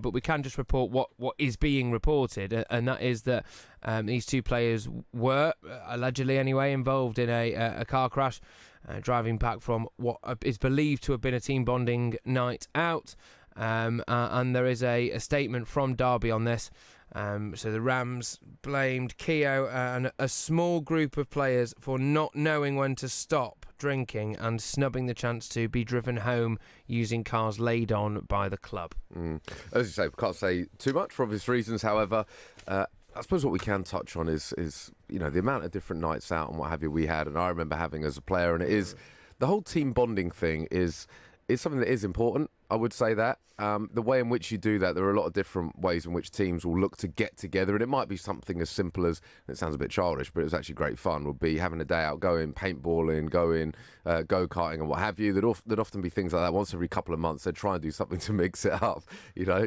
but we can just report what is being reported, and that is that these two players were, allegedly anyway, involved in a car crash, driving back from what is believed to have been a team bonding night out. And there is a statement from Derby on this. So the Rams blamed Keogh and a small group of players for not knowing when to stop drinking and snubbing the chance to be driven home using cars laid on by the club. As you say, we can't say too much for obvious reasons. However, I suppose what we can touch on is the amount of different nights out and what have you we had, and I remember having as a player, and it is the whole team bonding thing is something that is important. I would say that. The way in which you do that, there are a lot of different ways in which teams will look to get together, and it might be something as simple as, it sounds a bit childish, but it was actually great fun, would be having a day out, going paintballing, going go-karting and what have you. There'd often be things like that. Once every couple of months, they'd try and do something to mix it up,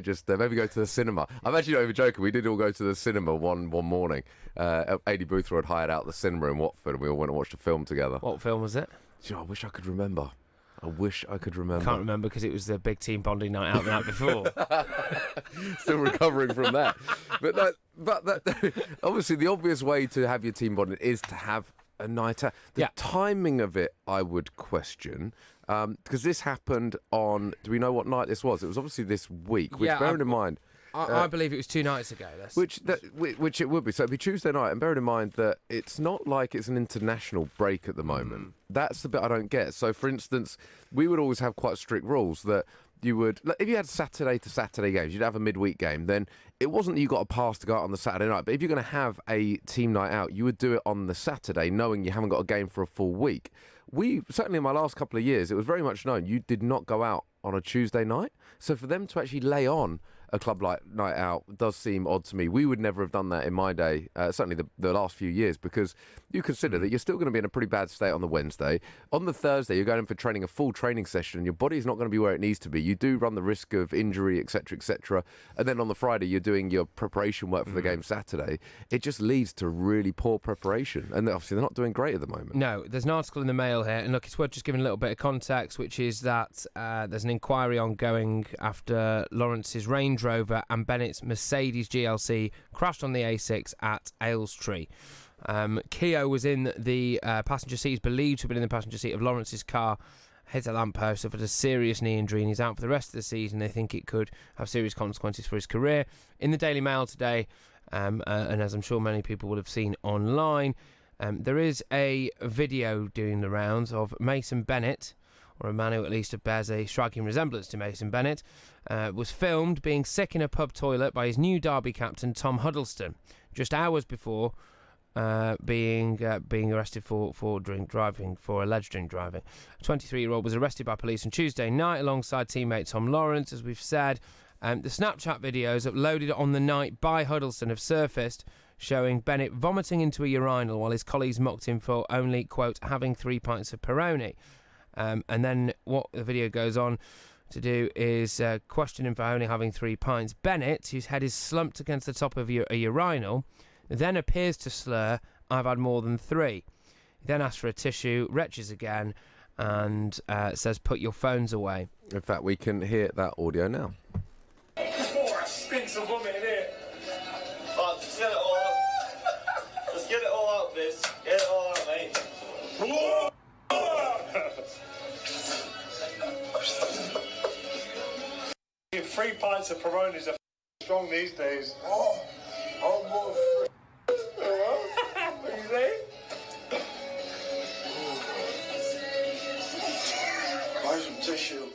just maybe go to the cinema. I'm actually not even joking. We did all go to the cinema one morning. Adi Boothroyd had hired out the cinema in Watford, and we all went and watched a film together. What film was it? I wish I could remember. I can't remember because it was the big team bonding night out the night before. Still recovering from that. But obviously the obvious way to have your team bonding is to have a night out. The timing of it, I would question, because this happened on. Do we know what night this was? It was obviously this week. Which, bearing in mind. I believe it was 2 nights ago. Which it would be. So it'd be Tuesday night, and bearing in mind that it's not like it's an international break at the moment. That's the bit I don't get. So, for instance, we would always have quite strict rules that you would, if you had Saturday to Saturday games, you'd have a midweek game, then it wasn't that you got a pass to go out on the Saturday night, but if you're going to have a team night out, you would do it on the Saturday, knowing you haven't got a game for a full week. Certainly in my last couple of years, it was very much known you did not go out on a Tuesday night. So for them to actually lay on a club like night out does seem odd to me. We would never have done that in my day, certainly the last few years, because you consider that you're still going to be in a pretty bad state on the Wednesday. On the Thursday, you're going in for training, a full training session, and your body's not going to be where it needs to be. You do run the risk of injury, etc., etc. And then on the Friday, you're doing your preparation work for the game Saturday. It just leads to really poor preparation. And obviously, they're not doing great at the moment. No, there's an article in the Mail here, and look, it's worth just giving a little bit of context, which is that there's an inquiry ongoing after Lawrence's Range Rover and Bennett's Mercedes GLC crashed on the A6 at Aylesbury. Keogh was in the passenger seat. He's believed to have been in the passenger seat of Lawrence's car, hit a lamppost, suffered a serious knee injury, and he's out for the rest of the season. They think it could have serious consequences for his career. In the Daily Mail today, and as I'm sure many people will have seen online, there is a video doing the rounds of Mason Bennett, or a man who at least bears a striking resemblance to Mason Bennett, was filmed being sick in a pub toilet by his new Derby captain, Tom Huddleston, just hours before being arrested for alleged drink driving. A 23-year-old was arrested by police on Tuesday night alongside teammate Tom Lawrence, as we've said. The Snapchat videos uploaded on the night by Huddleston have surfaced, showing Bennett vomiting into a urinal while his colleagues mocked him for only, quote, having 3 pints of Peroni. And then what the video goes on to do is question him for only having 3 pints. Bennett, whose head is slumped against the top of a urinal, then appears to slur, "I've had more than 3. He then asks for a tissue, retches again, and says, "Put your phones away." In fact, we can hear that audio now. Before I spink some vomit in here. Let's get it all out. Let's get it all out, Biz. Get it all out, mate. Whoa! 3 pints of Peronis are strong these days. I'm more what you say? Buy some tissue.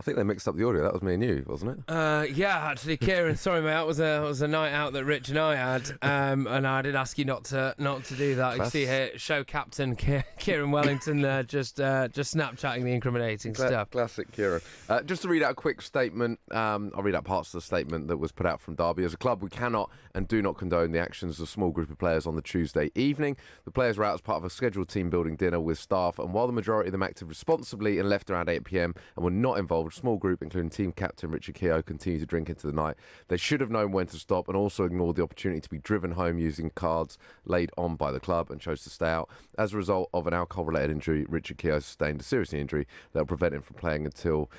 I think they mixed up the audio. That was me and you, wasn't it? Yeah, actually, Kieran. Sorry, mate. That was a night out that Rich and I had, and I did ask you not to do that. You see here, show captain Kieran Wellington there, just Snapchatting the incriminating stuff. Classic Kieran. Just to read out a quick statement. I'll read out parts of the statement that was put out from Derby. As a club, we cannot and do not condone the actions of a small group of players on the Tuesday evening. The players were out as part of a scheduled team building dinner with staff, and while the majority of them acted responsibly and left around 8 p.m. and were not involved, a small group, including team captain Richard Keogh, continued to drink into the night. They should have known when to stop and also ignored the opportunity to be driven home using cards laid on by the club and chose to stay out. As a result of an alcohol-related injury, Richard Keogh sustained a serious injury that will prevent him from playing until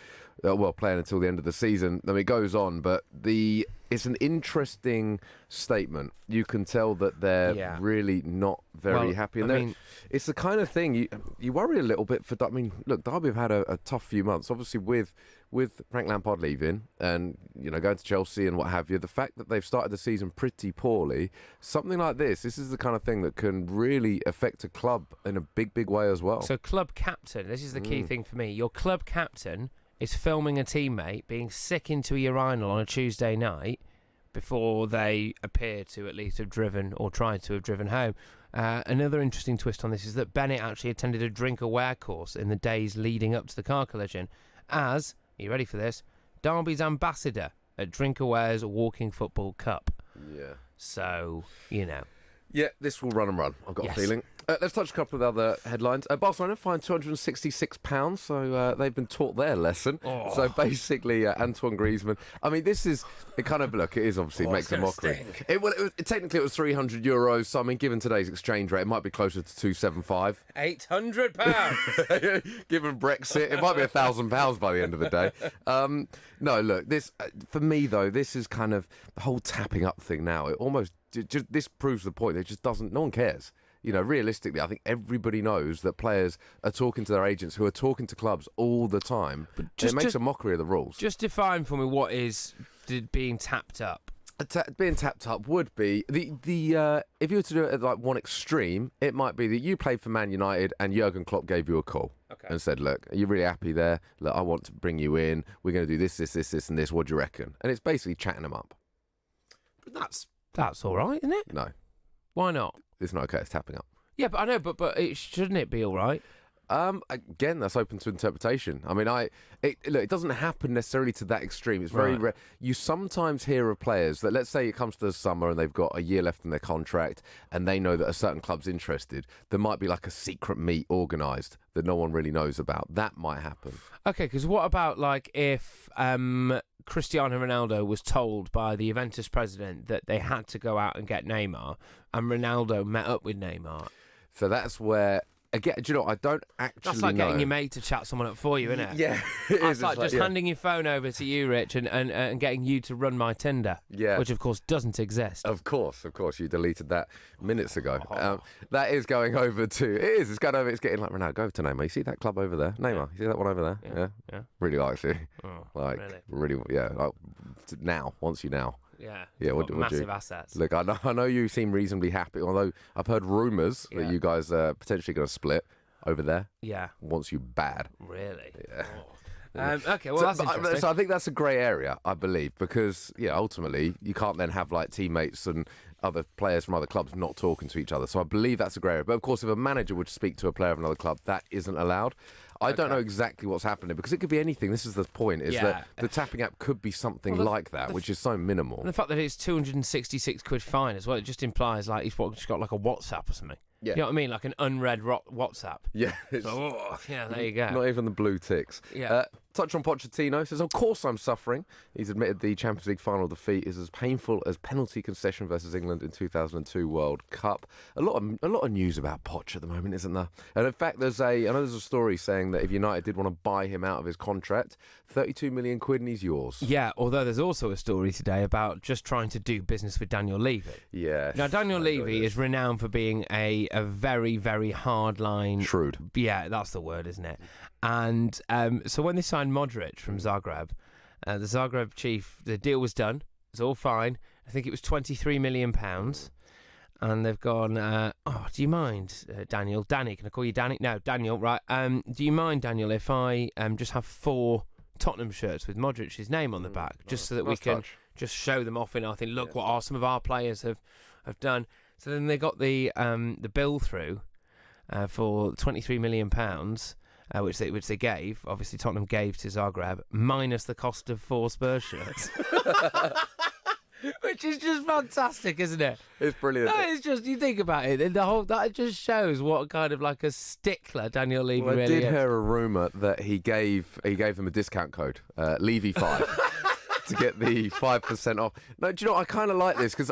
playing until the end of the season. I mean, it goes on, but it's an interesting statement. You can tell that they're really not very happy. And it's the kind of thing you worry a little bit for. I mean, look, Derby have had a tough few months, obviously with Frank Lampard leaving and going to Chelsea and what have you. The fact that they've started the season pretty poorly, something like this is the kind of thing that can really affect a club in a big way as well. So, club captain, this is the key thing for me. Your club captain is filming a teammate being sick into a urinal on a Tuesday night before they appear to at least have driven or tried to have driven home. Another interesting twist on this is that Bennett actually attended a drink-aware course in the days leading up to the car collision as, are you ready for this, Derby's ambassador at Drinkaware's Walking Football Cup. Yeah. So, Yeah, this will run and run, I've got a feeling. Let's touch a couple of other headlines. Barcelona fined £266, so they've been taught their lesson. Oh. So basically, Antoine Griezmann. I mean, it is obviously makes a mockery. Technically, it was €300. So I mean, given today's exchange rate, it might be closer to £275. £800. Given Brexit, it might be £1,000 by the end of the day. No, look, this for me though, this is kind of the whole tapping up thing now. It almost this proves the point. It just doesn't. No one cares. Realistically, I think everybody knows that players are talking to their agents who are talking to clubs all the time. But it makes a mockery of the rules. Just define for me what is being tapped up. Being tapped up would be the if you were to do it at like one extreme, it might be that you played for Man United and Jurgen Klopp gave you a call and said, "Look, are you really happy there? Look, I want to bring you in. We're going to do this, and this. What do you reckon?" And it's basically chatting them up. But that's all right, isn't it? No. Why not? It's not okay. It's tapping up. Yeah, but I know, but shouldn't it be all right? Again, that's open to interpretation. I mean, it doesn't happen necessarily to that extreme. It's very rare. You sometimes hear of players that, let's say it comes to the summer and they've got a year left in their contract and they know that a certain club's interested. There might be like a secret meet organised that no one really knows about. That might happen. Okay, because what about like if Cristiano Ronaldo was told by the Juventus president that they had to go out and get Neymar and Ronaldo met up with Neymar? So that's where... Again, do you know, I don't actually That's like getting your mate to chat someone up for you, isn't it? Yeah, it is. It's like just handing your phone over to you, Rich, and getting you to run my Tinder, which, of course, doesn't exist. Of course. You deleted that minutes ago. That is going over to... It's going over... It's getting like, Ronaldo, go over to Neymar. You see that club over there? Neymar, you see that one over there? Yeah. Really likes you. Oh, like, really, yeah. Like, now, wants you now. Yeah. What massive assets. Look, I know you seem reasonably happy, although I've heard rumours that you guys are potentially going to split over there. Yeah. Wants you bad. Really? Yeah. Okay, well, that's interesting. So I think that's a grey area, I believe, because, ultimately, you can't then have, like, teammates and other players from other clubs not talking to each other. So I believe that's a grey area. But, of course, if a manager would speak to a player of another club, that isn't allowed. I don't know exactly what's happening because it could be anything. This is the point, is that the tapping app could be something like that, which is so minimal. And the fact that it's £266 fine as well, it just implies like he's just got like a WhatsApp or something. Yeah. You know what I mean? Like an unread WhatsApp. Yeah. There you go. Not even the blue ticks. Yeah. Touch on Pochettino. Says, of course I'm suffering. He's admitted the Champions League final defeat is as painful as penalty concession versus England in 2002 World Cup. A lot of news about Poch at the moment, isn't there? And in fact, there's a story saying that if United did want to buy him out of his contract, 32 million quid and he's yours. Yeah, although there's also a story today about just trying to do business with Daniel Levy. Yeah. Now, Daniel Levy is renowned for being a very, very hard line... Shrewd. Yeah, that's the word, isn't it? And so when they signed Modric from Zagreb, the Zagreb chief, the deal was done. It was all fine. I think it was £23 million. And they've gone, do you mind, Daniel? Danny, can I call you Danny? No, Daniel, right. Do you mind, Daniel, if I just have 4 Tottenham shirts with Modric's name on the back, just so that we can just show them off in our thing? Look what some of our players have done. So then they got the bill through for £23 million, which they gave. Obviously, Tottenham gave to Zagreb, minus the cost of 4 Spurs shirts. Which is just fantastic, isn't it? It's brilliant. No, it's just, you think about it, and that just shows what kind of like a stickler Daniel Levy really is. I did hear a rumour that he gave him a discount code, Levy5, to get the 5% off. No, do you know, I kind of like this, because,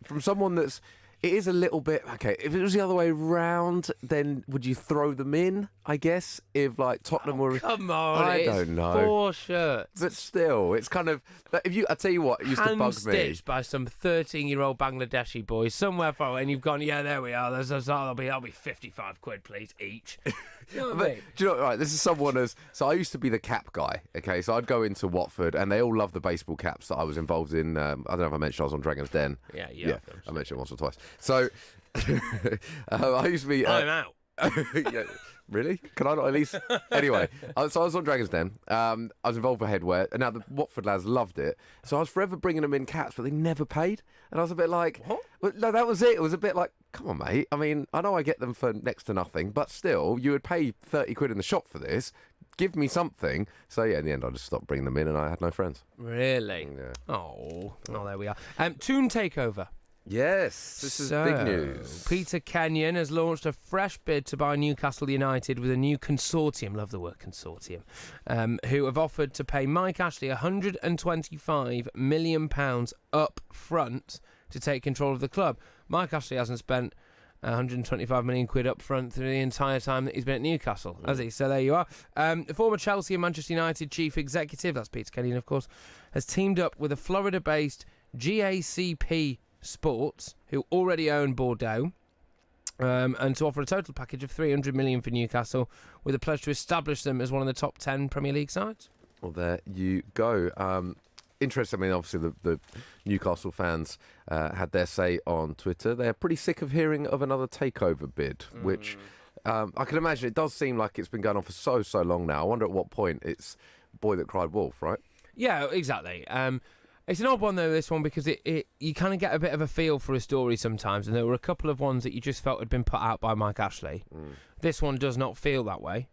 from someone that's... It is a little bit... Okay, if it was the other way round, then would you throw them in, I guess? If, like, Tottenham were... Come on, I don't know. 4 shirts. But still, it's kind of... I tell you what, it used to bug me. Hand-stitched by some 13-year-old Bangladeshi boys somewhere far away, and you've gone, yeah, there we are. That'll be 55 quid, please, each. You know what I mean? Do you know, right, this is someone as... So I used to be the cap guy, okay? So I'd go into Watford, and they all loved the baseball caps that I was involved in. I don't know if I mentioned I was on Dragon's Den. Yeah. I mentioned it once or twice. So I used to be... I'm out. Yeah, really? Can I not at least... Anyway, so I was on Dragon's Den. I was involved with headwear. And now the Watford lads loved it. So I was forever bringing them in caps, but they never paid. And I was a bit like... What? Well, no, that was it. It was a bit like, come on, mate. I mean, I know I get them for next to nothing, but still, you would pay 30 quid in the shop for this. Give me something. So, yeah, in the end, I just stopped bringing them in and I had no friends. Really? Yeah. Oh, there we are. Toon Takeover. Yes, this is big news. Peter Kenyon has launched a fresh bid to buy Newcastle United with a new consortium, love the word consortium, who have offered to pay Mike Ashley £125 million up front to take control of the club. Mike Ashley hasn't spent 125 million quid up front through the entire time that he's been at Newcastle, has he? So there you are. The former Chelsea and Manchester United chief executive, that's Peter Kenyon, of course, has teamed up with a Florida-based GACP Sports, who already own Bordeaux, and to offer a total package of 300 million for Newcastle, with a pledge to establish them as one of the top 10 Premier League sides. Well, there you go. Interesting. I mean, obviously, the Newcastle fans had their say on Twitter. They're pretty sick of hearing of another takeover bid, which I can imagine it does seem like it's been going on for so long now. I wonder at what point it's boy that cried wolf, right? Yeah, exactly. It's an odd one, though, this one, because you kind of get a bit of a feel for a story sometimes, and there were a couple of ones that you just felt had been put out by Mike Ashley. This one does not feel that way.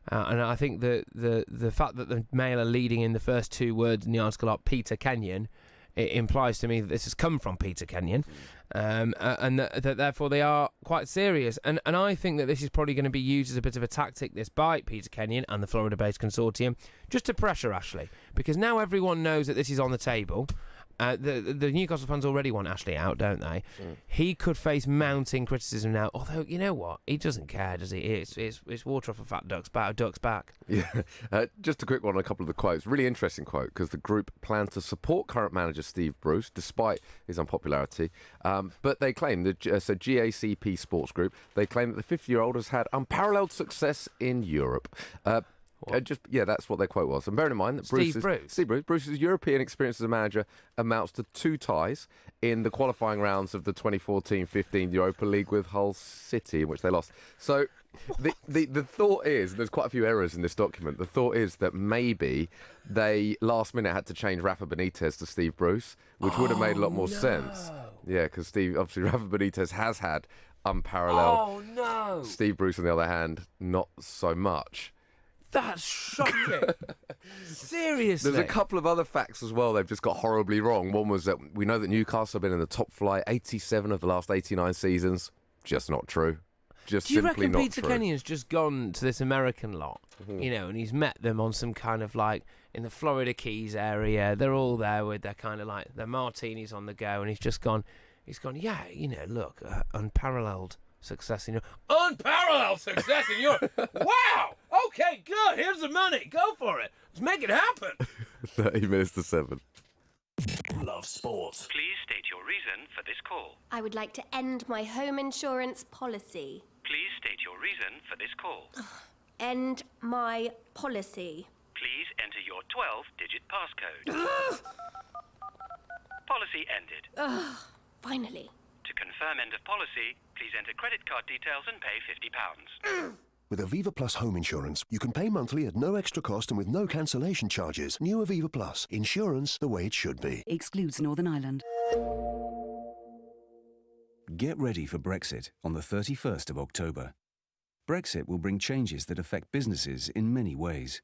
And I think the fact that the Mail are leading in the first 2 words in the article are Peter Kenyon, it implies to me that this has come from Peter Kenyon, and that therefore they are quite serious. And I think that this is probably going to be used as a bit of a tactic, this by Peter Kenyon and the Florida-based consortium, just to pressure Ashley, because now everyone knows that this is on the table. The Newcastle fans already want Ashley out, don't they? He could face mounting criticism now, although, you know what? He doesn't care, does he? It's water off a fat duck's back. Yeah. Just a quick one on a couple of the quotes. Really interesting quote, because the group plan to support current manager Steve Bruce, despite his unpopularity. But they claim, so GACP Sports Group, they claim that the 50-year-old has had unparalleled success in Europe. That's what their quote was. And bearing in mind that Bruce's European experience as a manager amounts to 2 ties in the qualifying rounds of the 2014-15 Europa League with Hull City, in which they lost. So the thought is, there's quite a few errors in this document, the thought is that maybe they last minute had to change Rafa Benitez to Steve Bruce, which would have made a lot more sense. Yeah, because obviously Rafa Benitez has had unparalleled. Oh, no. Steve Bruce, on the other hand, not so much. That's shocking. Seriously. There's a couple of other facts as well they've just got horribly wrong. One was that we know that Newcastle have been in the top flight 87 of the last 89 seasons. Just not true. Just simply not true. Do you reckon Peter Kenyon's just gone to this American lot, and he's met them on some kind of like in the Florida Keys area? They're all there with their kind of like their martinis on the go, and he's gone, yeah, look, unparalleled success in Europe. Unparalleled success in Europe. Wow. Okay, good. Here's the money. Go for it. Let's make it happen. 30 minutes to 7. Love sports. Please state your reason for this call. I would like to end my home insurance policy. Please state your reason for this call. End my policy. Please enter your 12-digit passcode. Policy ended. Finally. To confirm end of policy, please enter credit card details and pay £50. With Aviva Plus home insurance, you can pay monthly at no extra cost and with no cancellation charges. New Aviva Plus. Insurance the way it should be. Excludes Northern Ireland. Get ready for Brexit on the 31st of October. Brexit will bring changes that affect businesses in many ways,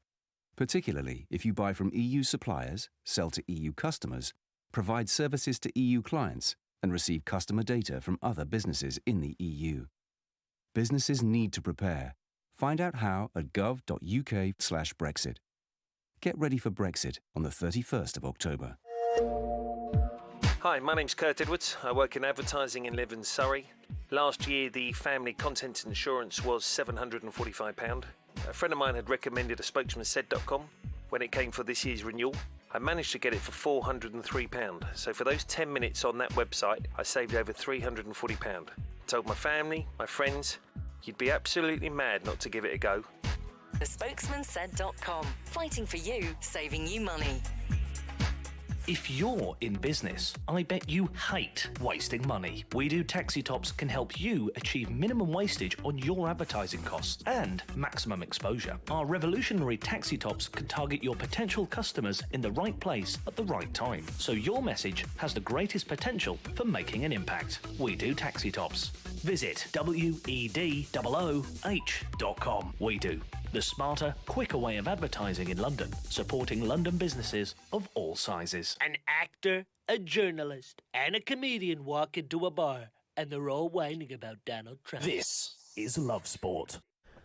particularly if you buy from EU suppliers, sell to EU customers, provide services to EU clients, and receive customer data from other businesses in the EU. Businesses need to prepare. Find out how at gov.uk/Brexit. Get ready for Brexit on the 31st of October. Hi, my name's Kurt Edwards. I work in advertising and live in Surrey. Last year, the family contents insurance was £745. A friend of mine had recommended a spokesmansaid.com when it came for this year's renewal. I managed to get it for £403. So for those 10 minutes on that website, I saved over £340. Told my family, my friends, you'd be absolutely mad not to give it a go. Thespokesmansaid.com. Fighting for you, saving you money. If you're in business, I bet you hate wasting money. We Do Taxi Tops can help you achieve minimum wastage on your advertising costs and maximum exposure. Our revolutionary taxi tops can target your potential customers in the right place at the right time, so your message has the greatest potential for making an impact. We Do Taxi Tops. Visit wedooh.com. We Do. The smarter, quicker way of advertising in London, supporting London businesses of all sizes. An actor, a journalist, and a comedian walk into a bar, and they're all whining about Donald Trump. This is Love Sport.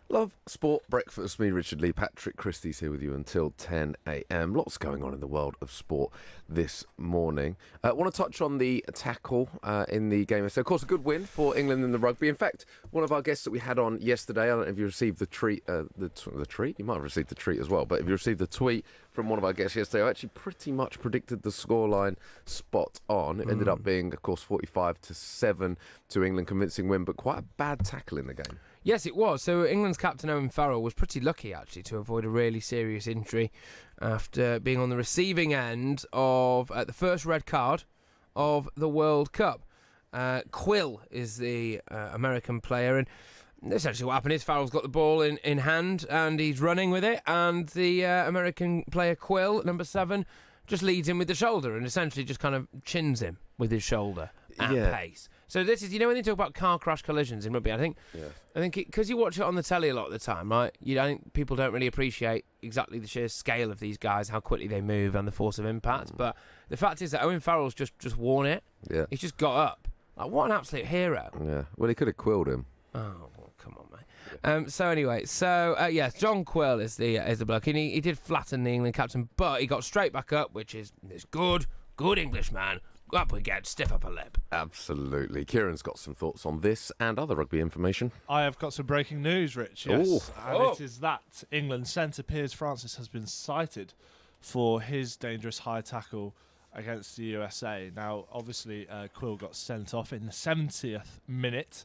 Love Sport Breakfast. Me, Richard Lee, Patrick Christys here with you until 10 a.m. Lots going on in the world of sport this morning. I want to touch on the tackle in the game. So, of course, a good win for England in the rugby. In fact, one of our guests that we had on yesterday, I don't know if you received the treat, the treat? You might have received the treat as well, but if you received the tweet from one of our guests yesterday, I actually pretty much predicted the scoreline spot on. It ended up being, of course, 45-7 to England, convincing win, but quite a bad tackle in the game. Yes, it was. So England's captain Owen Farrell was pretty lucky, actually, to avoid a really serious injury after being on the receiving end of the first red card of the World Cup. Quill is the American player, and essentially what happened is Farrell's got the ball in hand and he's running with it, and the American player Quill, number 7, just leads him with the shoulder and essentially just kind of chins him with his shoulder at pace. So this is, when they talk about car crash collisions in rugby, I think because you watch it on the telly a lot of the time, right? I think people don't really appreciate exactly the sheer scale of these guys, how quickly they move, and the force of impact. But the fact is that Owen Farrell's just worn it. Yeah, he's just got up. Like, what an absolute hero. Yeah. Well, he could have quilled him. Oh, well, come on, mate. So anyway, yes, John Quill is the bloke, and he did flatten the England captain, but he got straight back up, which is good Englishman. Up we get, stiff upper lip. Absolutely. Kieran's got some thoughts on this and other rugby information. I have got some breaking news, Rich. Yes, it is that England centre Piers Francis has been cited for his dangerous high tackle against the USA. Now, obviously, Quill got sent off in the 70th minute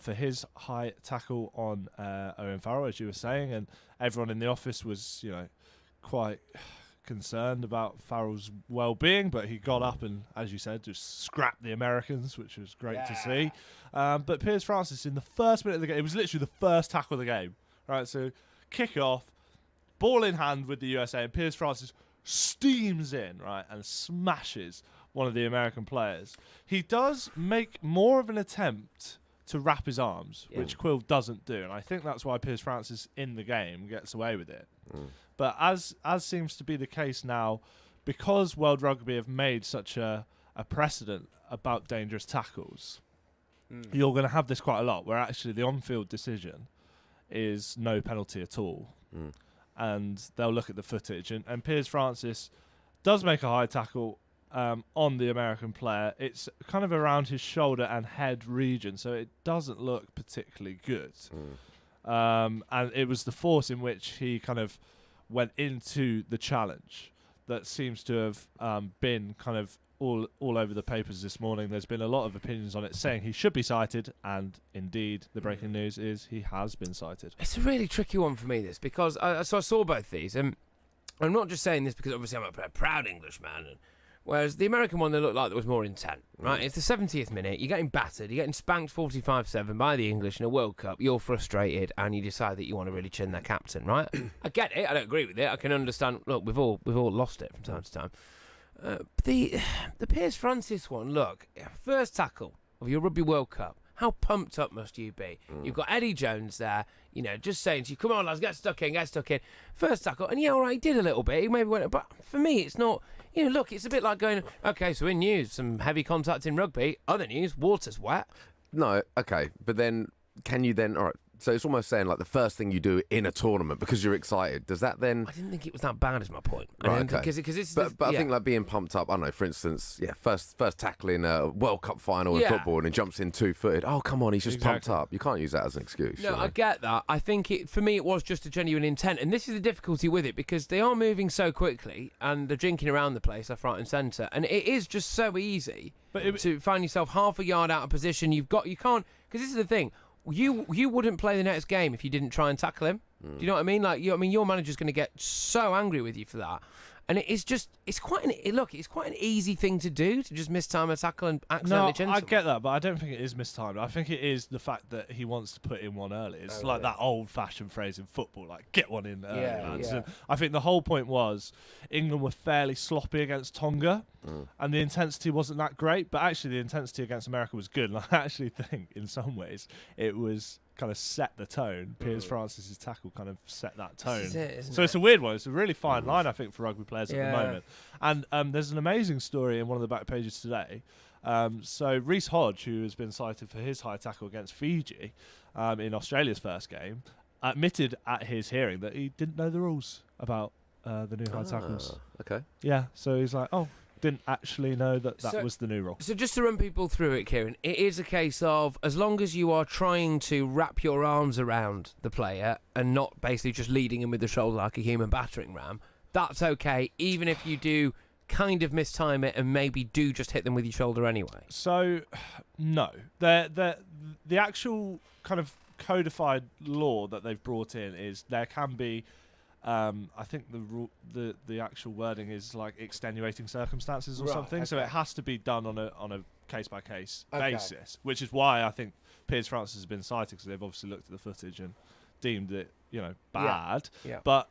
for his high tackle on Owen Farrell, as you were saying, and everyone in the office was, quite concerned about Farrell's well-being, but he got up and, as you said, just scrapped the Americans, which was great to see. But Piers Francis, in the first minute of the game, it was literally the first tackle of the game, right? So kick off, ball in hand with the USA, and Piers Francis steams in, right, and smashes one of the American players. He does make more of an attempt to wrap his arms, which Quill doesn't do, and I think that's why Piers Francis in the game gets away with it. But as seems to be the case now, because World Rugby have made such a precedent about dangerous tackles, you're going to have this quite a lot, where actually the on-field decision is no penalty at all. And they'll look at the footage. And Piers Francis does make a high tackle on the American player. It's kind of around his shoulder and head region, so it doesn't look particularly good. And it was the force in which he kind of went into the challenge that seems to have been kind of all over the papers this morning. There's been a lot of opinions on it saying he should be cited, and indeed the breaking news is he has been cited. It's a really tricky one for me, this, because I saw both these, and I'm not just saying this because obviously I'm a proud Englishman, whereas the American one, they looked like there was more intent, right? It's the 70th minute, you're getting battered, you're getting spanked 45-7 by the English in a World Cup, you're frustrated, and you decide that you want to really chin their captain, right? I get it, I don't agree with it, I can understand, look, we've all lost it from time to time. The Piers Francis one, look, first tackle of your Rugby World Cup, how pumped up must you be? You've got Eddie Jones there, just saying to you, come on lads, get stuck in. First tackle, and all right, he did a little bit, he maybe went, but for me it's not, look, it's a bit like going, okay, so in news, some heavy contact in rugby, other news, water's wet. No, okay, but then, can you then, all right, So it's almost saying like the first thing you do in a tournament because you're excited. Does that then? I didn't think it was that bad. Is my point. Right, okay. Because it's. But I think like being pumped up. I don't know. For instance, first tackle in a World Cup final in football and he jumps in 2-footed. Oh come on, he's just pumped up. You can't use that as an excuse. No, I get that. I think for me it was just a genuine intent, and this is the difficulty with it because they are moving so quickly and they're drinking around the place left, right, and centre, and it is just so easy to find yourself half a yard out of position. You can't, because this is the thing. You wouldn't play the next game if you didn't try and tackle him. Do you know what I mean? Like, your manager's going to get so angry with you for that. And it's quite an easy thing to do, to just mistime a tackle and accidentally chin someone. I get that, but I don't think it is mistimed. I think it is the fact that he wants to put in one early. It's like that old-fashioned phrase in football, like, get one in early, lads. And I think the whole point was England were fairly sloppy against Tonga, and the intensity wasn't that great, but actually the intensity against America was good. And I actually think, in some ways, it was kind of set the tone. Piers Francis's tackle kind of set that tone. This is it, isn't so it? it's a weird one. It's a really fine line, I think, for rugby players at the moment. And there's an amazing story in one of the back pages today. So Reece Hodge, who has been cited for his high tackle against Fiji in Australia's first game, admitted at his hearing that he didn't know the rules about the new high tackles. Okay. Yeah, so he's like, didn't actually know that was the new rule. So just to run people through it, Kieran, it is a case of, as long as you are trying to wrap your arms around the player and not basically just leading him with the shoulder like a human battering ram, that's okay, even if you do kind of mistime it and maybe do just hit them with your shoulder anyway. So, no. The actual kind of codified law that they've brought in is there can be I think the actual wording is like extenuating circumstances or something. Okay. So it has to be done on a case by case basis, which is why I think Piers Francis has been cited, because they've obviously looked at the footage and deemed it, bad. Yeah. But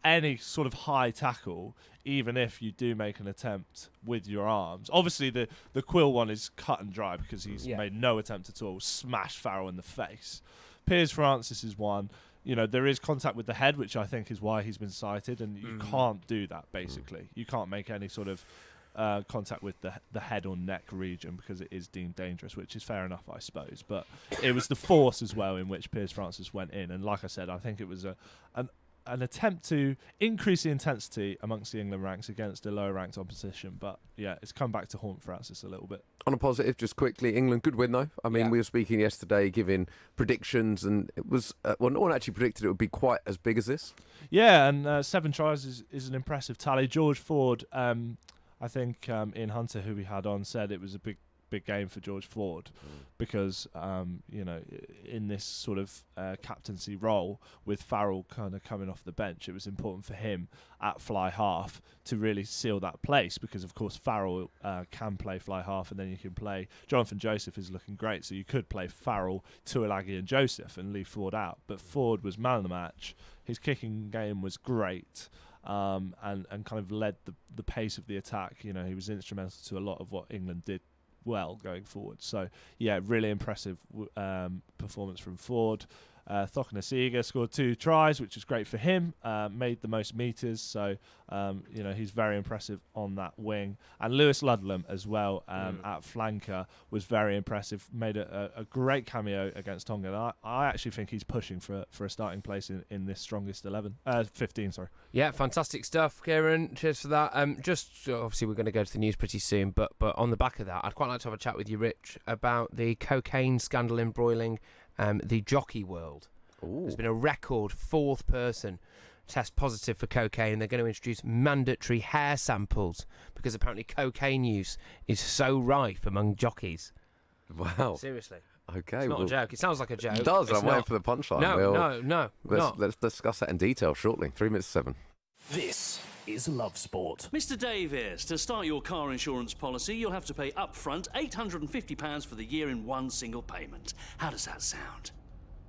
any sort of high tackle, even if you do make an attempt with your arms, obviously the Quill one is cut and dry because he's made no attempt at all, smashed Farrell in the face. Piers Francis is one. There is contact with the head, which I think is why he's been cited, and you can't do that, basically. You can't make any sort of contact with the head or neck region because it is deemed dangerous, which is fair enough, I suppose. But it was the force as well in which Piers Francis went in, and like I said, I think it was an attempt to increase the intensity amongst the England ranks against a lower-ranked opposition. But, it's come back to haunt Francis a little bit. On a positive, just quickly, England, good win, though. I mean, we were speaking yesterday, giving predictions, and it was... no one actually predicted it would be quite as big as this. Yeah, and 7 tries is an impressive tally. George Ford, I think Ian Hunter, who we had on, said it was a big game for George Ford because, in this sort of captaincy role with Farrell kind of coming off the bench, it was important for him at fly half to really seal that place because, of course, Farrell can play fly half and then you can play... Jonathan Joseph is looking great, so you could play Farrell, Tuilagi and Joseph and leave Ford out. But Ford was man of the match. His kicking game was great. And kind of led the pace of the attack. He was instrumental to a lot of what England did well going forward. So really impressive performance from Ford. Thokanasiga scored 2 tries, which is great for him. Made the most meters, so he's very impressive on that wing. And Lewis Ludlam as well at flanker was very impressive. Made a great cameo against Tonga. And I actually think he's pushing for a starting place in this strongest 15. Sorry. Yeah, fantastic stuff, Kieran. Cheers for that. Just obviously we're going to go to the news pretty soon, but on the back of that, I'd quite like to have a chat with you, Rich, about the cocaine scandal embroiling the jockey world. Ooh. There's been a record 4th person test positive for cocaine, and they're going to introduce mandatory hair samples because apparently cocaine use is so rife among jockeys. Wow. Seriously. Okay. It's not a joke. It sounds like a joke. It does. It's I'm waiting for the punchline. No. Let's discuss that in detail shortly. 3 minutes to 7. This is Love Sport. Mr. Davies, to start your car insurance policy, you'll have to pay upfront £850 for the year in one single payment. How does that sound?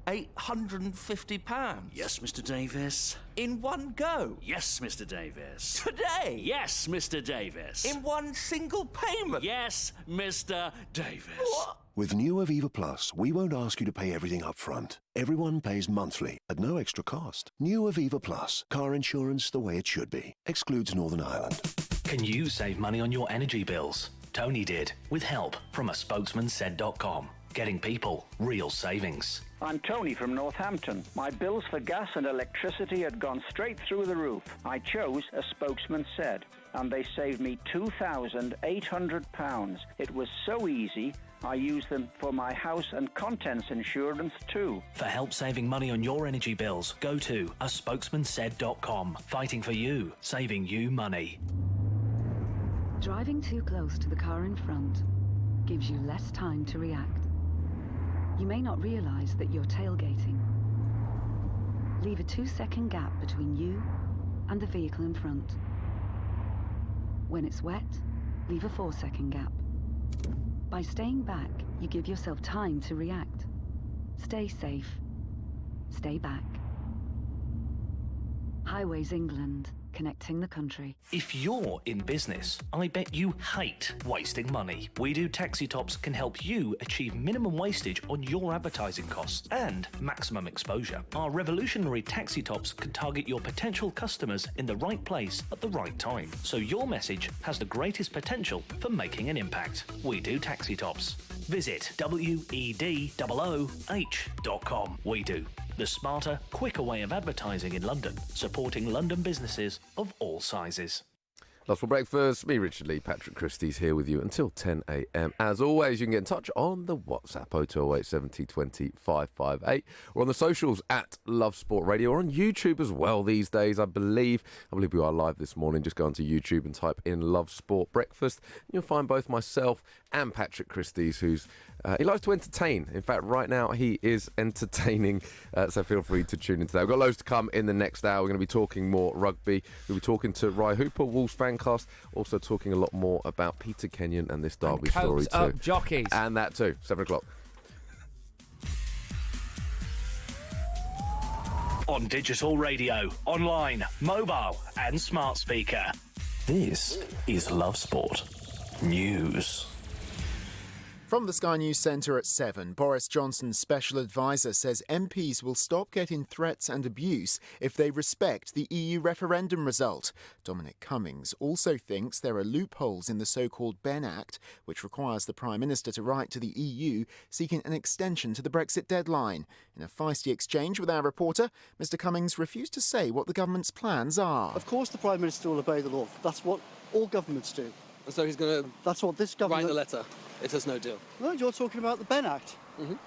£850? Yes, Mr. Davies. In one go? Yes, Mr. Davies. Today? Yes, Mr. Davies. In one single payment? Yes, Mr. Davies. What? With new Aviva Plus, we won't ask you to pay everything up front. Everyone pays monthly at no extra cost. New Aviva Plus, car insurance the way it should be. Excludes Northern Ireland. Can you save money on your energy bills? Tony did, with help from a spokesman said.com. getting people real savings. I'm Tony from Northampton. My bills for gas and electricity had gone straight through the roof. I chose a spokesman said, and they saved me £2,800. It was so easy, I used them for my house and contents insurance too. For help saving money on your energy bills, go to aspokesmansaid.com. Fighting for you, saving you money. Driving too close to the car in front gives you less time to react. You may not realise that you're tailgating. Leave a 2-second gap between you and the vehicle in front. When it's wet, leave a 4-second gap. By staying back, you give yourself time to react. Stay safe. Stay back. Highways England, connecting the country. If you're in business, I bet you hate wasting money. We Do Taxi Tops can help you achieve minimum wastage on your advertising costs and maximum exposure. Our revolutionary taxi tops can target your potential customers in the right place at the right time, so your message has the greatest potential for making an impact. We Do Taxi Tops. Visit wedooh.com. We Do. The smarter, quicker way of advertising in London, supporting London businesses of all sizes. Lots for breakfast. Me, Richard Lee, Patrick Christys here with you until 10 a.m. As always, you can get in touch on the WhatsApp 0208 70 20 558 or on the socials at Love Sport Radio or on YouTube as well these days, I believe. I believe we are live this morning. Just go onto YouTube and type in Love Sport Breakfast. And you'll find both myself and Patrick Christys, who's he likes to entertain. In fact, right now he is entertaining, so feel free to tune into that. We've got loads to come in the next hour. We're going to be talking more rugby. We'll be talking to Ry Hooper, Wolves Fancast, also talking a lot more about Peter Kenyon and this Derby story too. Up jockeys. And that too, 7 o'clock. On digital radio, online, mobile and smart speaker. This is Love Sport News. From the Sky News Centre at 7, Boris Johnson's special advisor says MPs will stop getting threats and abuse if they respect the EU referendum result. Dominic Cummings also thinks there are loopholes in the so-called Benn Act, which requires the Prime Minister to write to the EU seeking an extension to the Brexit deadline. In a feisty exchange with our reporter, Mr Cummings refused to say what the government's plans are. Of course the Prime Minister will obey the law. That's what all governments do. And so he's going to That's what this government... write the letter if there's no deal? No, you're talking about the Benn Act.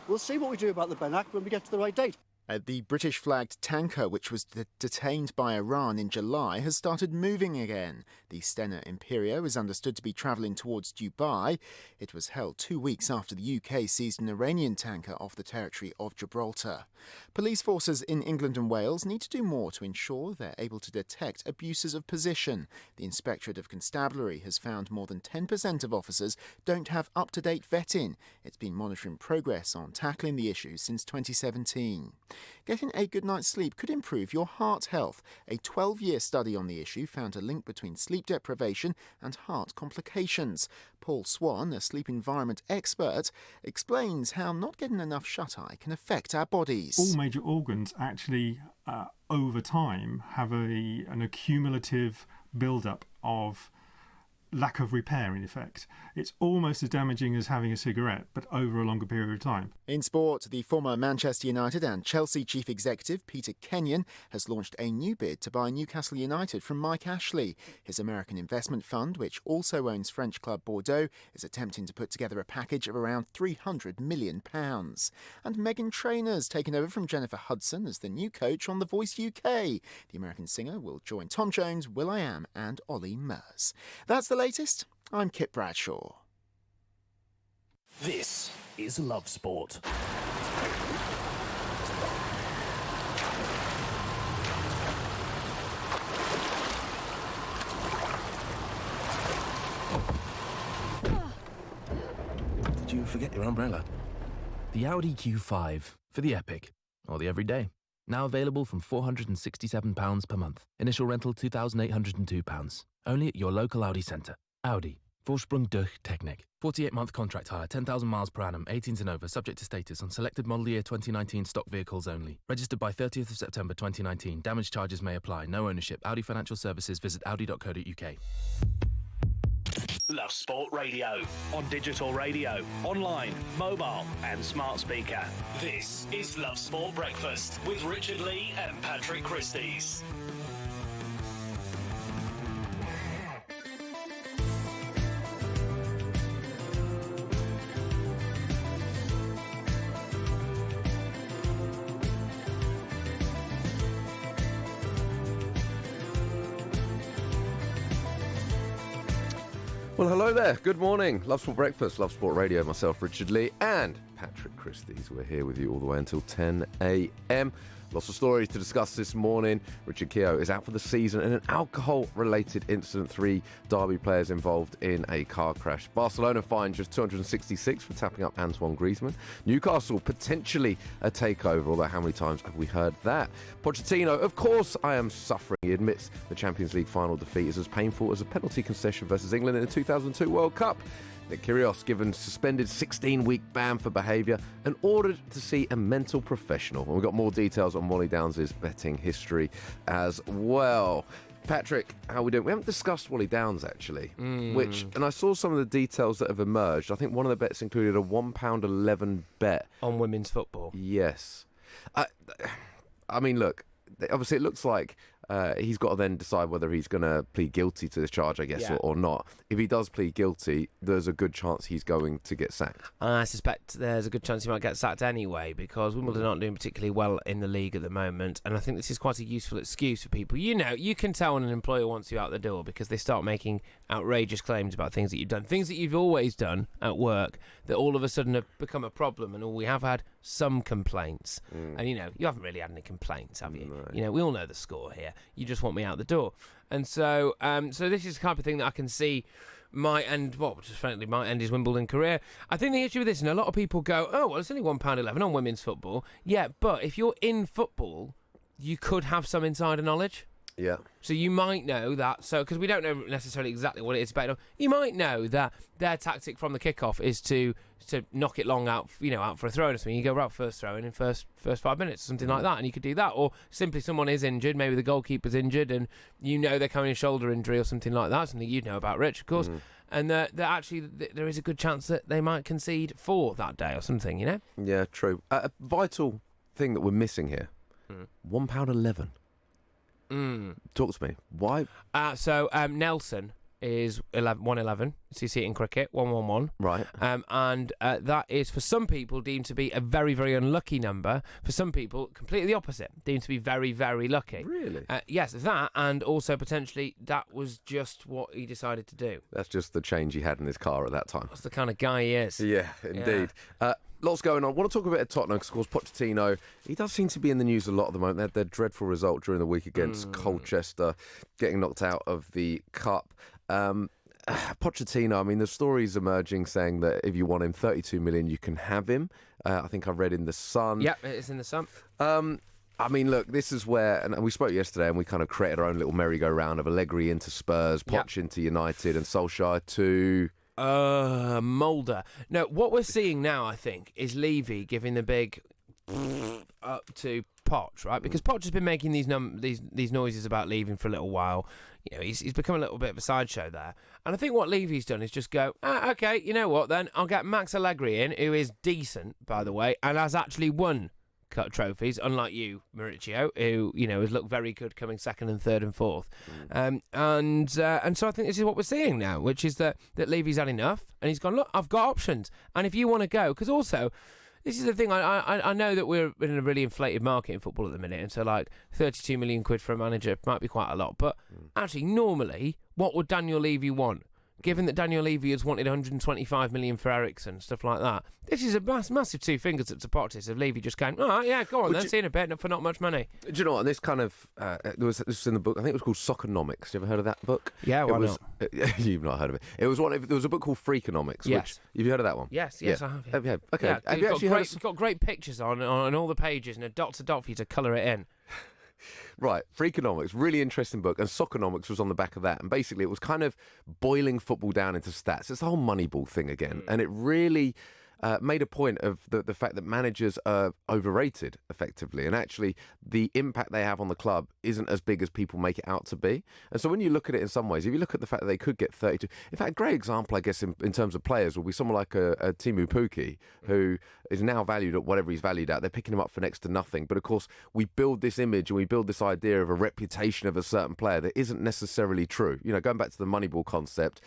We'll see what we do about the Benn Act when we get to the right date. The British-flagged tanker, which was detained by Iran in July, has started moving again. The Stena Imperio is understood to be travelling towards Dubai. It was held 2 weeks after the UK seized an Iranian tanker off the territory of Gibraltar. Police forces in England and Wales need to do more to ensure they're able to detect abuses of position. The Inspectorate of Constabulary has found more than 10% of officers don't have up-to-date vetting. It's been monitoring progress on tackling the issue since 2017. Getting a good night's sleep could improve your heart health. A 12-year study on the issue found a link between sleep deprivation and heart complications. Paul Swan, a sleep environment expert, explains how not getting enough shut-eye can affect our bodies. All major organs actually, over time, have an accumulative build-up of lack of repair, in effect. It's almost as damaging as having a cigarette, but over a longer period of time. In sport, the former Manchester United and Chelsea chief executive, Peter Kenyon, has launched a new bid to buy Newcastle United from Mike Ashley. His American investment fund, which also owns French club Bordeaux, is attempting to put together a package of around £300 million. And Meghan Trainor's taken over from Jennifer Hudson as the new coach on The Voice UK. The American singer will join Tom Jones, will.i.am and Ollie Murs. That's the latest. I'm Kit Bradshaw. This is Love Sport. Did you forget your umbrella? The Audi Q5 for the Epic, or the everyday. Now available from £467 per month. Initial rental £2,802. Only at your local Audi centre. Audi. Vorsprung durch Technik. 48-month contract hire, 10,000 miles per annum, 18s and over, subject to status on selected model year 2019 stock vehicles only. Registered by 30th of September 2019. Damage charges may apply. No ownership. Audi Financial Services. Visit audi.co.uk. Love Sport Radio. On digital radio, online, mobile and smart speaker. This is Love Sport Breakfast with Richard Lee and Patrick Christys. Well, hello there. Good morning. Love Sport Breakfast, Love Sport Radio. Myself, Richard Lee, and Patrick Christys. We're here with you all the way until 10 a.m. Lots of stories to discuss this morning. Richard Keogh is out for the season in an alcohol-related incident. 3 Derby players involved in a car crash. Barcelona fined just 266 for tapping up Antoine Griezmann. Newcastle potentially a takeover, although how many times have we heard that? Pochettino, of course I am suffering. He admits the Champions League final defeat is as painful as a penalty concession versus England in the 2002 World Cup. Nick Kyrgios given suspended 16-week ban for behaviour and ordered to see a mental professional. And we've got more details on Wally Downs' betting history as well. Patrick, how are we doing? We haven't discussed Wally Downs, actually, and I saw some of the details that have emerged. I think one of the bets included a £1.11 bet. On women's football? Yes. I mean, look, obviously it looks like he's got to then decide whether he's going to plead guilty to this charge, I guess, or not. If he does plead guilty, there's a good chance he's going to get sacked. I suspect there's a good chance he might get sacked anyway, because Wimbledon aren't doing particularly well in the league at the moment, and I think this is quite a useful excuse for people. You know, you can tell when an employer wants you out the door because they start making outrageous claims about things that you've done, things that you've always done at work, that all of a sudden have become a problem, and we have had some complaints. And, you know, you haven't really had any complaints, have you? No. You know, we all know the score here. You just want me out the door. And so so this is the type of thing that I can see might end, just frankly, might end his Wimbledon career. I think the issue with this, and a lot of people go, oh, well, it's only £1.11 on women's football. Yeah, but if you're in football, you could have some insider knowledge. Yeah. So you might know that, because we don't know necessarily exactly what it is about. You might know that their tactic from the kickoff is to knock it long out, out for a throw or something. You go right first throw in first 5 minutes or something like that, and you could do that. Or simply someone is injured, maybe the goalkeeper's injured, and they're carrying a shoulder injury or something like that. Something you'd know about, Rich, of course. And that actually there is a good chance that they might concede for that day or something. Yeah, true. A vital thing that we're missing here: £1.11. Talk to me. Why? So Nelson is 111. So you see it in cricket, 111. Right. And that is, for some people, deemed to be a very, very unlucky number. For some people, completely the opposite, deemed to be very, very lucky. Really? Yes, that, and also potentially that was just what he decided to do. That's just the change he had in his car at that time. That's the kind of guy he is. Yeah, indeed. Yeah. Lots going on. I want to talk a bit of Tottenham because, of course, Pochettino, he does seem to be in the news a lot at the moment. They had their dreadful result during the week against Colchester, getting knocked out of the Cup. Pochettino, I mean, the story's emerging saying that if you want him, 32 million, you can have him. I think I read in The Sun. Yeah, it's in The Sun. I mean, look, this is where, and we spoke yesterday, and we kind of created our own little merry-go-round of Allegri into Spurs, Poch into United, and Solskjaer to... Mulder. No, what we're seeing now, I think, is Levy giving the big up to Poch, right? Because Poch has been making these noises about leaving for a little while. He's become a little bit of a sideshow there. And I think what Levy's done is just go, okay, you know what then? I'll get Max Allegri in, who is decent, by the way, and has actually won cut trophies, unlike you, Mauricio, who has looked very good coming second and third and fourth. And so I think this is what we're seeing now, which is that Levy's had enough, and he's gone, look, I've got options, and if you want to go, because also this is the thing, I know that we're in a really inflated market in football at the minute, and so like 32 million quid for a manager might be quite a lot, but actually normally what would Daniel Levy want? Given that Daniel Levy has wanted 125 million for Ericsson, stuff like that, this is a massive two fingers at Supportis of Levy just going, all right, yeah, go on then, see you in a bit for not much money. Do you know what? And this kind of, this was in the book, I think it was called Soccernomics. You ever heard of that book? Yeah, why not? You've not heard of it. There was a book called Freakonomics. Yes. Have you heard of that one? Yes, I have. Have you? Okay. Yeah, have you actually heard it's got great pictures on all the pages and a dot to dot for you to colour it in. Right, Freakonomics, really interesting book, and Soccernomics was on the back of that, and basically it was kind of boiling football down into stats. It's the whole Moneyball thing again, and it really, made a point of the fact that managers are overrated, effectively, and actually the impact they have on the club isn't as big as people make it out to be. And so when you look at it in some ways, if you look at the fact that they could get 32... In fact, a great example, I guess, in terms of players will be someone like a Timu Pukki, who is now valued at whatever he's valued at. They're picking him up for next to nothing. But, of course, we build this image and we build this idea of a reputation of a certain player that isn't necessarily true. You know, going back to the Moneyball concept,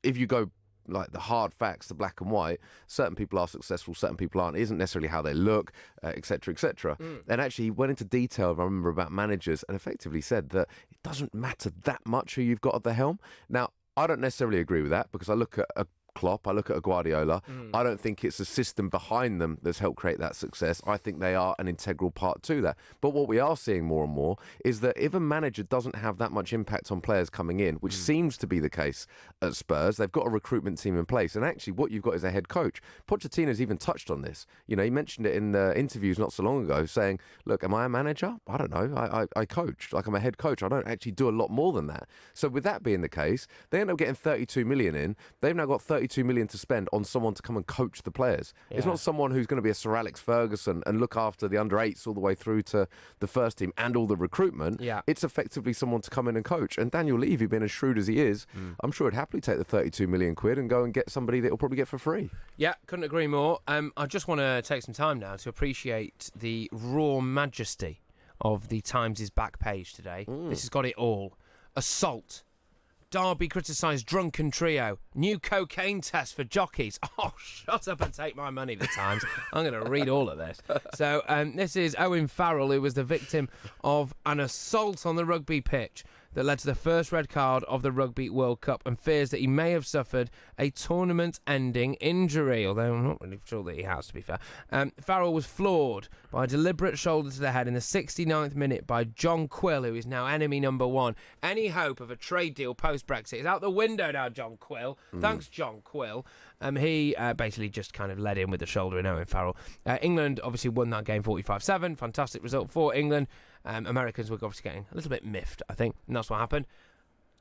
if you go like the hard facts, the black and white, certain people are successful, certain people aren't. It isn't necessarily how they look, et cetera, et cetera. And actually he went into detail, I remember, about managers and effectively said that it doesn't matter that much who you've got at the helm. Now, I don't necessarily agree with that because I look at a Klopp, I look at a Guardiola. I don't think it's a system behind them that's helped create that success. I think they are an integral part to that. But what we are seeing more and more is that if a manager doesn't have that much impact on players coming in, which seems to be the case at Spurs, they've got a recruitment team in place. And actually what you've got is a head coach. Pochettino's even touched on this. You know, he mentioned it in the interviews not so long ago, saying, look, am I a manager? I don't know. I coach. Like, I'm a head coach. I don't actually do a lot more than that. So with that being the case, they end up getting 32 million in. They've now got 32 million to spend on someone to come and coach the players. It's not someone who's going to be a Sir Alex Ferguson and look after the under-8s all the way through to the first team and all the recruitment. It's effectively someone to come in and coach. And Daniel Levy, being as shrewd as he is, I'm sure he'd happily take the 32 million quid and go and get somebody that he'll probably get for free. Yeah, couldn't agree more. I just want to take some time now to appreciate the raw majesty of the Times' back page today. This has got it all. Assault. Derby criticised drunken trio. New cocaine test for jockeys. Oh, shut up and take my money, the Times. I'm going to read all of this. So this is Owen Farrell, who was the victim of an assault on the rugby pitch that led to the first red card of the Rugby World Cup, and fears that he may have suffered a tournament-ending injury, although I'm not really sure that he has, to be fair. Farrell was floored by a deliberate shoulder to the head in the 69th minute by John Quill, who is now enemy number one. Any hope of a trade deal post-Brexit is out the window now, John Quill. Thanks, John Quill. He basically just kind of led in with the shoulder in Owen Farrell. England obviously won that game 45-7. Fantastic result for England. Americans were obviously getting a little bit miffed, I think, and that's what happened.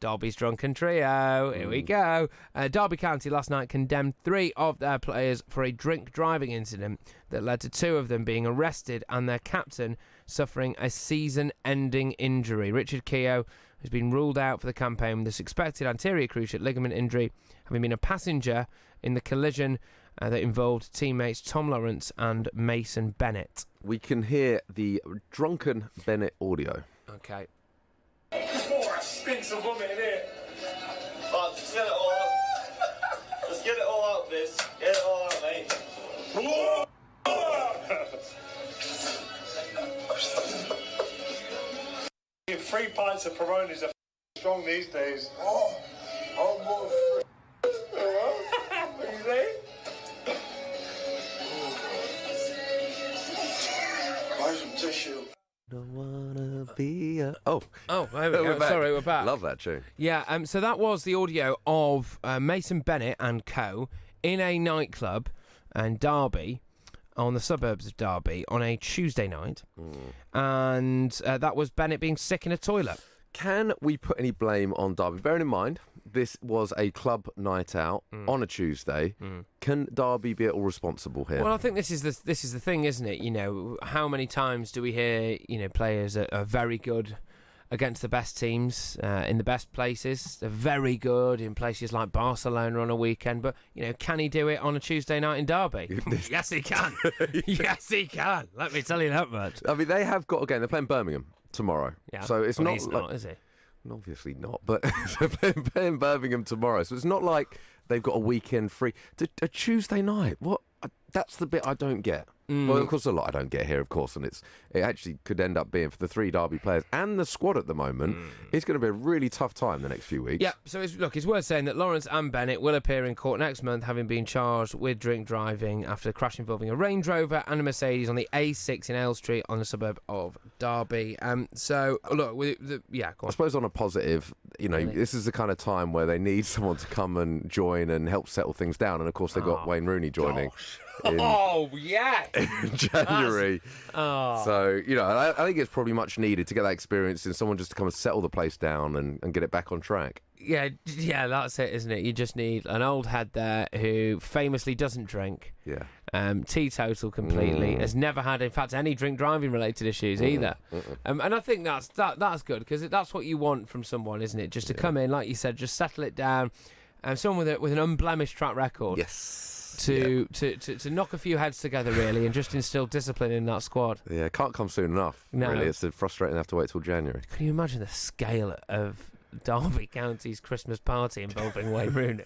Derby's drunken trio. Here we go. Derby County last night condemned 3 of their players for a drink driving incident that led to 2 of them being arrested and their captain suffering a season-ending injury. Richard Keogh has been ruled out for the campaign with the suspected anterior cruciate ligament injury, having been a passenger in the collision that involved teammates Tom Lawrence and Mason Bennett. We can hear the drunken Bennett audio. Okay. Four stinks of vomit in here. Let's get it all out. Let's get it all out, Biz. Get it all out, mate. 3 pints of Peronis are strong these days. Oh more what you say? Buy some tissue. Don't wanna be a... Oh, there we go. Sorry, we're back. Love that tune. Yeah, so that was the audio of Mason Bennett and co. in a nightclub in Derby, on the suburbs of Derby, on a Tuesday night. And that was Bennett being sick in a toilet. Can we put any blame on Derby? Bearing in mind, this was a club night out on a Tuesday. Can Derby be at all responsible here? Well, I think this is the thing, isn't it? You know, how many times do we hear, you know, players are very good against the best teams in the best places? They're very good in places like Barcelona on a weekend, but, you know, can he do it on a Tuesday night in Derby? Yes, he can. Yes, he can. Let me tell you that much. I mean, they have got, again, they're playing Birmingham tomorrow. Yeah. So it's Well, not... he's not, is he? Obviously not, but they're playing Birmingham tomorrow. So it's not like they've got a weekend free. A Tuesday night, what? That's the bit I don't get. Well, of course, a lot I don't get here, of course, and it actually could end up being for the 3 Derby players and the squad at the moment. It's going to be a really tough time the next few weeks. Yeah, so it's worth saying that Lawrence and Bennett will appear in court next month, having been charged with drink driving after a crash involving a Range Rover and a Mercedes on the A6 in Ale Street on the suburb of Derby. So, look, go on. I suppose on a positive, you know, this is the kind of time where they need someone to come and join and help settle things down, and of course they've got Wayne Rooney joining. In January. So, you know, I think it's probably much needed to get that experience in someone just to come and settle the place down and get it back on track. Yeah, that's it, isn't it? You just need an old head there who famously doesn't drink. Yeah. Teetotal completely. Has never had, in fact, any drink driving related issues either. And I think that's good, because that's what you want from someone, isn't it? Just to come in, like you said, just settle it down. Someone with an unblemished track record. Yes. To knock a few heads together, really, and just instill discipline in that squad. Yeah, can't come soon enough. No. Really, it's frustrating to have to wait till January. Can you imagine the scale of Derby County's Christmas party involving Wayne Rooney?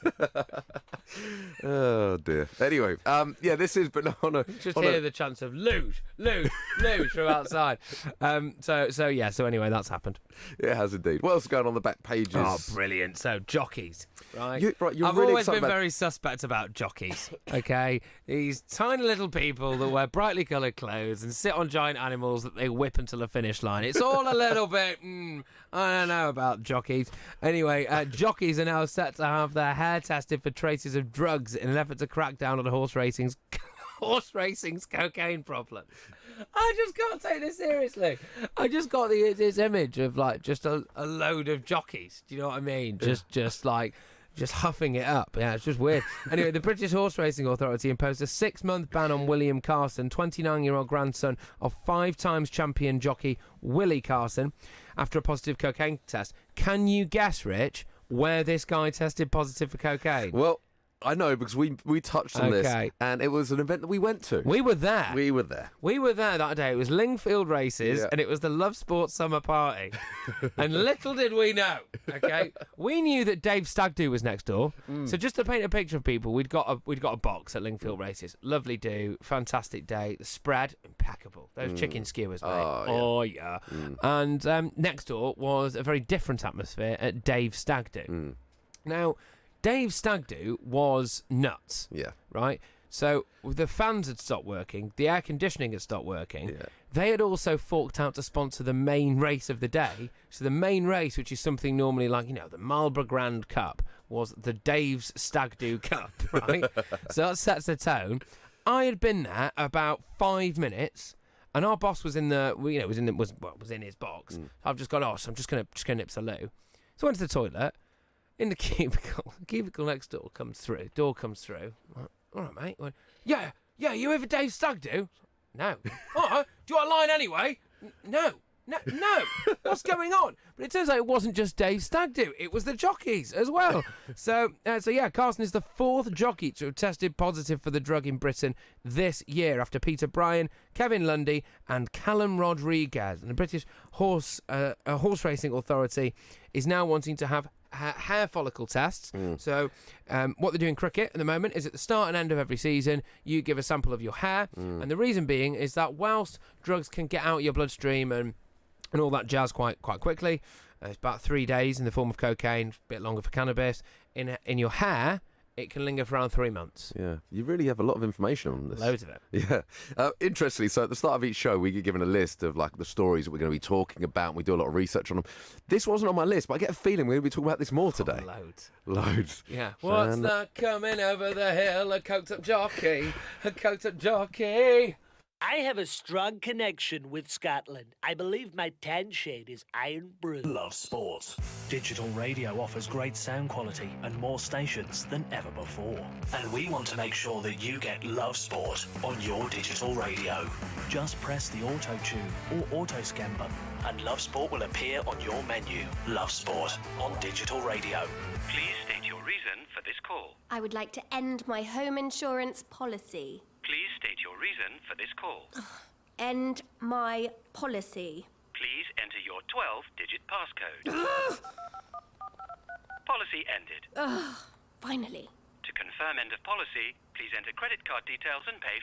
Oh dear. Anyway, this is, but on a just hear the chants of lose from outside. So anyway, that's happened. It has indeed. What else is going on the back pages? Oh, brilliant. So jockeys, right? You're I've really always been excited very suspect about jockeys. Okay, these tiny little people that wear brightly coloured clothes and sit on giant animals that they whip until the finish line. It's all a little bit. I don't know about jockeys. Anyway, jockeys are now set to have their hair tested for traces of drugs in an effort to crack down on horse racing's cocaine problem. I just can't take this seriously. I just got this image of like just a load of jockeys. Do you know what I mean? Just huffing it up. Yeah, it's just weird. Anyway, the British Horse Racing Authority imposed a 6-month ban on William Carson, 29-year-old grandson of 5 times champion jockey Willie Carson, after a positive cocaine test. Can you guess, Rich, where this guy tested positive for cocaine? Well, I know, because we touched on this, and it was an event that we went to. We were there. We were there that day. It was Lingfield Races, and it was the Love Sports Summer Party. And little did we know, okay? We knew that Dave Stagdo was next door. So just to paint a picture of people, we'd got a box at Lingfield Races. Lovely do, fantastic day. The spread, impeccable. Those chicken skewers, mate. Oh, yeah. And next door was a very different atmosphere at Dave Stagdo. Now, Dave Stagdo was nuts. Yeah. Right? So the fans had stopped working, the air conditioning had stopped working. Yeah. They had also forked out to sponsor the main race of the day. So the main race, which is something normally like, the Marlborough Grand Cup, was the Dave's Stagdo Cup, right? So that sets the tone. I had been there about 5 minutes, and our boss was in was in his box. I've just gone, so I'm just gonna nip to the loo. So I went to the toilet. In the cubicle next door comes through. Door comes through. All right, mate. Went, yeah. You here for Dave Stagdo? No. All right. Do you want a line anyway? No. What's going on? But it turns out it wasn't just Dave Stagdo. It was the jockeys as well. So Carson is the 4th jockey to have tested positive for the drug in Britain this year, after Peter Bryan, Kevin Lundy, and Callum Rodriguez. And the British Horse Racing Authority is now wanting to have hair follicle tests. So what they do in cricket at the moment is at the start and end of every season, you give a sample of your hair. And the reason being is that whilst drugs can get out your bloodstream and all that jazz quite quickly, it's about 3 days in the form of cocaine, a bit longer for cannabis, in your hair, it can linger for around 3 months. Yeah, you really have a lot of information on this. Loads of it. Yeah. Interestingly, so at the start of each show, we get given a list of like the stories that we're going to be talking about, and we do a lot of research on them. This wasn't on my list, but I get a feeling we're going to be talking about this more today. Loads. Yeah. What's that coming over the hill? A coked up jockey. A coked up jockey. I have a strong connection with Scotland. I believe my tan shade is iron blue. Love Sport. Digital radio offers great sound quality and more stations than ever before. And we want to make sure that you get Love Sport on your digital radio. Just press the auto tune or auto scan button and Love Sport will appear on your menu. Love Sport on digital radio. Please state your reason for this call. I would like to end my home insurance policy. Please state your reason for this call. End my policy. Please enter your 12-digit passcode. Policy ended. Finally. To confirm end of policy, please enter credit card details and pay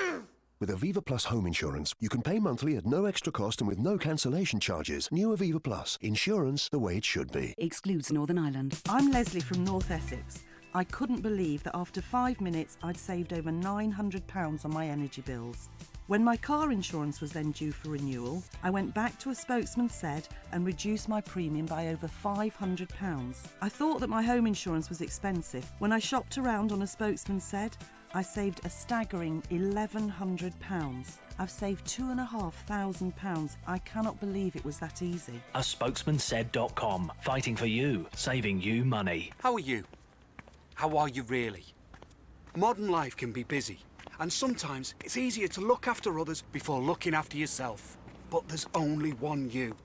£50. With Aviva Plus home insurance, you can pay monthly at no extra cost and with no cancellation charges. New Aviva Plus. Insurance the way it should be. Excludes Northern Ireland. I'm Leslie from North Essex. I couldn't believe that after 5 minutes I'd saved over £900 on my energy bills. When my car insurance was then due for renewal, I went back to a spokesman said and reduced my premium by over £500. I thought that my home insurance was expensive. When I shopped around on a spokesman said, I saved a staggering £1,100. I've saved £2,500. I cannot believe it was that easy. A spokesmansaid.com, fighting for you, saving you money. How are you? How are you really? Modern life can be busy, and sometimes it's easier to look after others before looking after yourself. But there's only one you.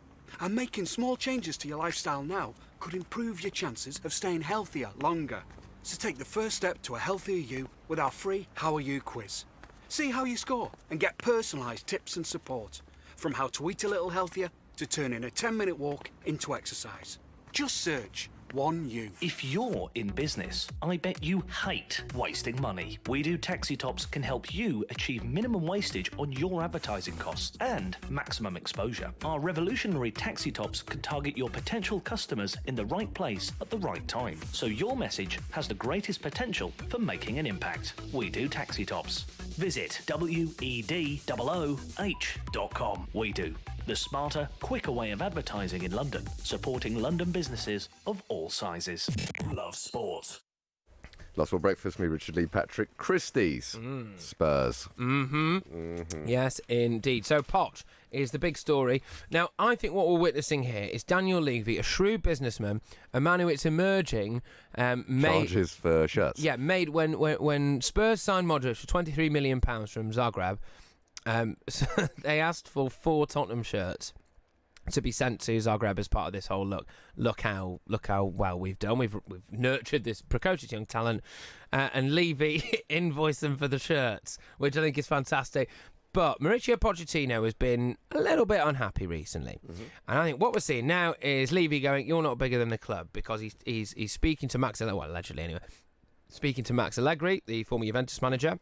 And making small changes to your lifestyle now could improve your chances of staying healthier longer. So take the first step to a healthier you with our free How Are You quiz. See how you score and get personalised tips and support. From how to eat a little healthier to turning a 10-minute walk into exercise. Just search One You. If you're in business, I bet you hate wasting money. We Do Taxi Tops can help you achieve minimum wastage on your advertising costs and maximum exposure. Our revolutionary taxi tops can target your potential customers in the right place at the right time, so your message has the greatest potential for making an impact. We Do Taxi Tops. Visit wedooh.com. We Do. The smarter, quicker way of advertising in London, supporting London businesses of all sizes. Love sport. Last Sport Breakfast, me, Richard Lee, Patrick Christys. Spurs. Yes, indeed. So Poch is the big story. Now, I think what we're witnessing here is Daniel Levy, a shrewd businessman, a man who it's emerging Charges for shirts. Yeah, made when Spurs signed Modric for £23 million from Zagreb. So they asked for 4 Tottenham shirts to be sent to Zagreb as part of this whole look how well we've done. We've nurtured this precocious young talent, and Levy invoiced them for the shirts, which I think is fantastic. But Mauricio Pochettino has been a little bit unhappy recently, and I think what we're seeing now is Levy going, "You're not bigger than the club," because he's speaking to Max, well, allegedly anyway, speaking to Max Allegri, the former Juventus manager.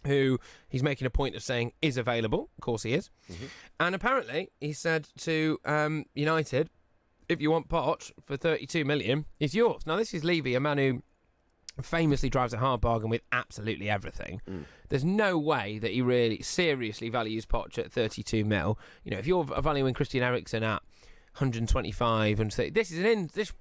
Who he's making a point of saying is available. Of course he is. And apparently he said to United, if you want Poch for 32 million, it's yours. Now, this is Levy, a man who famously drives a hard bargain with absolutely everything. There's no way that he really seriously values Poch at 32 mil. You know, if you're valuing Christian Eriksen at 125 and say this is a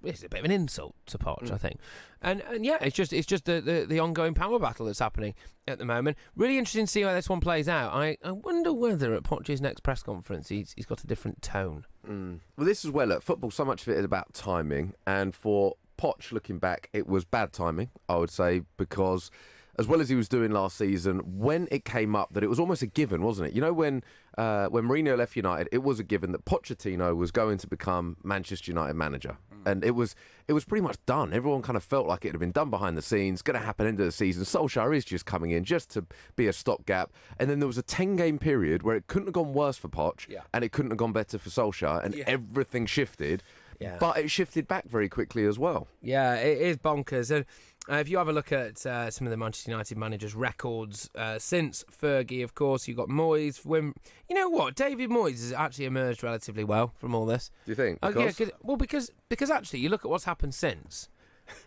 bit of an insult to Poch, I think, and yeah, it's just the ongoing power battle that's happening at the moment. Really interesting to see how this one plays out. I wonder whether at Poch's next press conference he's got a different tone. Well, this is at football. So much of it is about timing, and for Poch, looking back, it was bad timing, I would say, because as well as he was doing last season, when it came up that it was almost a given, wasn't it? You know, when Mourinho left United, it was a given that Pochettino was going to become Manchester United manager. And it was pretty much done. Everyone kind of felt like it had been done behind the scenes, going to happen into the season. Solskjaer is just coming in just to be a stopgap. And then there was a 10-game period where it couldn't have gone worse for Poch, and it couldn't have gone better for Solskjaer, and everything shifted. Yeah. But it shifted back very quickly as well. Yeah, it is bonkers. And if you have a look at some of the Manchester United managers' records since Fergie, of course, you've got Moyes. You know what? David Moyes has actually emerged relatively well from all this. Do you think? Because actually, you look at what's happened since,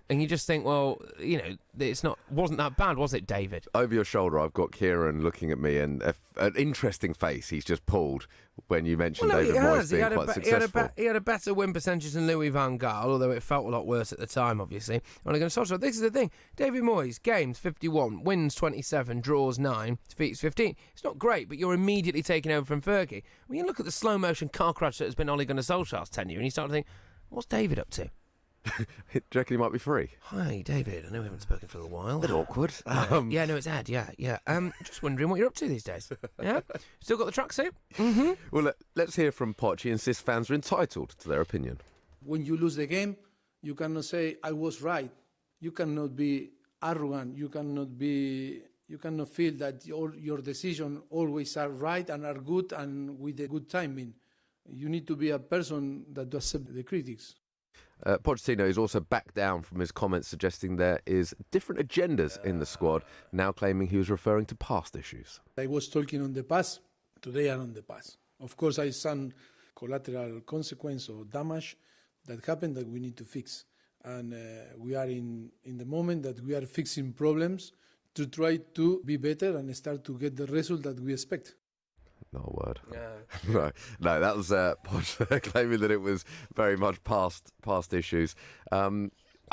and you just think, well, you know, wasn't that bad, was it, David? Over your shoulder, I've got Kieran looking at me, and an interesting face he's just pulled when you mentioned David Moyes being quite successful. He had a better win percentage than Louis van Gaal, although it felt a lot worse at the time, obviously. This is the thing. David Moyes, games 51, wins 27, draws 9, defeats 15. It's not great, but you're immediately taking over from Fergie. When you look at the slow-motion car crash that has been Ole Gunnar Solskjaer's tenure, and you start to think, what's David up to? Do you reckon he might be free? Hi, David. I know we haven't spoken for a while. A bit awkward. Yeah, no, it's Ed. Yeah. Just wondering what you're up to these days. Yeah? Still got the tracksuit? Mm-hmm. Well, let's hear from Poch. He insists fans are entitled to their opinion. When you lose the game, you cannot say, I was right. You cannot be arrogant. You cannot feel that your decisions always are right and are good and with a good timing. You need to be a person that accepts the critics. Pochettino is also backed down from his comments suggesting there is different agendas in the squad, now claiming he was referring to past issues. I was talking on the past, today I'm on the past. Of course, I some collateral consequence or damage that happened that we need to fix. And we are in the moment that we are fixing problems to try to be better and start to get the result that we expect. Not a word. No, that was Poch claiming that it was very much past issues. I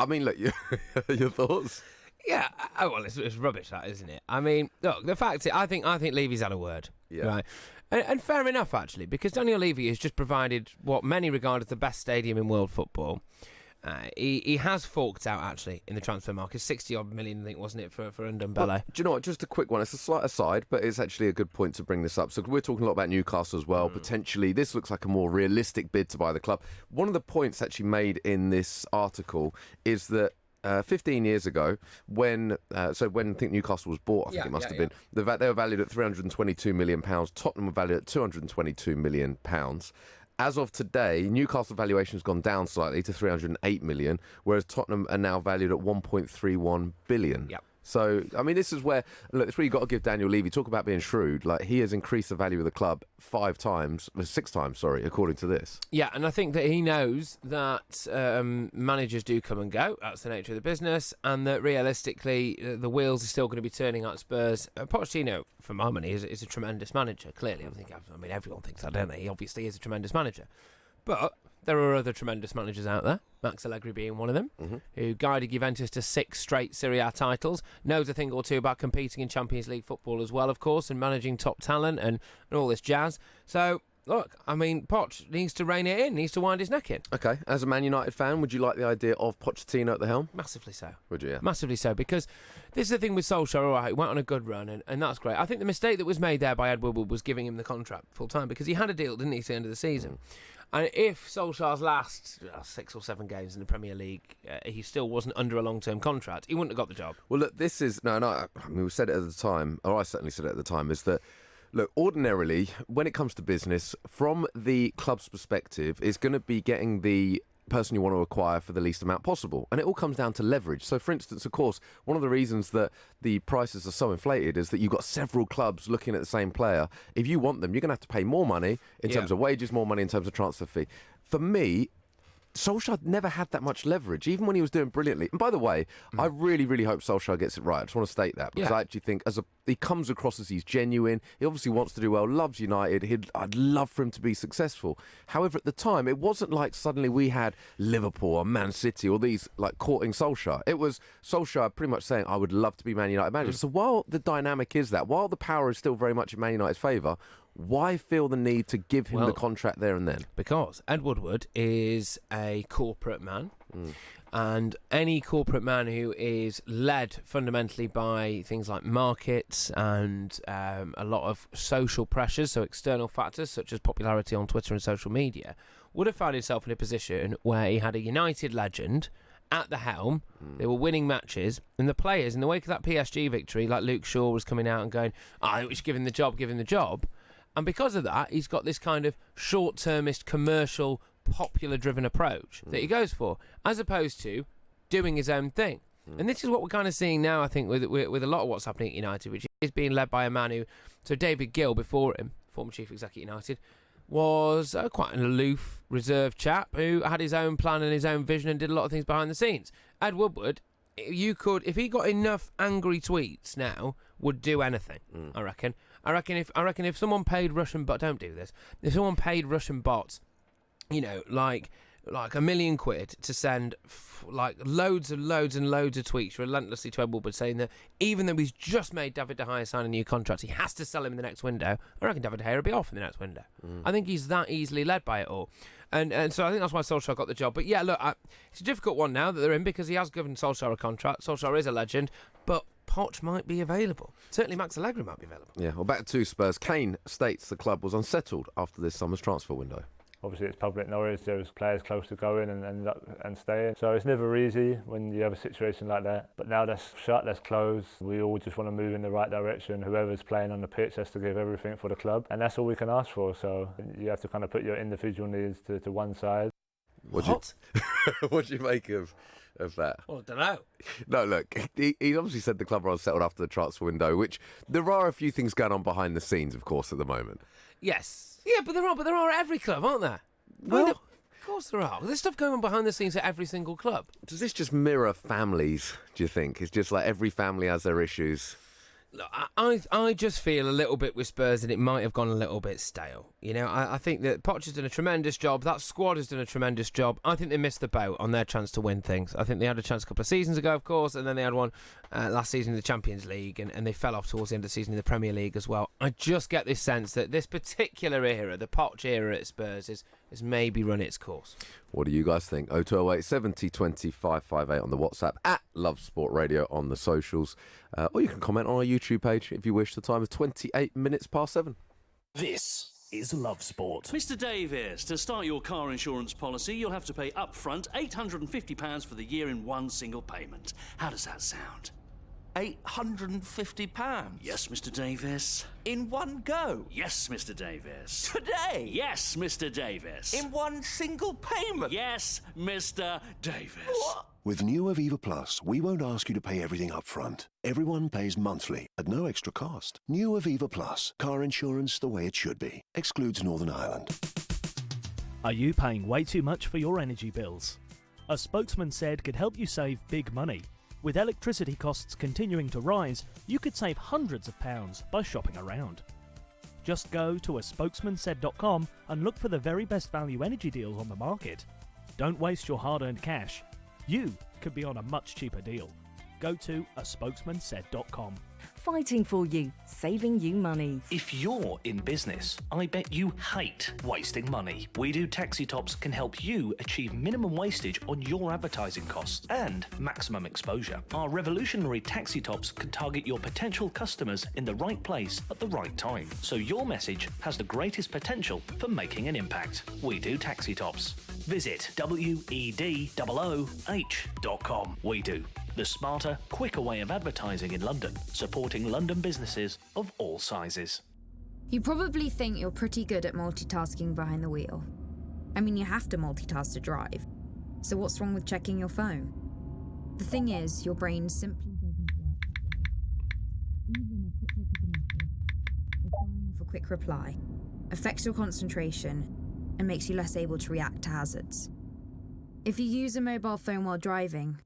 mean, look, your thoughts? Yeah, well, it's rubbish, that, isn't it? I mean, look, the fact is, I think Levy's had a word, right? And fair enough, actually, because Daniel Levy has just provided what many regard as the best stadium in world football. He has forked out, actually, in the transfer market, 60-odd million, I think, wasn't it, for Ndombele? Well, do you know what? Just a quick one. It's a slight aside, but it's actually a good point to bring this up. So we're talking a lot about Newcastle as well. Potentially, this looks like a more realistic bid to buy the club. One of the points actually made in this article is that 15 years ago, when I think Newcastle was bought, I think it must have been, they were valued at £322 million. Tottenham were valued at £222 million. As of today, Newcastle valuation has gone down slightly to 308 million, whereas Tottenham are now valued at 1.31 billion. Yep. So, I mean, this is where, look, it's where you've got to give Daniel Levy, talk about being shrewd. Like, he has increased the value of the club 6 times, according to this. Yeah, and I think that he knows that managers do come and go. That's the nature of the business, and that realistically, the wheels are still going to be turning at Spurs. Pochettino, for my money, is a tremendous manager. Clearly, I mean, everyone thinks that, don't they? He obviously is a tremendous manager. But there are other tremendous managers out there, Max Allegri being one of them, who guided Juventus to 6 straight Serie A titles, knows a thing or two about competing in Champions League football as well, of course, and managing top talent and all this jazz. So, look, I mean, Poch needs to rein it in, needs to wind his neck in. Okay, as a Man United fan, would you like the idea of Pochettino at the helm? Massively so. Would you, yeah? Massively so, because this is the thing with Solskjaer, all right, he went on a good run, and that's great. I think the mistake that was made there by Ed Woodward was giving him the contract full-time, because he had a deal, didn't he, at the end of the season? And if Solskjaer's last 6 or 7 games in the Premier League, he still wasn't under a long-term contract, he wouldn't have got the job. Well, look, this is... No, I mean, we said it at the time, or I certainly said it at the time, is that, look, ordinarily, when it comes to business, from the club's perspective, it's going to be getting the person you want to acquire for the least amount possible. And it all comes down to leverage. So, for instance, of course, one of the reasons that the prices are so inflated is that you've got several clubs looking at the same player. If you want them, you're going to have to pay more money in terms of wages, more money in terms of transfer fee. For me, Solskjaer never had that much leverage, even when he was doing brilliantly. And by the way, I really, really hope Solskjaer gets it right. I just want to state that, because I actually think he comes across as he's genuine. He obviously wants to do well, loves United. I'd love for him to be successful. However, at the time, it wasn't like suddenly we had Liverpool or Man City or these like courting Solskjaer. It was Solskjaer pretty much saying, I would love to be Man United manager. So while the dynamic is that, while the power is still very much in Man United's favour, why feel the need to give him the contract there and then? Because Ed Woodward is a corporate man, and any corporate man who is led fundamentally by things like markets and a lot of social pressures, so external factors such as popularity on Twitter and social media, would have found himself in a position where he had a United legend at the helm. They were winning matches, and the players, in the wake of that PSG victory, like Luke Shaw was coming out and going, we should give him the job. And because of that, he's got this kind of short-termist, commercial, popular-driven approach that he goes for, as opposed to doing his own thing. And this is what we're kind of seeing now, I think, with a lot of what's happening at United, which is being led by a man who... So David Gill, before him, former chief executive at United, was quite an aloof, reserved chap who had his own plan and his own vision and did a lot of things behind the scenes. Ed Woodward, if he got enough angry tweets now, would do anything, I reckon. I reckon if someone paid Russian bots, don't do this. If someone paid Russian bots, like £1 million to send like loads and loads and loads of tweets relentlessly to Ed Woodward saying that even though he's just made David De Gea sign a new contract, he has to sell him in the next window, I reckon David De Gea will be off in the next window. I think he's that easily led by it all. And so I think that's why Solskjaer got the job. But yeah, look, it's a difficult one now that they're in, because he has given Solskjaer a contract. Solskjaer is a legend, but Poch might be available. Certainly Max Allegri might be available. Yeah, well, back to Spurs. Kane states the club was unsettled after this summer's transfer window. Obviously, it's public knowledge. There's players close to going and staying. So it's never easy when you have a situation like that. But now that's shut, that's closed. We all just want to move in the right direction. Whoever's playing on the pitch has to give everything for the club. And that's all we can ask for. So you have to kind of put your individual needs to one side. What do you make of that? Well, I don't know. No, look, he obviously said the club are unsettled after the transfer window, which there are a few things going on behind the scenes, of course, at the moment. Yes. Yeah, but there are at every club, aren't there? Well, of course there are. There's stuff going on behind the scenes at every single club. Does this just mirror families, do you think? It's just like every family has their issues. I just feel a little bit with Spurs that it might have gone a little bit stale. You know, I think that Poch has done a tremendous job. That squad has done a tremendous job. I think they missed the boat on their chance to win things. I think they had a chance a couple of seasons ago, of course, and then they had one last season in the Champions League, and they fell off towards the end of the season in the Premier League as well. I just get this sense that this particular era, the Poch era at Spurs, has maybe run its course. What do you guys think? 0208 70 20 558 on the WhatsApp, at Love Sport Radio on the socials. Or you can comment on our YouTube page if you wish. The time is 28 minutes past 7. This is Love Sport. Mr. Davis, to start your car insurance policy, you'll have to pay upfront £850 for the year in one single payment. How does that sound? £850? Yes, Mr. Davis. In one go? Yes, Mr. Davis. Today? Yes, Mr. Davis. In one single payment? Yes, Mr. Davis. What? With new Aviva Plus, we won't ask you to pay everything up front. Everyone pays monthly at no extra cost. New Aviva Plus, car insurance the way it should be. Excludes Northern Ireland. Are you paying way too much for your energy bills? A spokesman said could help you save big money. With electricity costs continuing to rise, you could save hundreds of pounds by shopping around. Just go to aspokesmansaid.com and look for the very best value energy deals on the market. Don't waste your hard-earned cash. You could be on a much cheaper deal. Go to aspokesmansaid.com. Fighting for you, saving you money. If you're in business, I bet you hate wasting money. We Do Taxi Tops can help you achieve minimum wastage on your advertising costs and maximum exposure. Our revolutionary taxi tops can target your potential customers in the right place at the right time, so your message has the greatest potential for making an impact. We Do Taxi Tops. Visit wedooh.com. We Do. The smarter, quicker way of advertising in London, supporting London businesses of all sizes. You probably think you're pretty good at multitasking behind the wheel. I mean, you have to multitask to drive. So what's wrong with checking your phone? The thing is, your brain simply doesn't work. Even a quick look at the message, or firing off a quick reply, affects your concentration and makes you less able to react to hazards. If you use a mobile phone while driving,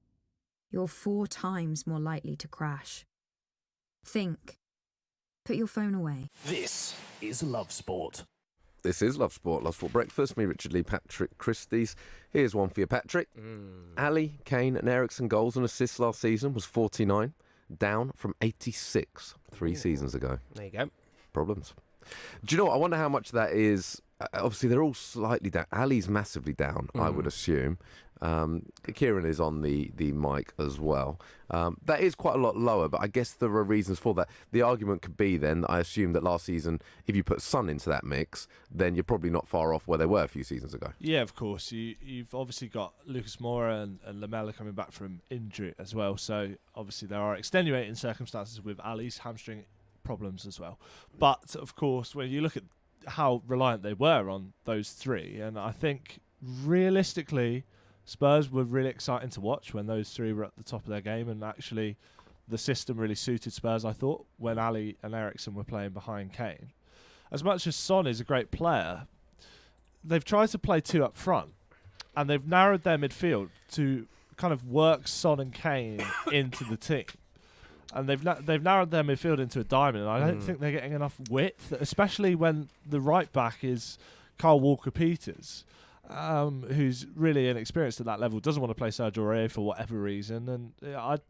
you're 4 times more likely to crash. Think. Put your phone away. This is Love Sport. This is Love Sport Breakfast. Me, Richard Lee, Patrick Christys. Here's one for you, Patrick. Ali, Kane and Ericsson goals and assists last season was 49, down from 86 3 seasons ago. There you go. Problems. Do you know what? I wonder how much that is. Obviously, they're all slightly down. Ali's massively down, I would assume. Kieran is on the mic as well. That is quite a lot lower, but I guess there are reasons for that. The argument could be then that I assume that last season, if you put Son into that mix, then you're probably not far off where they were a few seasons ago. Yeah, of course. You've obviously got Lucas Moura and Lamela coming back from injury as well. So obviously there are extenuating circumstances with Ali's hamstring problems as well. But of course, when you look at how reliant they were on those three, and I think realistically Spurs were really exciting to watch when those three were at the top of their game, and actually the system really suited Spurs, I thought, when Ali and Ericsson were playing behind Kane. As much as Son is a great player, they've tried to play 2 up front, and they've narrowed their midfield to kind of work Son and Kane into the team. And they've narrowed their midfield into a diamond, and I don't think they're getting enough width, especially when the right back is Kyle Walker-Peters, who's really inexperienced at that level, doesn't want to play Sergio Aurier for whatever reason, and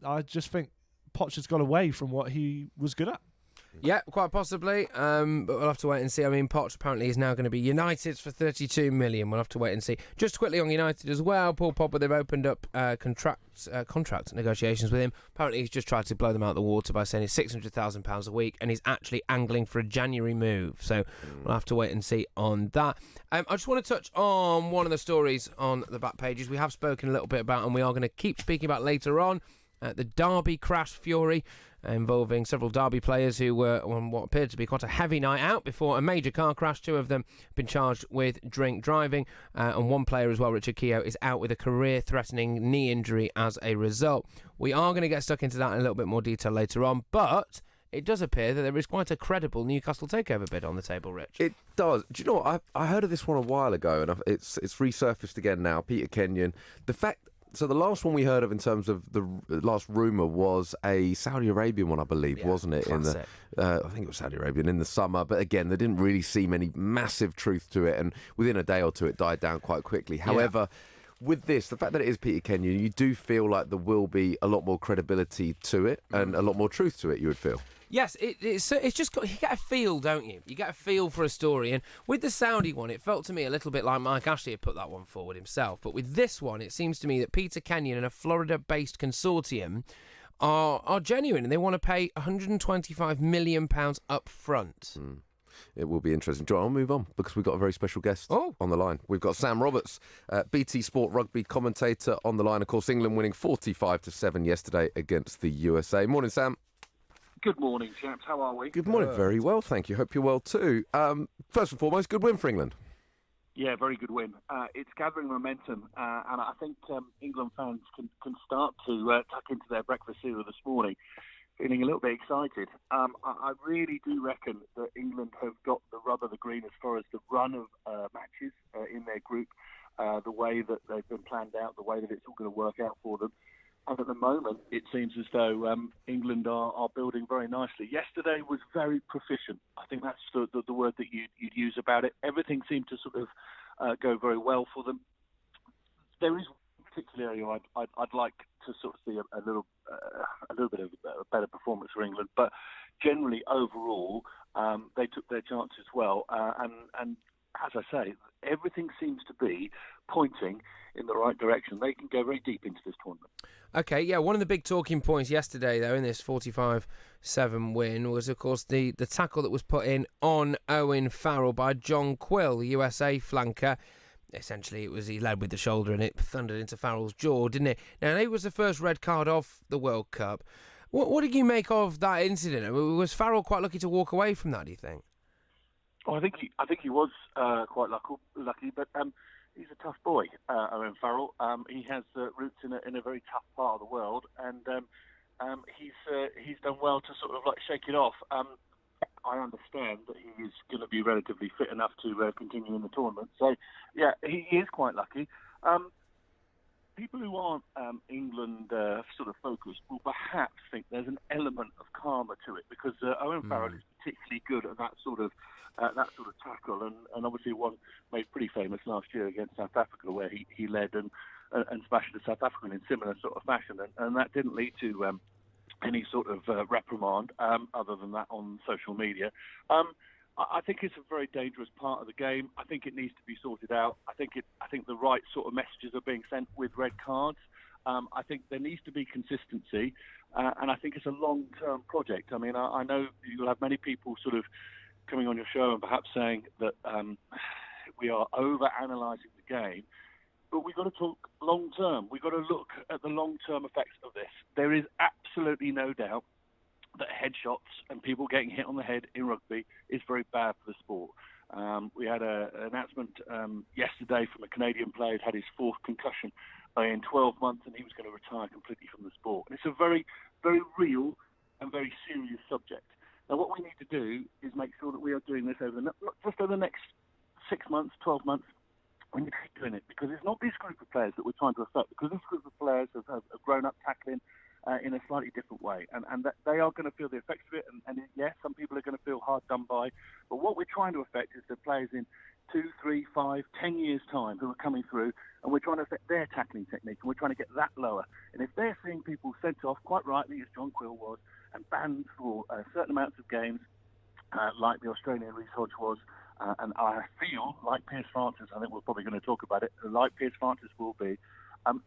I just think Poch has got away from what he was good at. Yeah, quite possibly, but we'll have to wait and see. I mean, Poch apparently is now going to be United for 32 million. We'll have to wait and see. Just quickly on United as well, Paul Pogba, they've opened up contract negotiations with him. Apparently he's just tried to blow them out of the water by saying it's £600,000 a week, and he's actually angling for a January move. So we'll have to wait and see on that. I just want to touch on one of the stories on the back pages we have spoken a little bit about, and we are going to keep speaking about later on. The Derby crash fury involving several Derby players who were on what appeared to be quite a heavy night out before a major car crash. 2 of them have been charged with drink driving, and one player as well, Richard Keogh, is out with a career-threatening knee injury as a result. We are going to get stuck into that in a little bit more detail later on, but it does appear that there is quite a credible Newcastle takeover bid on the table, Rich. It does. Do you know what? I heard of this one a while ago, and it's resurfaced again now. Peter Kenyon. The fact So the last one we heard of in terms of the last rumour was a Saudi Arabian one, I believe, wasn't it? classic. I think it was Saudi Arabian in the summer. But again, there didn't really seem any massive truth to it. And within a day or two, it died down quite quickly. However, with this, the fact that it is Peter Kenyon, you do feel like there will be a lot more credibility to it and a lot more truth to it, you would feel. Yes, it's just got, you get a feel, don't you? You get a feel for a story, and with the Saudi one, it felt to me a little bit like Mike Ashley had put that one forward himself. But with this one, it seems to me that Peter Kenyon and a Florida-based consortium are genuine, and they want to pay £125 million up front. It will be interesting. John, I'll move on because we've got a very special guest on the line. We've got Sam Roberts, BT Sport rugby commentator on the line. Of course, England winning 45-7 yesterday against the USA. Morning, Sam. Good morning, chaps. How are we? Good morning. Very well, thank you. Hope you're well too. First and foremost, good win for England. Yeah, very good win. It's gathering momentum, and I think England fans can start to tuck into their breakfast cereal this morning, feeling a little bit excited. I really do reckon that England have got the rub of the green as far as the run of matches in their group, the way that they've been planned out, the way that it's all going to work out for them. And at the moment, it seems as though England are building very nicely. Yesterday was very proficient. I think that's the word that you'd use about it. Everything seemed to sort of go very well for them. There is one particular area I'd like to sort of see a little bit of a better performance for England. But generally, overall, they took their chances well. And as I say, everything seems to be pointing in the right direction. They can go very deep into this tournament. Okay, yeah, one of the big talking points yesterday, though, in this 45-7 win was, of course, the tackle that was put in on Owen Farrell by John Quill, the USA flanker. Essentially, he led with the shoulder and it thundered into Farrell's jaw, didn't it? Now, it was the first red card off the World Cup. What did you make of that incident? Was Farrell quite lucky to walk away from that, do you think? Oh, I think he was quite lucky, but he's a tough boy, Owen Farrell. He has roots in a very tough part of the world, and he's done well to sort of like shake it off. I understand that he is going to be relatively fit enough to continue in the tournament. So, yeah, he is quite lucky. People who aren't England sort of focused will perhaps think there's an element of karma to it because Owen Farrell is particularly good at that sort of tackle, and obviously one made pretty famous last year against South Africa, where he led and smashed the South African in similar sort of fashion, and that didn't lead to any sort of reprimand other than that on social media. I think it's a very dangerous part of the game. I think it needs to be sorted out. I think the right sort of messages are being sent with red cards. I think there needs to be consistency, and I think it's a long-term project. I mean, I know you'll have many people sort of coming on your show and perhaps saying that we are over-analysing the game, but we've got to talk long-term. We've got to look at the long-term effects of this. There is absolutely no doubt that headshots and people getting hit on the head in rugby is very bad for the sport. We had an announcement yesterday from a Canadian player who'd had his fourth concussion in 12 months, and he was going to retire completely from the sport. And it's a very, very real and very serious subject. Now, what we need to do is make sure that we are doing this not just over the next 6 months, 12 months. We need to keep doing it because it's not this group of players that we're trying to affect, because this group of players have grown up tackling in a slightly different way, and that they are going to feel the effects of it. And yes, some people are going to feel hard done by, but what we're trying to affect is the players in 2, 3, 5, 10 years' time who are coming through, and we're trying to affect their tackling technique, and we're trying to get that lower. And if they're seeing people sent off, quite rightly, as John Quill was, and banned for certain amounts of games, like the Australian Reece Hodge was, and I feel like Piers Francis, I think we're probably going to talk about it, like Piers Francis will be,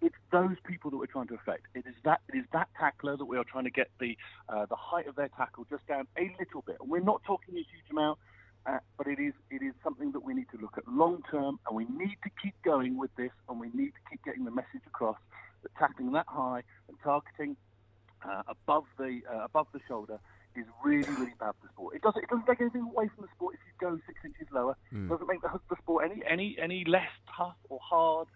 it's those people that we're trying to affect. It is that tackler that we are trying to get the height of their tackle just down a little bit. And we're not talking a huge amount, but it is something that we need to look at long term, and we need to keep going with this, and we need to keep getting the message across that tackling that high and targeting above the shoulder is really, really bad for the sport. It doesn't take anything away from the sport if you go 6 inches lower. It doesn't make the sport any less tough or hard.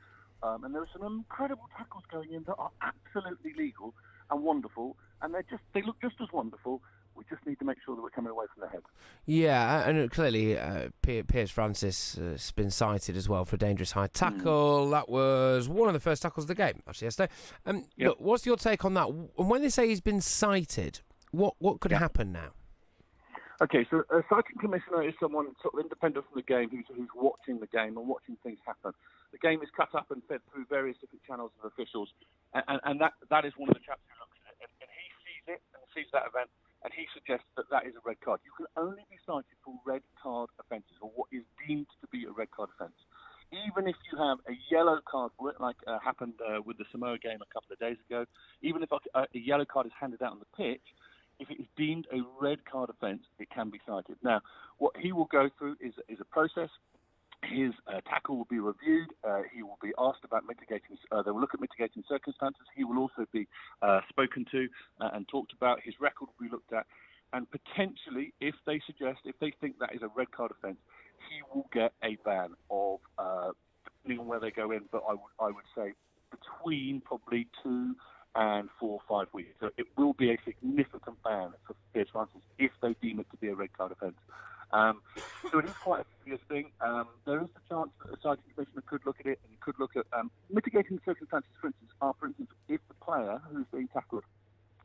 And there are some incredible tackles going in that are absolutely legal and wonderful, and they look just as wonderful. We just need to make sure that we're coming coming away from their head. Yeah, and clearly Piers Francis has been cited as well for a dangerous high tackle. That was one of the first tackles of the game, actually, yesterday. Look, what's your take on that? And when they say he's been cited, what could happen now? Okay, so a citing commissioner is someone sort of independent from the game who's watching the game and watching things happen. The game is cut up and fed through various different channels of officials, and that is one of the chaps who looks at it. And he sees it and sees that event, and he suggests that is a red card. You can only be cited for red card offences, or what is deemed to be a red card offence. Even if you have a yellow card for it, like happened with the Samoa game a couple of days ago, even if a yellow card is handed out on the pitch, if it is deemed a red card offence, it can be cited. Now, what he will go through is a process. His tackle will be reviewed. He will be asked about mitigating. They will look at mitigating circumstances. He will also be spoken to and talked about. His record will be looked at, and potentially, if they think that is a red card offence, he will get a ban of depending on where they go in. But I would say between probably 2 and 4 or 5 weeks. So it will be a significant ban for Piers Francis if they deem it to be a red card offence. So it is quite a serious thing. There is the chance that a citing commissioner could look at it and could look at mitigating circumstances, for instance, if the player who's being tackled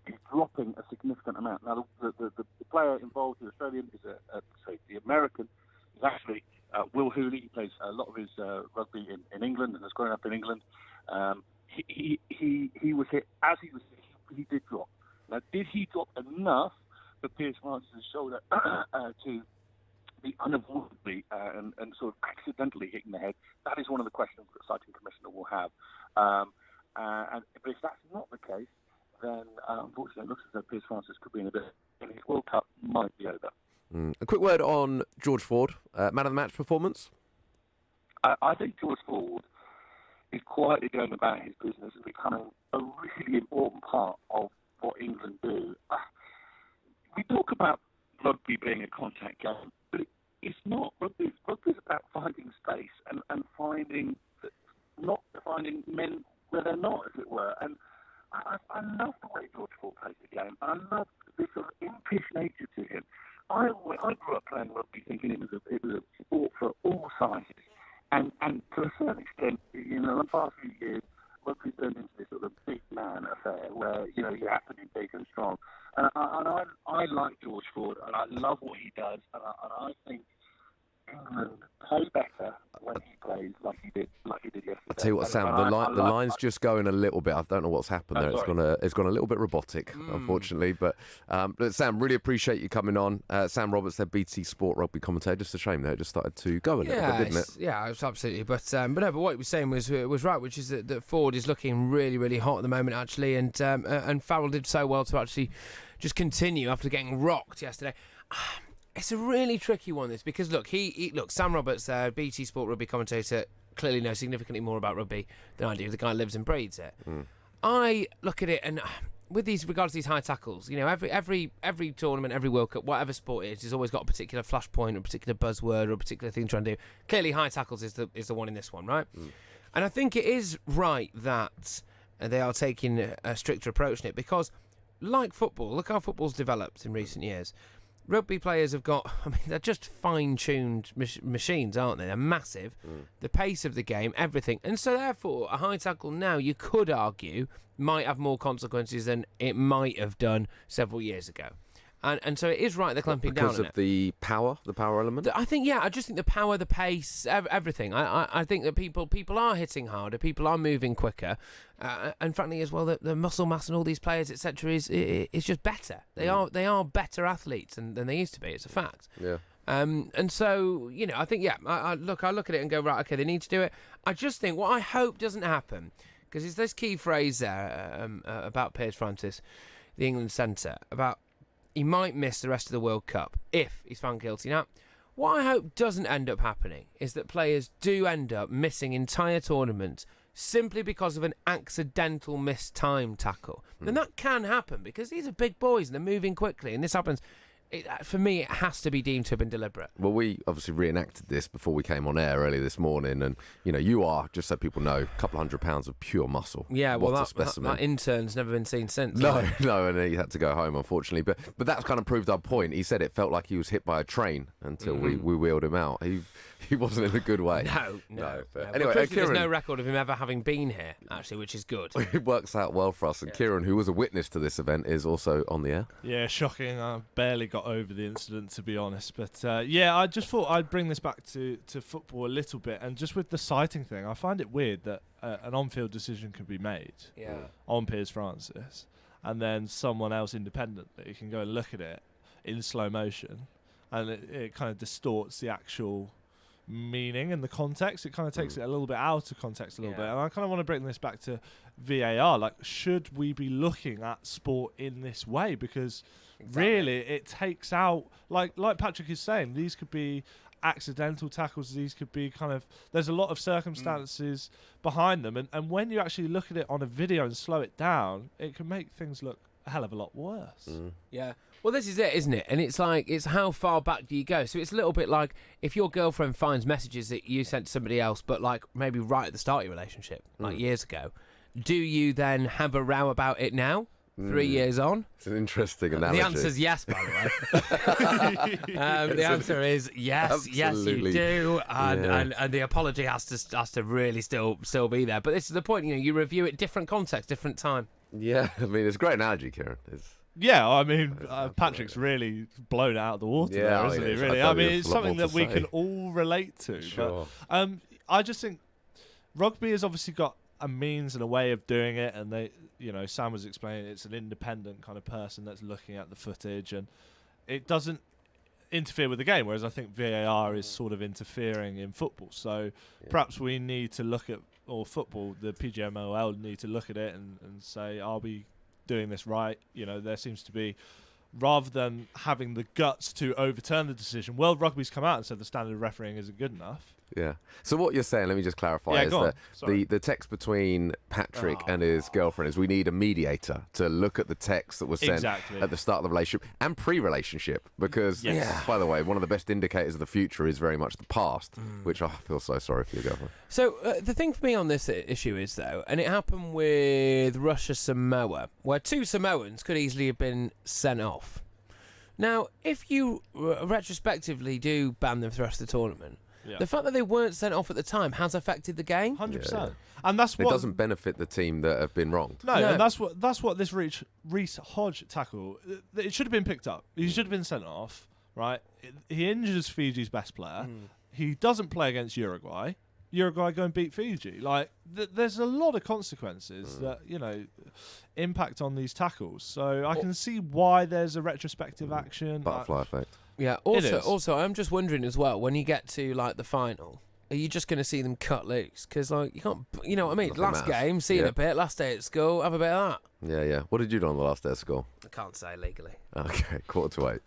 is dropping a significant amount. Now, the player involved, the Australian, the American, is actually Will Hooley. He plays a lot of his rugby in England and has grown up in England. He was hit as he was hit. He did drop. Now, did he drop enough for Piers Francis' shoulder to be unavoidably and sort of accidentally hitting the head? That is one of the questions that citing commissioner will have. But if that's not the case, then unfortunately it looks as though Piers Francis could be in a bit, and his World Cup might be over. A quick word on George Ford, man of the match performance. I think George Ford is quietly going about his business and becoming a really important part of what England do. We talk about rugby being a contact game, but it's not. Rugby is about finding space and not finding men where they're not, as it were. And I love the way George Ford plays the game. I love this sort of impish nature to him. I grew up playing rugby thinking it was a sport for all sizes. And to a certain extent, in the past few years, rugby's turned into this sort of big man affair where, you have to be big and strong. And I like George Ford, and I love what he does, and I think England play better when he plays like he did yesterday. I tell you what, Sam, the line's just going a little bit. I don't know what's happened there. It's gone a little bit robotic, unfortunately. But Sam, really appreciate you coming on. Sam Roberts, their BT Sport rugby commentator. Just a shame though, it just started to go a little bit, didn't it? Yeah, absolutely. But what he was saying was right, which is that Ford is looking really, really hot at the moment, actually, and Farrell did so well to actually just continue after getting rocked yesterday. It's a really tricky one, this, because look, Sam Roberts, BT Sport rugby commentator, clearly knows significantly more about rugby than I do. The guy lives and breathes it. I look at it, and with regards to these high tackles, every tournament, every World Cup, whatever sport it is, has always got a particular flashpoint, or a particular buzzword, or a particular thing to try and do. Clearly, high tackles is the one in this one, right? And I think it is right that they are taking a stricter approach in it, because like football, look how football's developed in recent years. Rugby players have got, they're just fine-tuned machines, aren't they? They're massive. The pace of the game, everything. And so, therefore, a high tackle now, you could argue, might have more consequences than it might have done several years ago. And so it is right they're clamping down on it. Because of the power element? I just think the power, the pace, everything. I think that people are hitting harder, people are moving quicker, and frankly as well, the muscle mass and all these players, etc., is just better. They are better athletes than they used to be. It's a fact. Yeah. And so, I think, I look at it and go, right, okay, they need to do it. I just think what I hope doesn't happen, because it's this key phrase there about Piers Francis, the England centre, about he might miss the rest of the World Cup if he's found guilty. Now, what I hope doesn't end up happening is that players do end up missing entire tournaments simply because of an accidental missed time tackle. And that can happen because these are big boys and they're moving quickly, and this happens for me, it has to be deemed to have been deliberate. Well, we obviously reenacted this before we came on air earlier this morning, and you are, just so people know, a couple £100 of pure muscle. Yeah, well, What a specimen. that intern's never been seen since. No, and he had to go home, unfortunately. But that's kind of proved our point. He said it felt like he was hit by a train until we wheeled him out. He wasn't in a good way. No. Anyway, There's Kieran, no record of him ever having been here, actually, which is good. it works out well for us. And Kieran, who was a witness to this event, is also on the air. Yeah, shocking. I barely got over the incident, to be honest. But I just thought I'd bring this back to football a little bit. And just with the sighting thing, I find it weird that an on-field decision can be made on Piers Francis, and then someone else independently can go and look at it in slow motion, and it kind of distorts the actual meaning and the context. It kind of takes it a little bit out of context a little bit. And I kind of want to bring this back to VAR. Like, should we be looking at sport in this way? Because really, it takes out, like Patrick is saying, these could be accidental tackles. These could be there's a lot of circumstances behind them. And when you actually look at it on a video and slow it down, it can make things look a hell of a lot worse. Yeah. Well, this is it, isn't it? And it's like, it's how far back do you go? So it's a little bit like if your girlfriend finds messages that you sent to somebody else, but like maybe right at the start of your relationship, like years ago, do you then have a row about it now, 3 years on? It's an interesting analogy. The answer's yes, by the way. The answer is yes, Absolutely. yes, you do, and the apology has to really still be there. But this is the point, you review it different context, different time. Yeah, I mean, it's a great analogy, Kieran. Yeah, I mean, Patrick's really blown it out of the water there, isn't he? Really, I mean, it's something that we can all relate to. Sure. But, I just think rugby has obviously got a means and a way of doing it, and they, Sam was explaining it's an independent kind of person that's looking at the footage, and it doesn't interfere with the game. Whereas I think VAR is sort of interfering in football. So perhaps we need to look at, or football, the PGMOL need to look at it and say, are we doing this right? There seems to be, rather than having the guts to overturn the decision, World Rugby's come out and said the standard of refereeing isn't good enough. Yeah. So what you're saying, let me just clarify, is that the text between Patrick and his girlfriend is we need a mediator to look at the text that was sent at the start of the relationship and pre-relationship, because, by the way, one of the best indicators of the future is very much the past, which I feel so sorry for your girlfriend. So the thing for me on this issue is, though, and it happened with Russia-Samoa, where 2 Samoans could easily have been sent off. Now, if you retrospectively do ban them for the rest of the tournament, the fact that they weren't sent off at the time has affected the game. 100%. And that's what it doesn't benefit the team that have been wronged. No, and that's what this Reece Hodge tackle, it should have been picked up. He should have been sent off, right? He injures Fiji's best player. He doesn't play against Uruguay. Uruguay go and beat Fiji. Like, there's a lot of consequences that, impact on these tackles. So I can see why there's a retrospective action. Butterfly effect. Yeah, also, I'm just wondering as well, when you get to, like, the final, are you just going to see them cut loose? Because, like, you can't, you know what I mean? Nothing Last matters. game, seen a bit, last day at school, have a bit of that. Yeah. What did you do on the last day of school? I can't say legally. Okay, 7:45.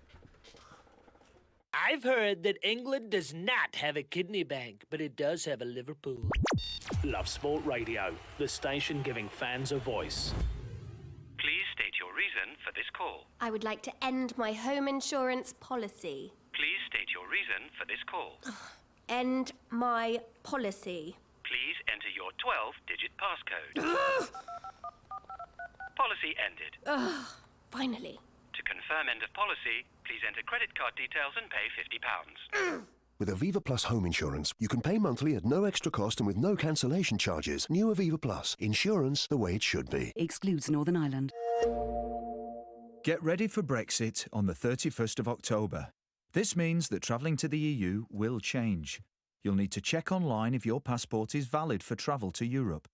I've heard that England does not have a kidney bank, but it does have a Liverpool. Love Sport Radio, the station giving fans a voice. Please state your reason for this call. I would like to end my home insurance policy. Please state your reason for this call. End my policy. Please enter your 12-digit passcode. Policy ended. Finally. To confirm end of policy, please enter credit card details and pay £50. With Aviva Plus home insurance, you can pay monthly at no extra cost and with no cancellation charges. New Aviva Plus. Insurance the way it should be. Excludes Northern Ireland. Get ready for Brexit on the 31st of October. This means that travelling to the EU will change. You'll need to check online if your passport is valid for travel to Europe.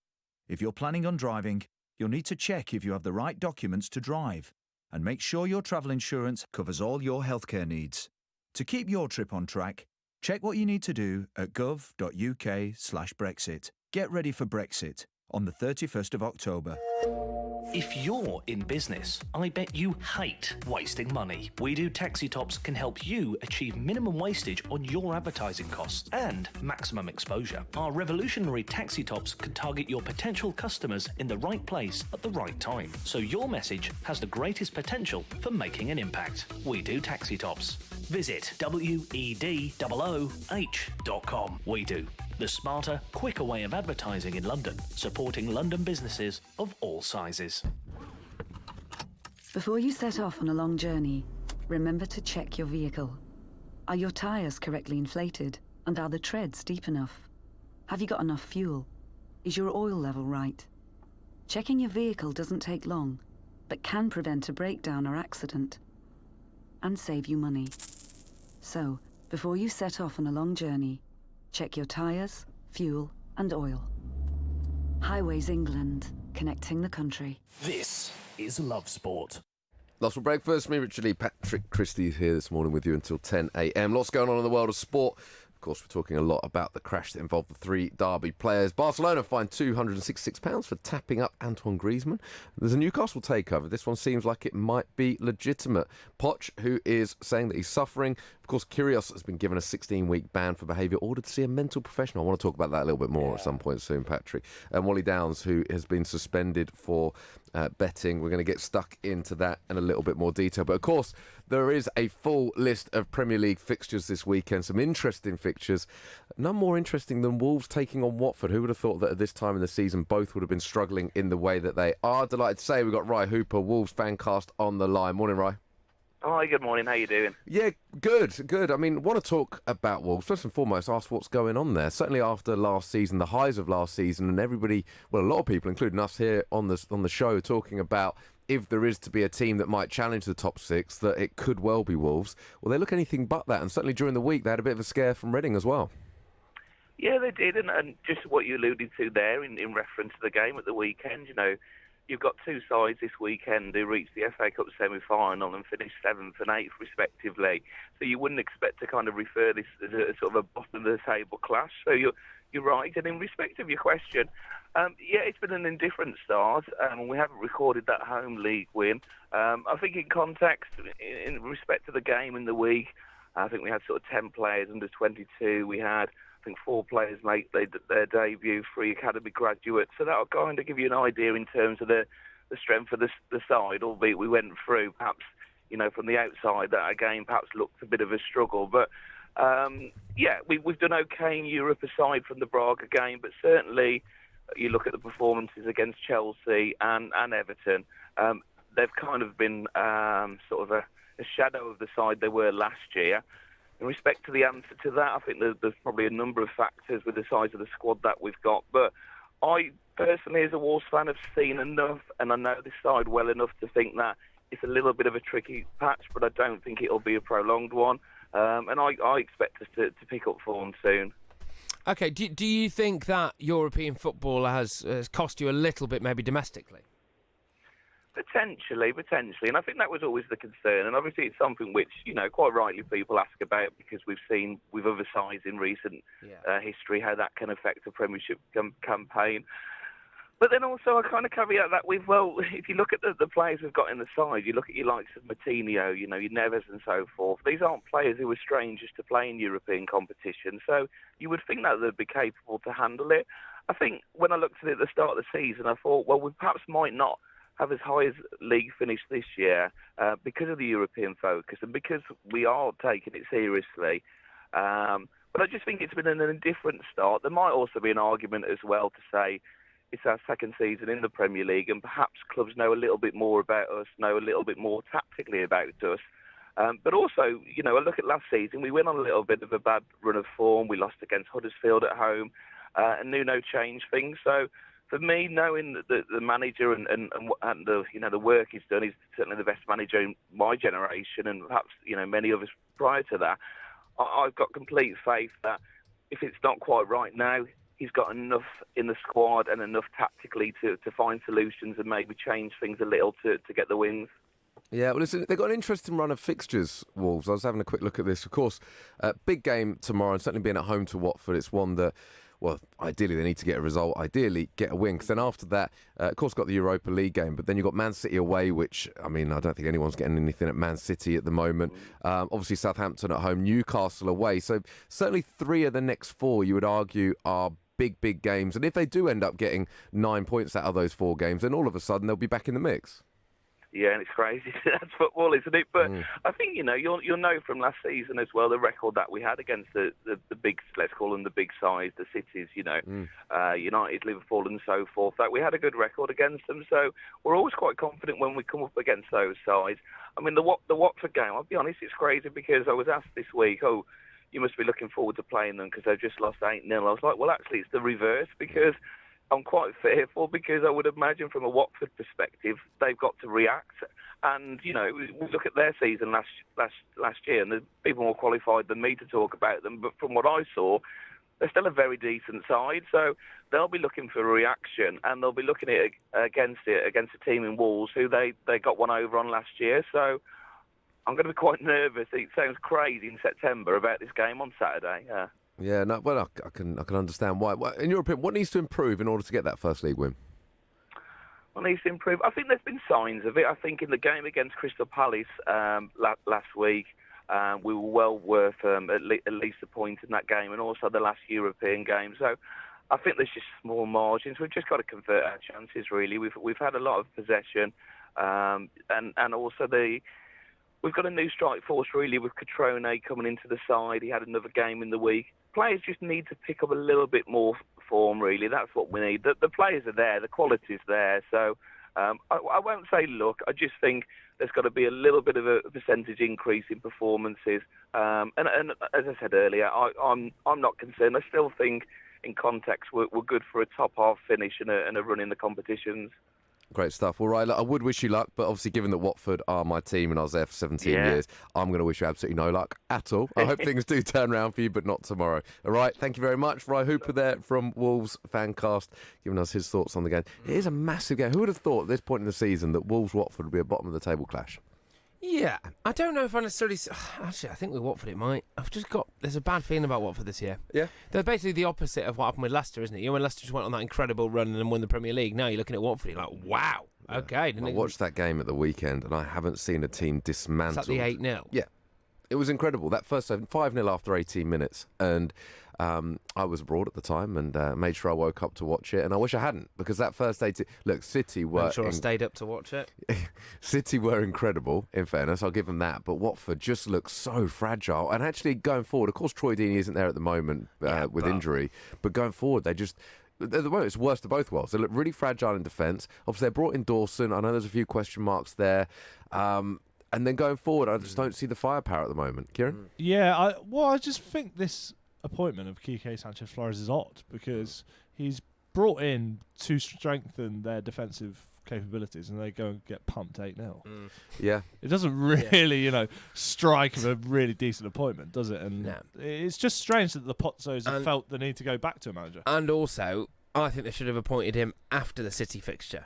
If you're planning on driving, you'll need to check if you have the right documents to drive. And make sure your travel insurance covers all your healthcare needs. To keep your trip on track, check what you need to do at gov.uk/Brexit. Get ready for Brexit on the 31st of October. If you're in business, I bet you hate wasting money. We Do Taxi Tops can help you achieve minimum wastage on your advertising costs and maximum exposure. Our revolutionary taxi tops can target your potential customers in the right place at the right time, so your message has the greatest potential for making an impact. We Do Taxi Tops. Visit wedooh.com. We Do, the smarter, quicker way of advertising in London, supporting London businesses of all sizes. Before you set off on a long journey, remember to check your vehicle. Are your tyres correctly inflated? And are the treads deep enough? Have you got enough fuel? Is your oil level right? Checking your vehicle doesn't take long, but can prevent a breakdown or accident, and save you money. So, before you set off on a long journey, check your tyres, fuel, and oil. Highways England, connecting the country. This is Love Sport. Lots for breakfast. Me, Richard Lee, Patrick Christys here this morning with you until 10 a.m. Lots going on in the world of sport. Of course, we're talking a lot about the crash that involved the 3 Derby players. Barcelona fined £266 for tapping up Antoine Griezmann. There's a Newcastle takeover. This one seems like it might be legitimate. Poch, who is saying that he's suffering. Of course, Kyrgios has been given a 16-week ban for behaviour, ordered to see a mental professional. I want to talk about that a little bit more at some point soon, Patrick. And Wally Downs, who has been suspended for betting. We're going to get stuck into that in a little bit more detail. But, of course, there is a full list of Premier League fixtures this weekend, some interesting fixtures. None more interesting than Wolves taking on Watford. Who would have thought that at this time in the season both would have been struggling in the way that they are? Delighted to say we've got Rye Hooper, Wolves fancast on the line. Morning, Rye. Hi, good morning. How you doing? Yeah, good. I mean, want to talk about Wolves. First and foremost, ask what's going on there. Certainly after last season, the highs of last season, and everybody, well, a lot of people, including us here on the show, talking about if there is to be a team that might challenge the top 6, that it could well be Wolves. Well, they look anything but that, and certainly during the week they had a bit of a scare from Reading as well. Yeah, they did, and just what you alluded to there in reference to the game at the weekend, you know, you've got two sides this weekend who reached the FA Cup semi-final and finished 7th and 8th respectively. So you wouldn't expect to kind of refer this as a sort of a bottom-of-the-table clash. So you're right. And in respect of your question, yeah, it's been an indifferent start. We haven't recorded that home league win. I think in context, in respect to the game in the week, I think we had sort of 10 players under 22. We had, I think, 4 players make their debut, 3 academy graduates. So that'll kind of give you an idea in terms of the strength of the side, albeit we went through, perhaps, you know, from the outside, that game perhaps looked a bit of a struggle. But, yeah, we've done okay in Europe aside from the Braga game, but certainly you look at the performances against Chelsea and Everton, they've kind of been sort of a shadow of the side they were last year. In respect to the answer to that, I think there's probably a number of factors with the size of the squad that we've got. But I personally, as a Wolves fan, have seen enough, and I know this side well enough to think that it's a little bit of a tricky patch, but I don't think it'll be a prolonged one. And I expect us to pick up form soon. Okay, do you think that European football has cost you a little bit, maybe domestically? Potentially, and I think that was always the concern, and obviously it's something which, you know, quite rightly people ask about because we've seen with other sides in recent history how that can affect a Premiership campaign. But then also I kind of caveat that with, well, if you look at the players we've got in the side, you look at your likes of Martinho, you know, your Neves and so forth, these aren't players who are strangers to playing European competition, so you would think that they'd be capable to handle it. I think when I looked at it at the start of the season, I thought, well, we perhaps might not have as high as league finish this year because of the European focus and because we are taking it seriously. But I just think it's been an indifferent start. There might also be an argument as well to say it's our second season in the Premier League and perhaps clubs know a little bit more about us, know a little bit more tactically about us. But also, you know, I look at last season, we went on a little bit of a bad run of form. We lost against Huddersfield at home and Nuno changed things. So for me, knowing that the manager and the, you know, the work he's done, he's certainly the best manager in my generation and perhaps, you know, many others prior to that, I've got complete faith that if it's not quite right now, he's got enough in the squad and enough tactically to find solutions and maybe change things a little to get the wins. Yeah, well, listen, they've got an interesting run of fixtures, Wolves. I was having a quick look at this. Of course, big game tomorrow, and certainly being at home to Watford, it's one that, well, ideally they need to get a result, ideally get a win, because then after that, of course, got the Europa League game, but then you've got Man City away, which, I mean, I don't think anyone's getting anything at Man City at the moment. Obviously, Southampton at home, Newcastle away. So certainly 3 of the next 4, you would argue, are big games. And if they do end up getting 9 points out of those 4 games, then all of a sudden they'll be back in the mix. Yeah, and it's crazy. That's football, isn't it? But I think, you'll know from last season as well, the record that we had against the big, let's call them the big sides, the cities, United, Liverpool and so forth, that we had a good record against them. So we're always quite confident when we come up against those sides. I mean, the Watford game, I'll be honest, it's crazy because I was asked this week, you must be looking forward to playing them because they've just lost 8-0. I was like, well, actually, it's the reverse because I'm quite fearful because I would imagine from a Watford perspective, they've got to react. And, we look at their season last year, and there's people more qualified than me to talk about them. But from what I saw, they're still a very decent side. So they'll be looking for a reaction, and they'll be looking at it against a team in Wolves who they got one over on last year. So I'm going to be quite nervous. It sounds crazy in September about this game on Saturday. Yeah, no, well, I can understand why. In your opinion, what needs to improve in order to get that first league win? What needs to improve? I think there's been signs of it. I think in the game against Crystal Palace last week, we were well worth at least a point in that game, and also the last European game. So I think there's just small margins. We've just got to convert our chances, really. We've had a lot of possession, and also we've got a new strike force, really, with Catrone coming into the side. He had another game in the week. Players just need to pick up a little bit more form, really. That's what we need. The players are there. The quality's there. So I won't say luck. I just think there's got to be a little bit of a percentage increase in performances. And as I said earlier, I'm not concerned. I still think, in context, we're good for a top-half finish and a run in the competitions. Great stuff. All right, I would wish you luck, but obviously given that Watford are my team and I was there for 17 years, I'm going to wish you absolutely no luck at all. I hope things do turn around for you, but not tomorrow. All right, thank you very much. Ryan Hooper there from Wolves Fancast, giving us his thoughts on the game. It is a massive game. Who would have thought at this point in the season that Wolves-Watford would be a bottom-of-the-table clash? Yeah, I don't know if I necessarily... Actually, I think with Watford it might. There's a bad feeling about Watford this year. Yeah. They're basically the opposite of what happened with Leicester, isn't it? When Leicester just went on that incredible run and then won the Premier League, now you're looking at Watford, you're like, wow, okay. I watched that game at the weekend and I haven't seen a team dismantled. Is that the 8-0? Yeah. It was incredible. That first 5-0 after 18 minutes. And I was abroad at the time and made sure I woke up to watch it. And I wish I hadn't, because that first 18... Look, City were... I'm sure I stayed up to watch it. City were incredible, in fairness. I'll give them that. But Watford just looks so fragile. And actually, going forward, of course, Troy Deeney isn't there at the moment with injury. But going forward, they just... At the moment, it's worst of both worlds. They look really fragile in defence. Obviously, they brought in Dawson. I know there's a few question marks there. And then going forward, I just don't see the firepower at the moment. Kieran? Yeah, I just think this appointment of Quique Sanchez-Flores is odd because he's brought in to strengthen their defensive capabilities and they go and get pumped 8-0. Yeah. It doesn't really, strike as a really decent appointment, does it? And it's just strange that the Pozzos have felt the need to go back to a manager. And also, I think they should have appointed him after the City fixture.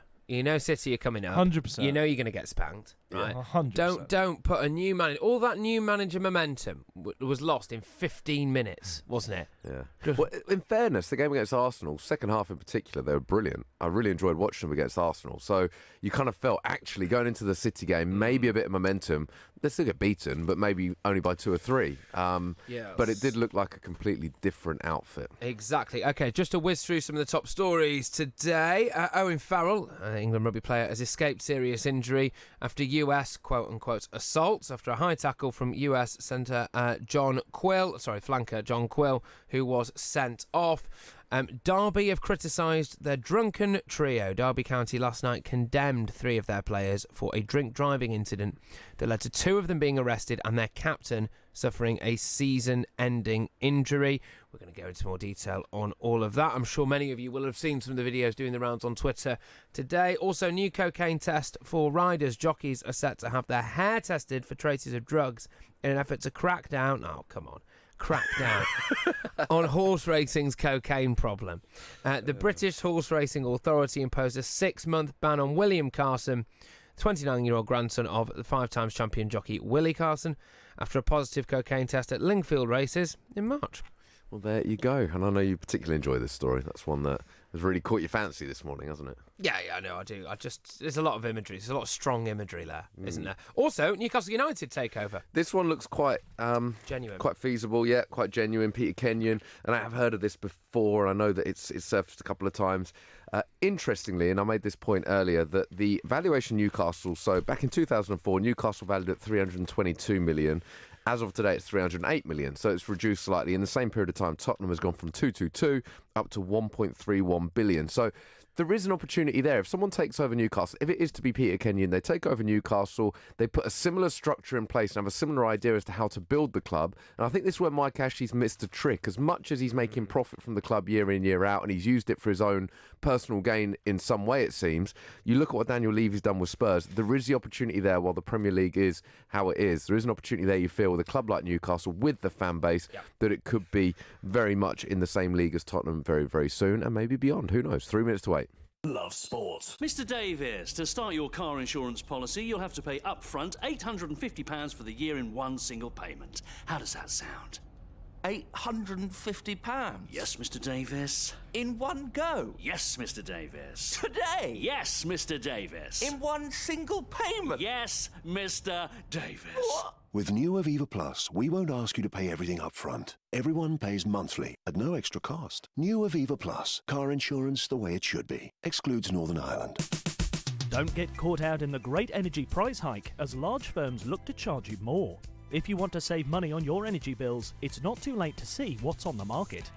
City are coming up. 100%. You know you're going to get spanked. Right? 100%. Don't put a new manager. All that new manager momentum was lost in 15 minutes, wasn't it? Yeah. Well, in fairness, the game against Arsenal, second half in particular, they were brilliant. I really enjoyed watching them against Arsenal. So you kind of felt, actually, going into the City game, maybe a bit of momentum. They still get beaten, but maybe only by 2 or 3. But it did look like a completely different outfit. Exactly. Okay, just to whiz through some of the top stories today. Owen Farrell, England rugby player, has escaped serious injury after US quote-unquote assaults after a high tackle from US flanker John Quill, who was sent off. Derby have criticised their drunken trio. Derby County last night condemned 3 of their players for a drink driving incident that led to 2 of them being arrested and their captain suffering a season-ending injury. We're going to go into more detail on all of that. I'm sure many of you will have seen some of the videos doing the rounds on Twitter today. Also, new cocaine test for riders. Jockeys are set to have their hair tested for traces of drugs in an effort to crack down on horse racing's cocaine problem. The British Horse Racing Authority imposed a 6-month ban on William Carson, 29-year-old grandson of the 5-times champion jockey Willie Carson, after a positive cocaine test at Lingfield races in March. Well, there you go. And I know you particularly enjoy this story. That's one that has really caught your fancy this morning, hasn't it? Yeah, I know, I do. There's a lot of imagery. There's a lot of strong imagery there, isn't there? Also, Newcastle United takeover. This one looks quite genuine, quite feasible. Yeah, quite genuine. Peter Kenyon, and I have heard of this before. I know that it's surfaced a couple of times. Interestingly, and I made this point earlier, that the valuation Newcastle. So back in 2004, Newcastle valued at 322 million. As of today, it's 308 million, so it's reduced slightly. In the same period of time, Tottenham has gone from 222 up to 1.31 billion. So there is an opportunity there. If someone takes over Newcastle, if it is to be Peter Kenyon, they take over Newcastle, they put a similar structure in place and have a similar idea as to how to build the club. And I think this is where Mike Ashley's missed a trick. As much as he's making profit from the club year in, year out, and he's used it for his own personal gain in some way, it seems, you look at what Daniel Levy's done with Spurs, there is the opportunity there while the Premier League is how it is. There is an opportunity there, you feel, with a club like Newcastle, with the fan base, that it could be very much in the same league as Tottenham very, very soon, and maybe beyond. Who knows? 3 minutes to 8. Love sport. Mr. Davis, to start your car insurance policy, you'll have to pay upfront £850 for the year in one single payment. How does that sound? £850? Yes, Mr. Davis. In one go? Yes, Mr. Davis. Today? Yes, Mr. Davis. In one single payment? Yes, Mr. Davis. What? With new Aviva Plus, we won't ask you to pay everything up front. Everyone pays monthly at no extra cost. New Aviva Plus, car insurance the way it should be. Excludes Northern Ireland. Don't get caught out in the great energy price hike as large firms look to charge you more. If you want to save money on your energy bills, it's not too late to see what's on the market.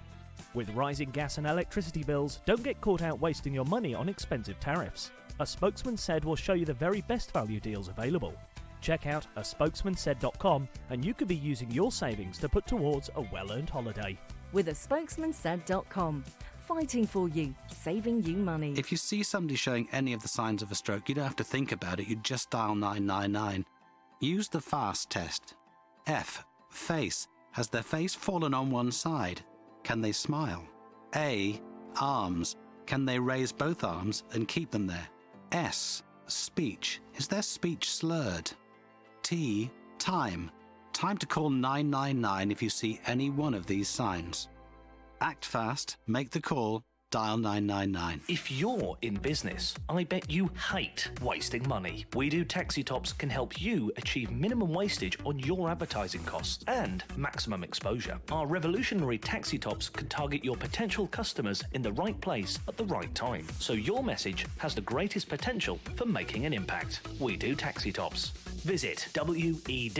With rising gas and electricity bills, don't get caught out wasting your money on expensive tariffs. A spokesman said will show you the very best value deals available. Check out aspokesmansaid.com and you could be using your savings to put towards a well-earned holiday. With aspokesmansaid.com. Fighting for you, saving you money. If you see somebody showing any of the signs of a stroke, you don't have to think about it, you just dial 999. Use the FAST test. F. Face. Has their face fallen on one side? Can they smile? A. Arms. Can they raise both arms and keep them there? S. Speech. Is their speech slurred? T. Time. Time to call 999 if you see any one of these signs. Act fast, make the call, dial 999. If you're in business, I bet you hate wasting money. We Do Taxi Tops can help you achieve minimum wastage on your advertising costs and maximum exposure. Our revolutionary taxi tops can target your potential customers in the right place at the right time, so your message has the greatest potential for making an impact. We Do Taxi Tops. Visit WEDOOH.com.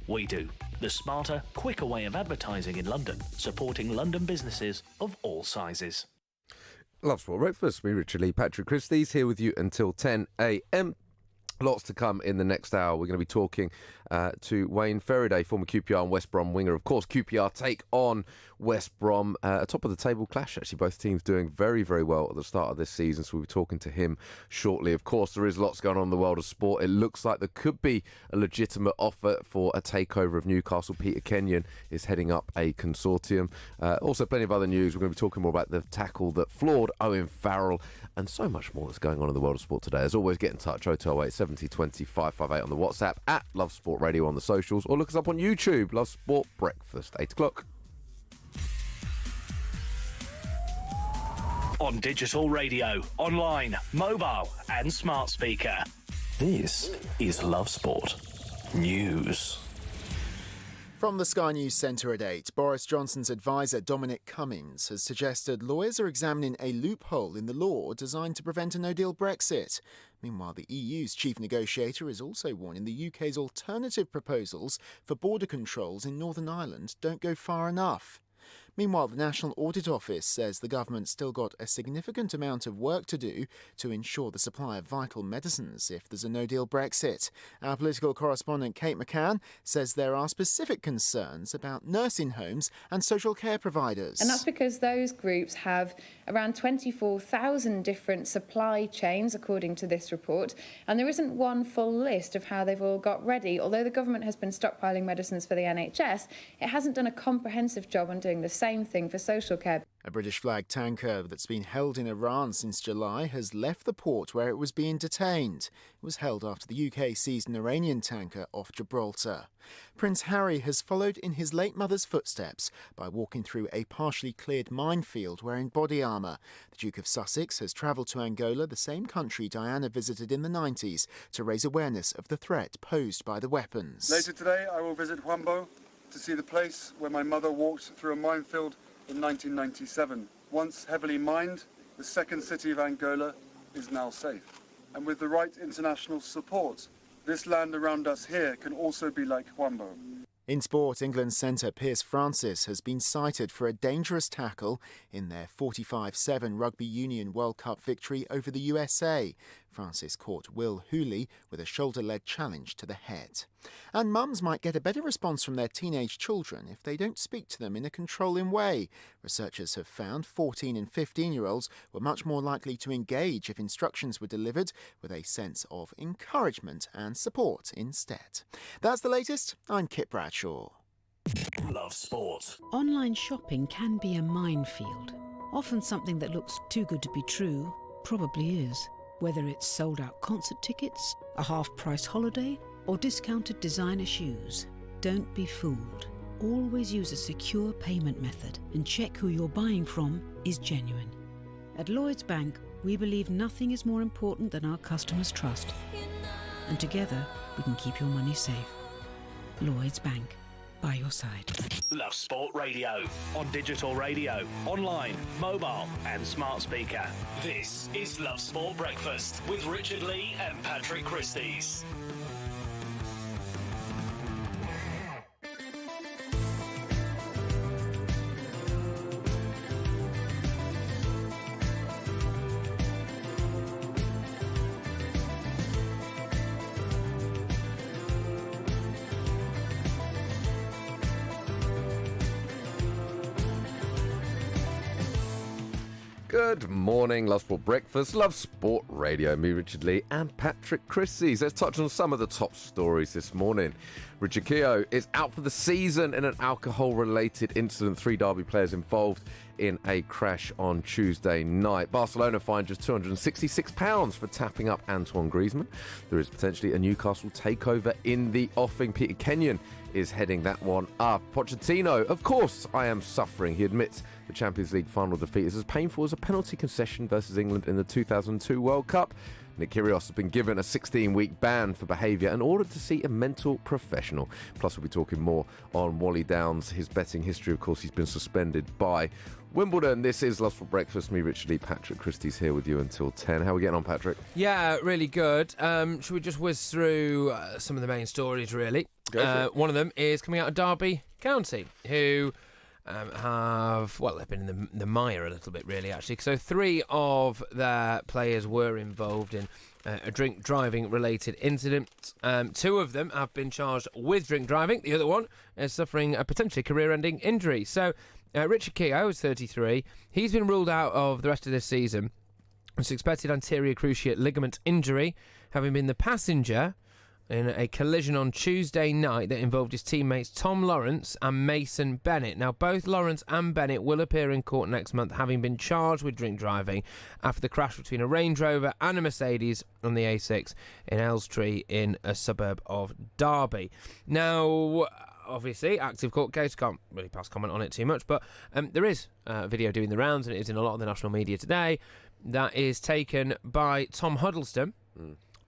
We Do. The smarter, quicker way of advertising in London, supporting London businesses of all sizes. Love Sport Breakfast. Me, Richard Lee, Patrick Christys, here with you until 10 a.m. Lots to come in the next hour. We're going to be talking to Wayne Faraday, former QPR and West Brom winger. Of course, QPR take on West Brom. A top-of-the-table clash, actually. Both teams doing very, very well at the start of this season, so we'll be talking to him shortly. Of course, there is lots going on in the world of sport. It looks like there could be a legitimate offer for a takeover of Newcastle. Peter Kenyon is heading up a consortium. Also, plenty of other news. We're going to be talking more about the tackle that floored Owen Farrell and so much more that's going on in the world of sport today. As always, get in touch, 0208 70 20 558 on the WhatsApp, at Love Sport Radio on the socials, or look us up on YouTube, Love Sport Breakfast, 8 o'clock. On digital radio, online, mobile and smart speaker. This is Love Sport News. From the Sky News Centre at 8, Boris Johnson's advisor Dominic Cummings has suggested lawyers are examining a loophole in the law designed to prevent a no-deal Brexit. Meanwhile, the EU's chief negotiator is also warning the UK's alternative proposals for border controls in Northern Ireland don't go far enough. Meanwhile, the National Audit Office says the government's still got a significant amount of work to do to ensure the supply of vital medicines if there's a no-deal Brexit. Our political correspondent Kate McCann says there are specific concerns about nursing homes and social care providers. And that's because those groups have around 24,000 different supply chains, according to this report, and there isn't one full list of how they've all got ready. Although the government has been stockpiling medicines for the NHS, it hasn't done a comprehensive job on doing the same thing for social care. A British flag tanker that's been held in Iran since July has left the port where it was being detained. It was held after the UK seized an Iranian tanker off Gibraltar. Prince Harry has followed in his late mother's footsteps by walking through a partially cleared minefield wearing body armour. The Duke of Sussex has travelled to Angola, the same country Diana visited in the 90s, to raise awareness of the threat posed by the weapons. Later today, I will visit Huambo to see the place where my mother walked through a minefield in 1997. Once heavily mined, the second city of Angola is now safe. And with the right international support, this land around us here can also be like Huambo. In sport, England's centre Piers Francis has been cited for a dangerous tackle in their 45-7 Rugby Union World Cup victory over the USA. Francis caught Will Hooley with a shoulder-led challenge to the head. And mums might get a better response from their teenage children if they don't speak to them in a controlling way. Researchers have found 14 and 15-year-olds were much more likely to engage if instructions were delivered with a sense of encouragement and support instead. That's the latest. I'm Kit Bradshaw. Love sport. Online shopping can be a minefield. Often something that looks too good to be true probably is. Whether it's sold-out concert tickets, a half-price holiday, or discounted designer shoes. Don't be fooled. Always use a secure payment method and check who you're buying from is genuine. At Lloyds Bank, we believe nothing is more important than our customers' trust. And together, we can keep your money safe. Lloyds Bank. By your side. Love Sport Radio. On digital radio, online, mobile and smart speaker. This is Love Sport Breakfast with Richard Lee and Patrick Christys. Good morning, Love Sport Breakfast, Love Sport Radio. Me, Richard Lee, and Patrick Christys. Let's touch on some of the top stories this morning. Richard Keogh is out for the season in an alcohol-related incident. 3 Derby players involved in a crash on Tuesday night. Barcelona fined just £266 for tapping up Antoine Griezmann. There is potentially a Newcastle takeover in the offing. Peter Kenyon is heading that one up. Pochettino, of course I am suffering. He admits the Champions League final defeat is as painful as a penalty concession versus England in the 2002 World Cup. Nick Kyrgios has been given a 16-week ban for behaviour and ordered to see a mental professional. Plus, we'll be talking more on Wally Downs, his betting history. Of course, he's been suspended by Wimbledon. This is Love for Breakfast. Me, Richard Lee, Patrick Christys here with you until 10. How are we getting on, Patrick? Yeah, really good. Should we just whiz through some of the main stories, really? One of them is coming out of Derby County, who they've been in the mire a little bit, really, actually. So 3 of their players were involved in a drink driving related incident. 2 of them have been charged with drink driving. The other one is suffering a potentially career-ending injury. So Richard Keogh is 33. He's been ruled out of the rest of this season. It's expected anterior cruciate ligament injury, having been the passenger in a collision on Tuesday night that involved his teammates Tom Lawrence and Mason Bennett. Now, both Lawrence and Bennett will appear in court next month, having been charged with drink driving after the crash between a Range Rover and a Mercedes on the A6 in Elstree in a suburb of Derby. Now, obviously, active court case, can't really pass comment on it too much, but there is a video doing the rounds, and it is in a lot of the national media today, that is taken by Tom Huddleston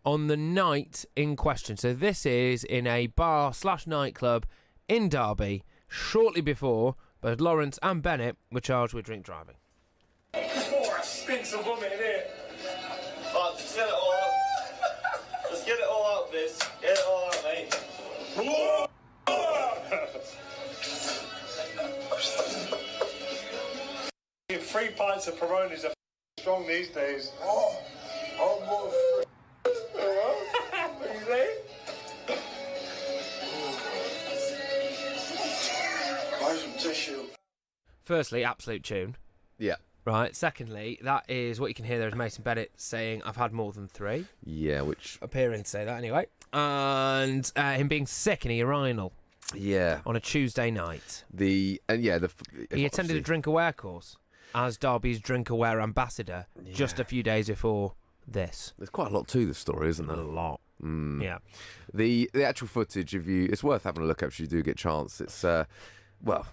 on the night in question. So this is in a bar/nightclub in Derby, shortly before both Lawrence and Bennett were charged with drink driving. Before I spin some vomit in here. Right, let's get it all out. Let's get it all out, Biz. Get it all out, mate. 3 pints of Peronis are strong these days. I'm more free. Firstly, absolute tune. Yeah. Right. Secondly, that is what you can hear there is Mason Bennett saying, "I've had more than 3." Yeah, which appearing to say that anyway, and him being sick and urinal. Yeah. On a Tuesday night. He attended a drink-aware course as Derby's drink-aware ambassador just a few days before this. There's quite a lot to this story, isn't there? A lot. Yeah. The actual footage, it's worth having a look at if you do get a chance. It's look,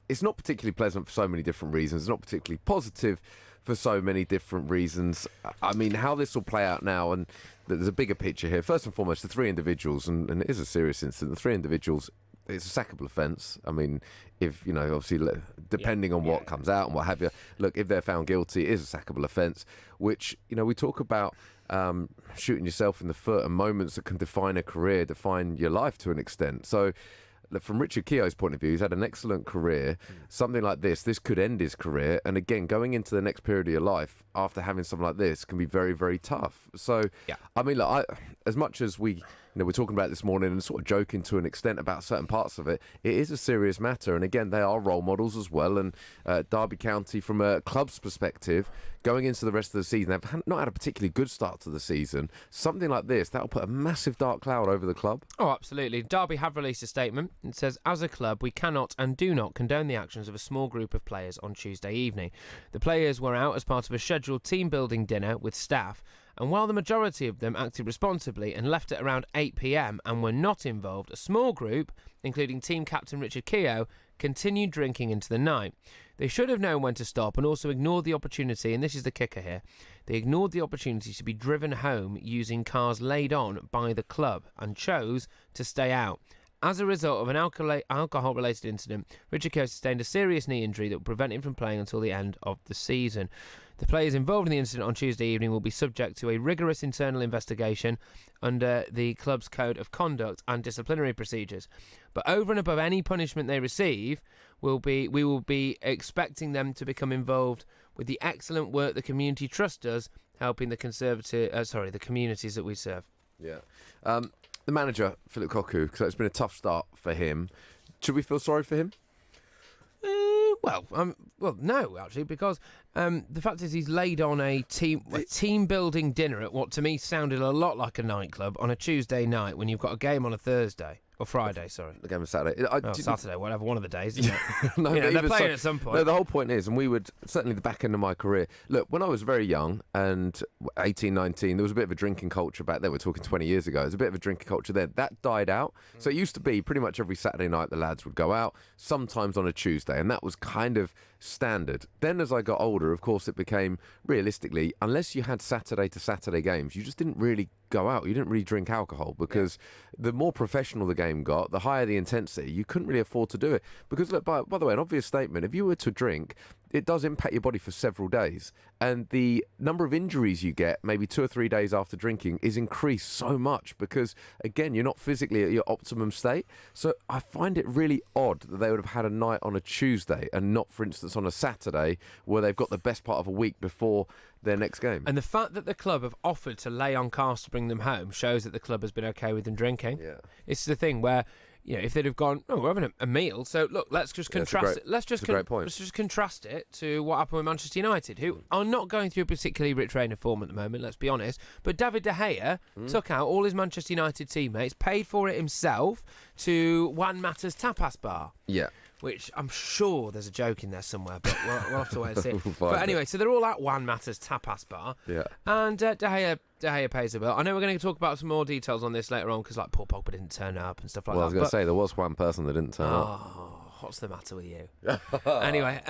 it's not particularly pleasant for so many different reasons. It's not particularly positive for so many different reasons. I mean, how this will play out now, and there's a bigger picture here. First and foremost, the three individuals, and it is a serious incident, the three individuals, it's a sackable offence. I mean, if, obviously, depending on what comes out and what have you, look, if they're found guilty, it is a sackable offence, which, we talk about shooting yourself in the foot and moments that can define a career, define your life to an extent. So, from Richard Keogh's point of view, he's had an excellent career. Something like this could end his career. And again, going into the next period of your life after having something like this can be very, very tough. So, I mean, look, as much as we're talking about it this morning and sort of joking to an extent about certain parts of it, it is a serious matter. And again, they are role models as well. And Derby County, from a club's perspective, going into the rest of the season, they've not had a particularly good start to the season. Something like this, that'll put a massive dark cloud over the club. Oh, absolutely. Derby have released a statement. It says, as a club, we cannot and do not condone the actions of a small group of players on Tuesday evening. The players were out as part of a scheduled team-building dinner with staff, and while the majority of them acted responsibly and left at around 8 p.m. and were not involved, a small group, including team captain Richard Keogh, continued drinking into the night. They should have known when to stop and also ignored the opportunity, and this is the kicker here, they ignored the opportunity to be driven home using cars laid on by the club and chose to stay out. As a result of an alcohol-related incident, Richard Keogh sustained a serious knee injury that will prevent him from playing until the end of the season. The players involved in the incident on Tuesday evening will be subject to a rigorous internal investigation under the club's code of conduct and disciplinary procedures. But over and above any punishment they receive, we will be expecting them to become involved with the excellent work the community trust does, helping the communities that we serve. Yeah. The manager, Philip Cocu, because it's been a tough start for him. Should we feel sorry for him? No, actually, because the fact is he's laid on a team-building dinner at what to me sounded a lot like a nightclub on a Tuesday night when you've got a game on a Thursday. Or Friday, sorry. The game was Saturday. Saturday, whatever, one of the days, isn't it? No, they're playing at some point. No, the whole point is, and we would, certainly the back end of my career, look, when I was very young and 18, 19, there was a bit of a drinking culture back then. We're talking 20 years ago. There was a bit of a drinking culture then. That died out. So it used to be pretty much every Saturday night the lads would go out, sometimes on a Tuesday, and that was kind of standard. Then as I got older, of course, it became, realistically, unless you had Saturday to Saturday games, you just didn't really go out. You didn't really drink alcohol because the more professional the game got, the higher the intensity. You couldn't really afford to do it because, look, by the way, an obvious statement, if you were to drink, it does impact your body for several days, and the number of injuries you get maybe 2 or 3 days after drinking is increased so much because, again, you're not physically at your optimum state. So I find it really odd that they would have had a night on a Tuesday and not, for instance, on a Saturday where they've got the best part of a week before their next game. And the fact that the club have offered to lay on cars to bring them home shows that the club has been okay with them drinking. Yeah. It's the thing where, if they'd have gone, we're having a meal, so look, let's just contrast it. Let's just contrast it to what happened with Manchester United, who are not going through a particularly rich reign of form at the moment, let's be honest. But David De Gea took out all his Manchester United teammates, paid for it himself to Juan Mata's tapas bar. Yeah. Which I'm sure there's a joke in there somewhere, but we'll have to wait and see. We'll but anyway, so they're all at Juan Mata's tapas bar. Yeah. And De Gea pays the bill. I know we're going to talk about some more details on this later on because, Paul Pogba didn't turn up and stuff like that. Well, I was going to say, there was one person that didn't turn up. Oh, what's the matter with you? Anyway,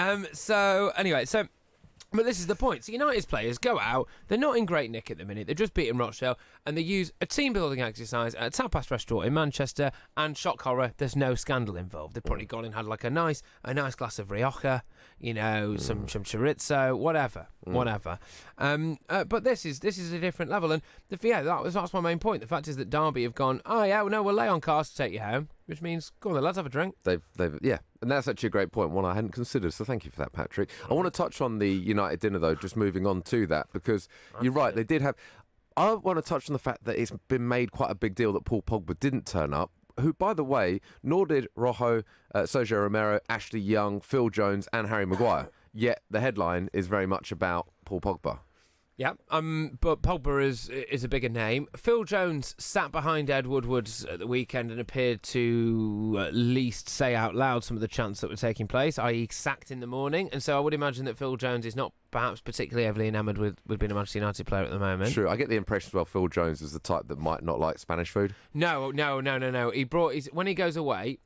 but this is the point. So United's players go out. They're not in great nick at the minute. They're just beating Rochdale, and they use a team-building exercise at a tapas restaurant in Manchester. And shock horror, there's no scandal involved. They've probably gone and had like a nice glass of Rioja, some chorizo, whatever. But this is a different level, and that's my main point. The fact is that Derby have gone, we'll lay on cars to take you home, which means go on, then, let's have a drink. They've and that's actually a great point, one I hadn't considered. So thank you for that, Patrick. I want to touch on the United dinner though, just moving on to that because you're right, they did have. I want to touch on the fact that it's been made quite a big deal that Paul Pogba didn't turn up. Who, by the way, nor did Rojo, Sergio Romero, Ashley Young, Phil Jones, and Harry Maguire. Yet the headline is very much about Paul Pogba. Yeah, but Pogba is a bigger name. Phil Jones sat behind Ed Woodward at the weekend and appeared to at least say out loud some of the chants that were taking place, i.e. sacked in the morning. And so I would imagine that Phil Jones is not perhaps particularly heavily enamoured with being a Manchester United player at the moment. True, I get the impression as well Phil Jones is the type that might not like Spanish food. No. When he goes away,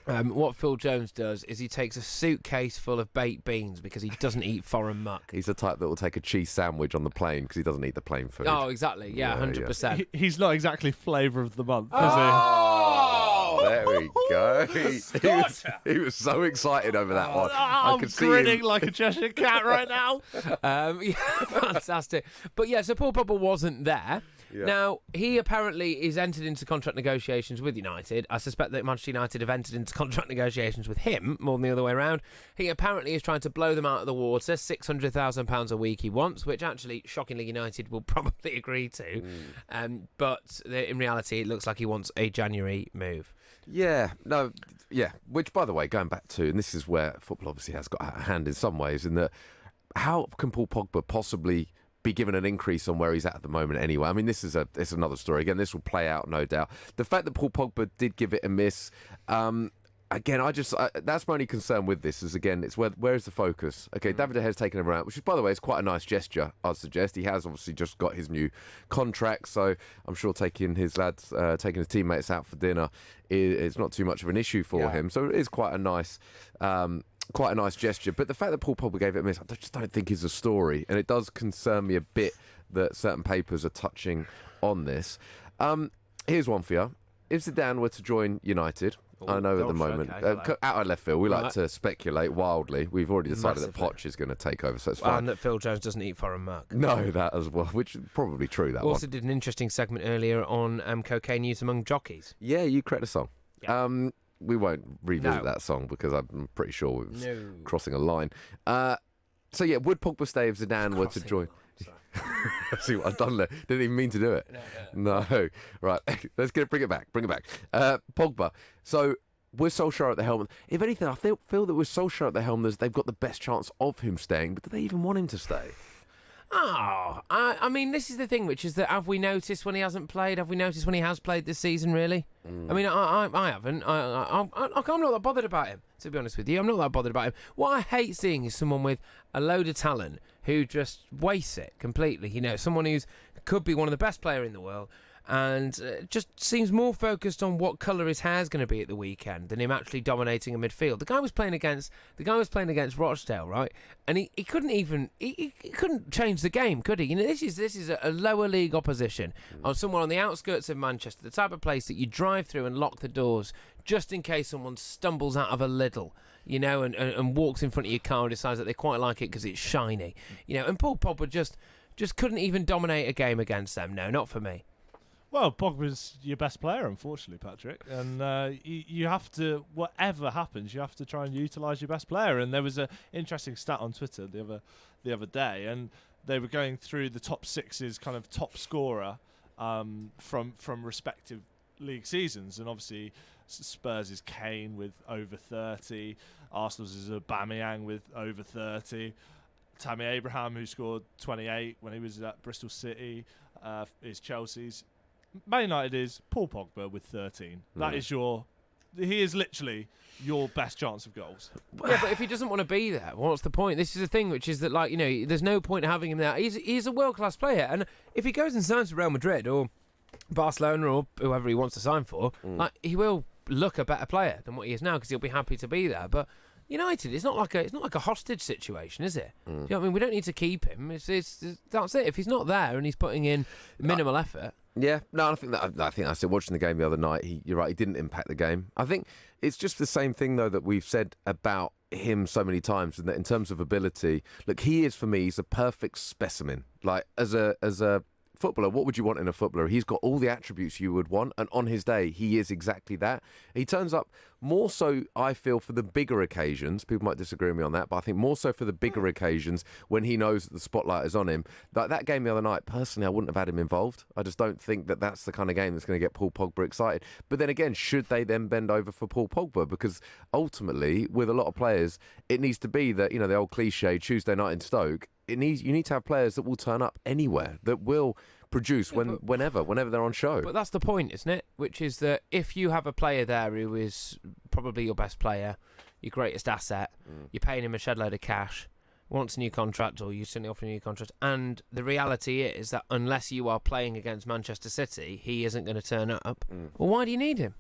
what Phil Jones does is he takes a suitcase full of baked beans because he doesn't eat foreign muck. He's the type that will take a cheese sandwich on the plane because he doesn't eat the plane food. Oh, exactly. Yeah, 100%. He's not exactly flavour of the month, is he? Oh! There we go. He was so excited over that one. I'm grinning like a Cheshire cat right now. Yeah, fantastic. But yeah, so Paul Pogba wasn't there. Yeah. Now, he apparently is entered into contract negotiations with United. I suspect that Manchester United have entered into contract negotiations with him more than the other way around. He apparently is trying to blow them out of the water. £600,000 a week he wants, which actually, shockingly, United will probably agree to. But in reality, it looks like he wants a January move. Yeah, which, by the way, going back to, and this is where football obviously has got a hand in some ways, in that how can Paul Pogba possibly be given an increase on where he's at the moment anyway? I mean, it's another story. Again, this will play out, no doubt. The fact that Paul Pogba did give it a miss, again, that's my only concern with this is, again, it's where is the focus? Okay, David De Gea's taken him around, which is, by the way, is quite a nice gesture, I'd suggest. He has obviously just got his new contract, so I'm sure taking his teammates out for dinner is not too much of an issue for him. So it is quite a nice gesture. But the fact that Paul Pogba gave it a miss, I just don't think is a story. And it does concern me a bit that certain papers are touching on this. Here's one for you. If Zidane were to join United, I know at the moment, out of left field, we like to speculate wildly. We've already decided that Poch is going to take over, so it's fine. And that Phil Jones doesn't eat foreign muck. No, that as well, which is probably true, that we also did an interesting segment earlier on cocaine use among jockeys. Yeah, you create a song. Yeah. We won't revisit that song because I'm pretty sure it was crossing a line. So yeah, would Pogba stay if Zidane were to join? See what I've done there? Didn't even mean to do it. No. Right, let's bring it back. Pogba. So with Solskjaer at the helm, if anything, I feel that with Solskjaer at the helm, they've got the best chance of him staying. But do they even want him to stay? Oh, I mean, this is the thing, which is that have we noticed when he hasn't played? Have we noticed when he has played this season, really? I mean, I haven't. I'm not that bothered about him, to be honest with you. I'm not that bothered about him. What I hate seeing is someone with a load of talent who just wastes it completely. You know, someone who could be one of the best players in the world and just seems more focused on what colour his hair's going to be at the weekend than him actually dominating a midfield. The guy was playing against Rochdale, right? And he couldn't even he couldn't change the game, could he? You know, this is a lower league opposition on someone on the outskirts of Manchester, the type of place that you drive through and lock the doors just in case someone stumbles out of a Lidl, you know, and walks in front of your car and decides that they quite like it because it's shiny, you know. And Paul Pogba just couldn't even dominate a game against them. No, not for me. Well, Pogba's your best player, unfortunately, Patrick. And you have to, whatever happens, you have to try and utilise your best player. And there was an interesting stat on Twitter the other day, and they were going through the top six's kind of top scorer from respective league seasons. And obviously, Spurs is Kane with over 30. Arsenal's is Aubameyang with over 30. Tammy Abraham, who scored 28 when he was at Bristol City, is Chelsea's. Man United is Paul Pogba with 13. That is he is literally your best chance of goals. Yeah, but if he doesn't want to be there, what's the point? This is the thing, which is that, like, you know, there's no point having him there. He's a world-class player, and if he goes and signs for Real Madrid or Barcelona or whoever he wants to sign for, like, he will look a better player than what he is now because he'll be happy to be there. But United, it's not like a hostage situation, is it? You know what I mean? We don't need to keep him. That's it. If he's not there and he's putting in minimal effort. Yeah, no, I think I said watching the game the other night. You're right. He didn't impact the game. I think it's just the same thing though that we've said about him so many times, and that in terms of ability, look, he is for me. He's a perfect specimen. Like as a footballer, what would you want in a footballer? He's got all the attributes you would want, and on his day, he is exactly that. He turns up more so, I feel, for the bigger occasions. People might disagree with me on that, but I think more so for the bigger occasions when he knows that the spotlight is on him. Like that game the other night, personally, I wouldn't have had him involved. I just don't think that that's the kind of game that's going to get Paul Pogba excited. But then again, should they then bend over for Paul Pogba? Because ultimately, with a lot of players, it needs to be that, you know, the old cliche, Tuesday night in Stoke, you need to have players that will turn up anywhere, that will produce whenever they're on show. But that's the point, isn't it? Which is that if you have a player there who is probably your best player, your greatest asset, you're paying him a shed load of cash, wants a new contract, or you certainly offer a new contract, and the reality is that unless you are playing against Manchester City, he isn't going to turn up. Well, why do you need him?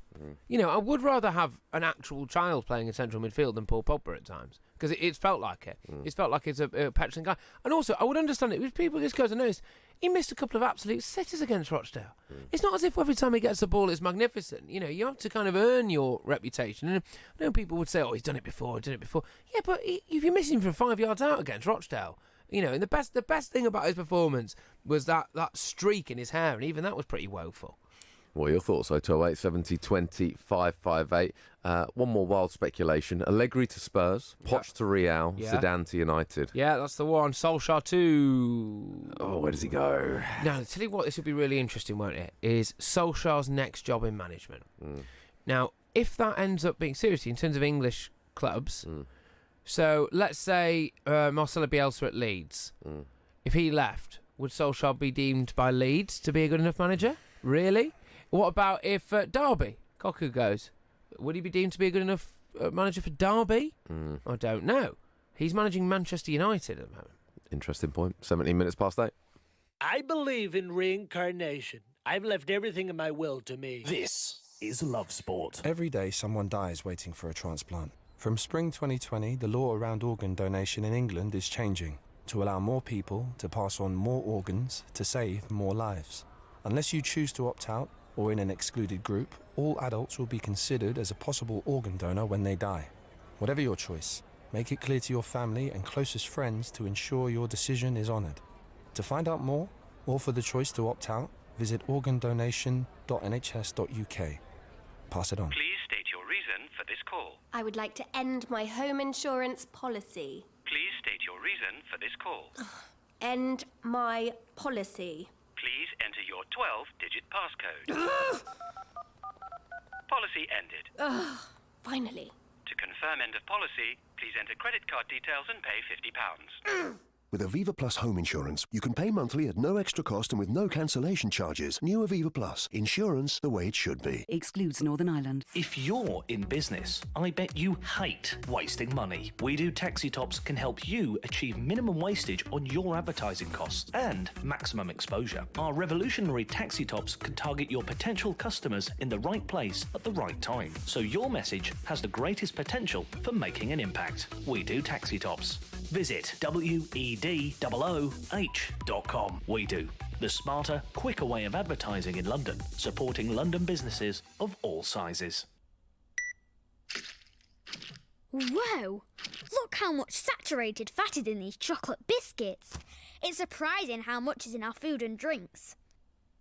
You know, I would rather have an actual child playing in central midfield than Paul Pogba at times, because it's felt like it. It's felt like it's a petulant guy. And also, I would understand it with people, this goes unnoticed, he missed a couple of absolute sitters against Rochdale. It's not as if every time he gets the ball it's magnificent. You know, you have to kind of earn your reputation. And I know people would say, oh, he's done it before. Yeah, but if you're missing from 5 yards out against Rochdale, you know, and the best thing about his performance was that streak in his hair, and even that was pretty woeful. What are your thoughts? 0208 70 20 558. One more wild speculation. Allegri to Spurs, Poch to Real, Zidane to United. Yeah, that's the one. Solskjaer to... Oh, where does he go? Now, I'll tell you what, this will be really interesting, won't it? Is Solskjaer's next job in management. Now, if that ends up being, seriously, in terms of English clubs, so let's say Marcelo Bielsa at Leeds. If he left, would Solskjaer be deemed by Leeds to be a good enough manager? Really? What about if Derby, Cocu goes? Would he be deemed to be a good enough manager for Derby? I don't know. He's managing Manchester United at the moment. Interesting point. 17 minutes past 8. I believe in reincarnation. I've left everything in my will to me. This is Love Sport. Every day someone dies waiting for a transplant. From spring 2020, the law around organ donation in England is changing to allow more people to pass on more organs to save more lives. Unless you choose to opt out, or in an excluded group, all adults will be considered as a possible organ donor when they die. Whatever your choice, make it clear to your family and closest friends to ensure your decision is honoured. To find out more, or for the choice to opt out, visit organdonation.nhs.uk. Pass it on. Please state your reason for this call. I would like to end my home insurance policy. Please state your reason for this call. End my policy. Please enter your 12-digit passcode. Policy ended. Finally. To confirm end of policy, please enter credit card details and pay £50. With Aviva Plus home insurance, you can pay monthly at no extra cost and with no cancellation charges. New Aviva Plus. Insurance the way it should be. Excludes Northern Ireland. If you're in business, I bet you hate wasting money. We Do Taxi Tops can help you achieve minimum wastage on your advertising costs and maximum exposure. Our revolutionary taxi tops can target your potential customers in the right place at the right time, so your message has the greatest potential for making an impact. We Do Taxi Tops. Visit WEDOOH.com. We Do, the smarter, quicker way of advertising in London, supporting London businesses of all sizes. Whoa! Look how much saturated fat is in these chocolate biscuits. It's surprising how much is in our food and drinks.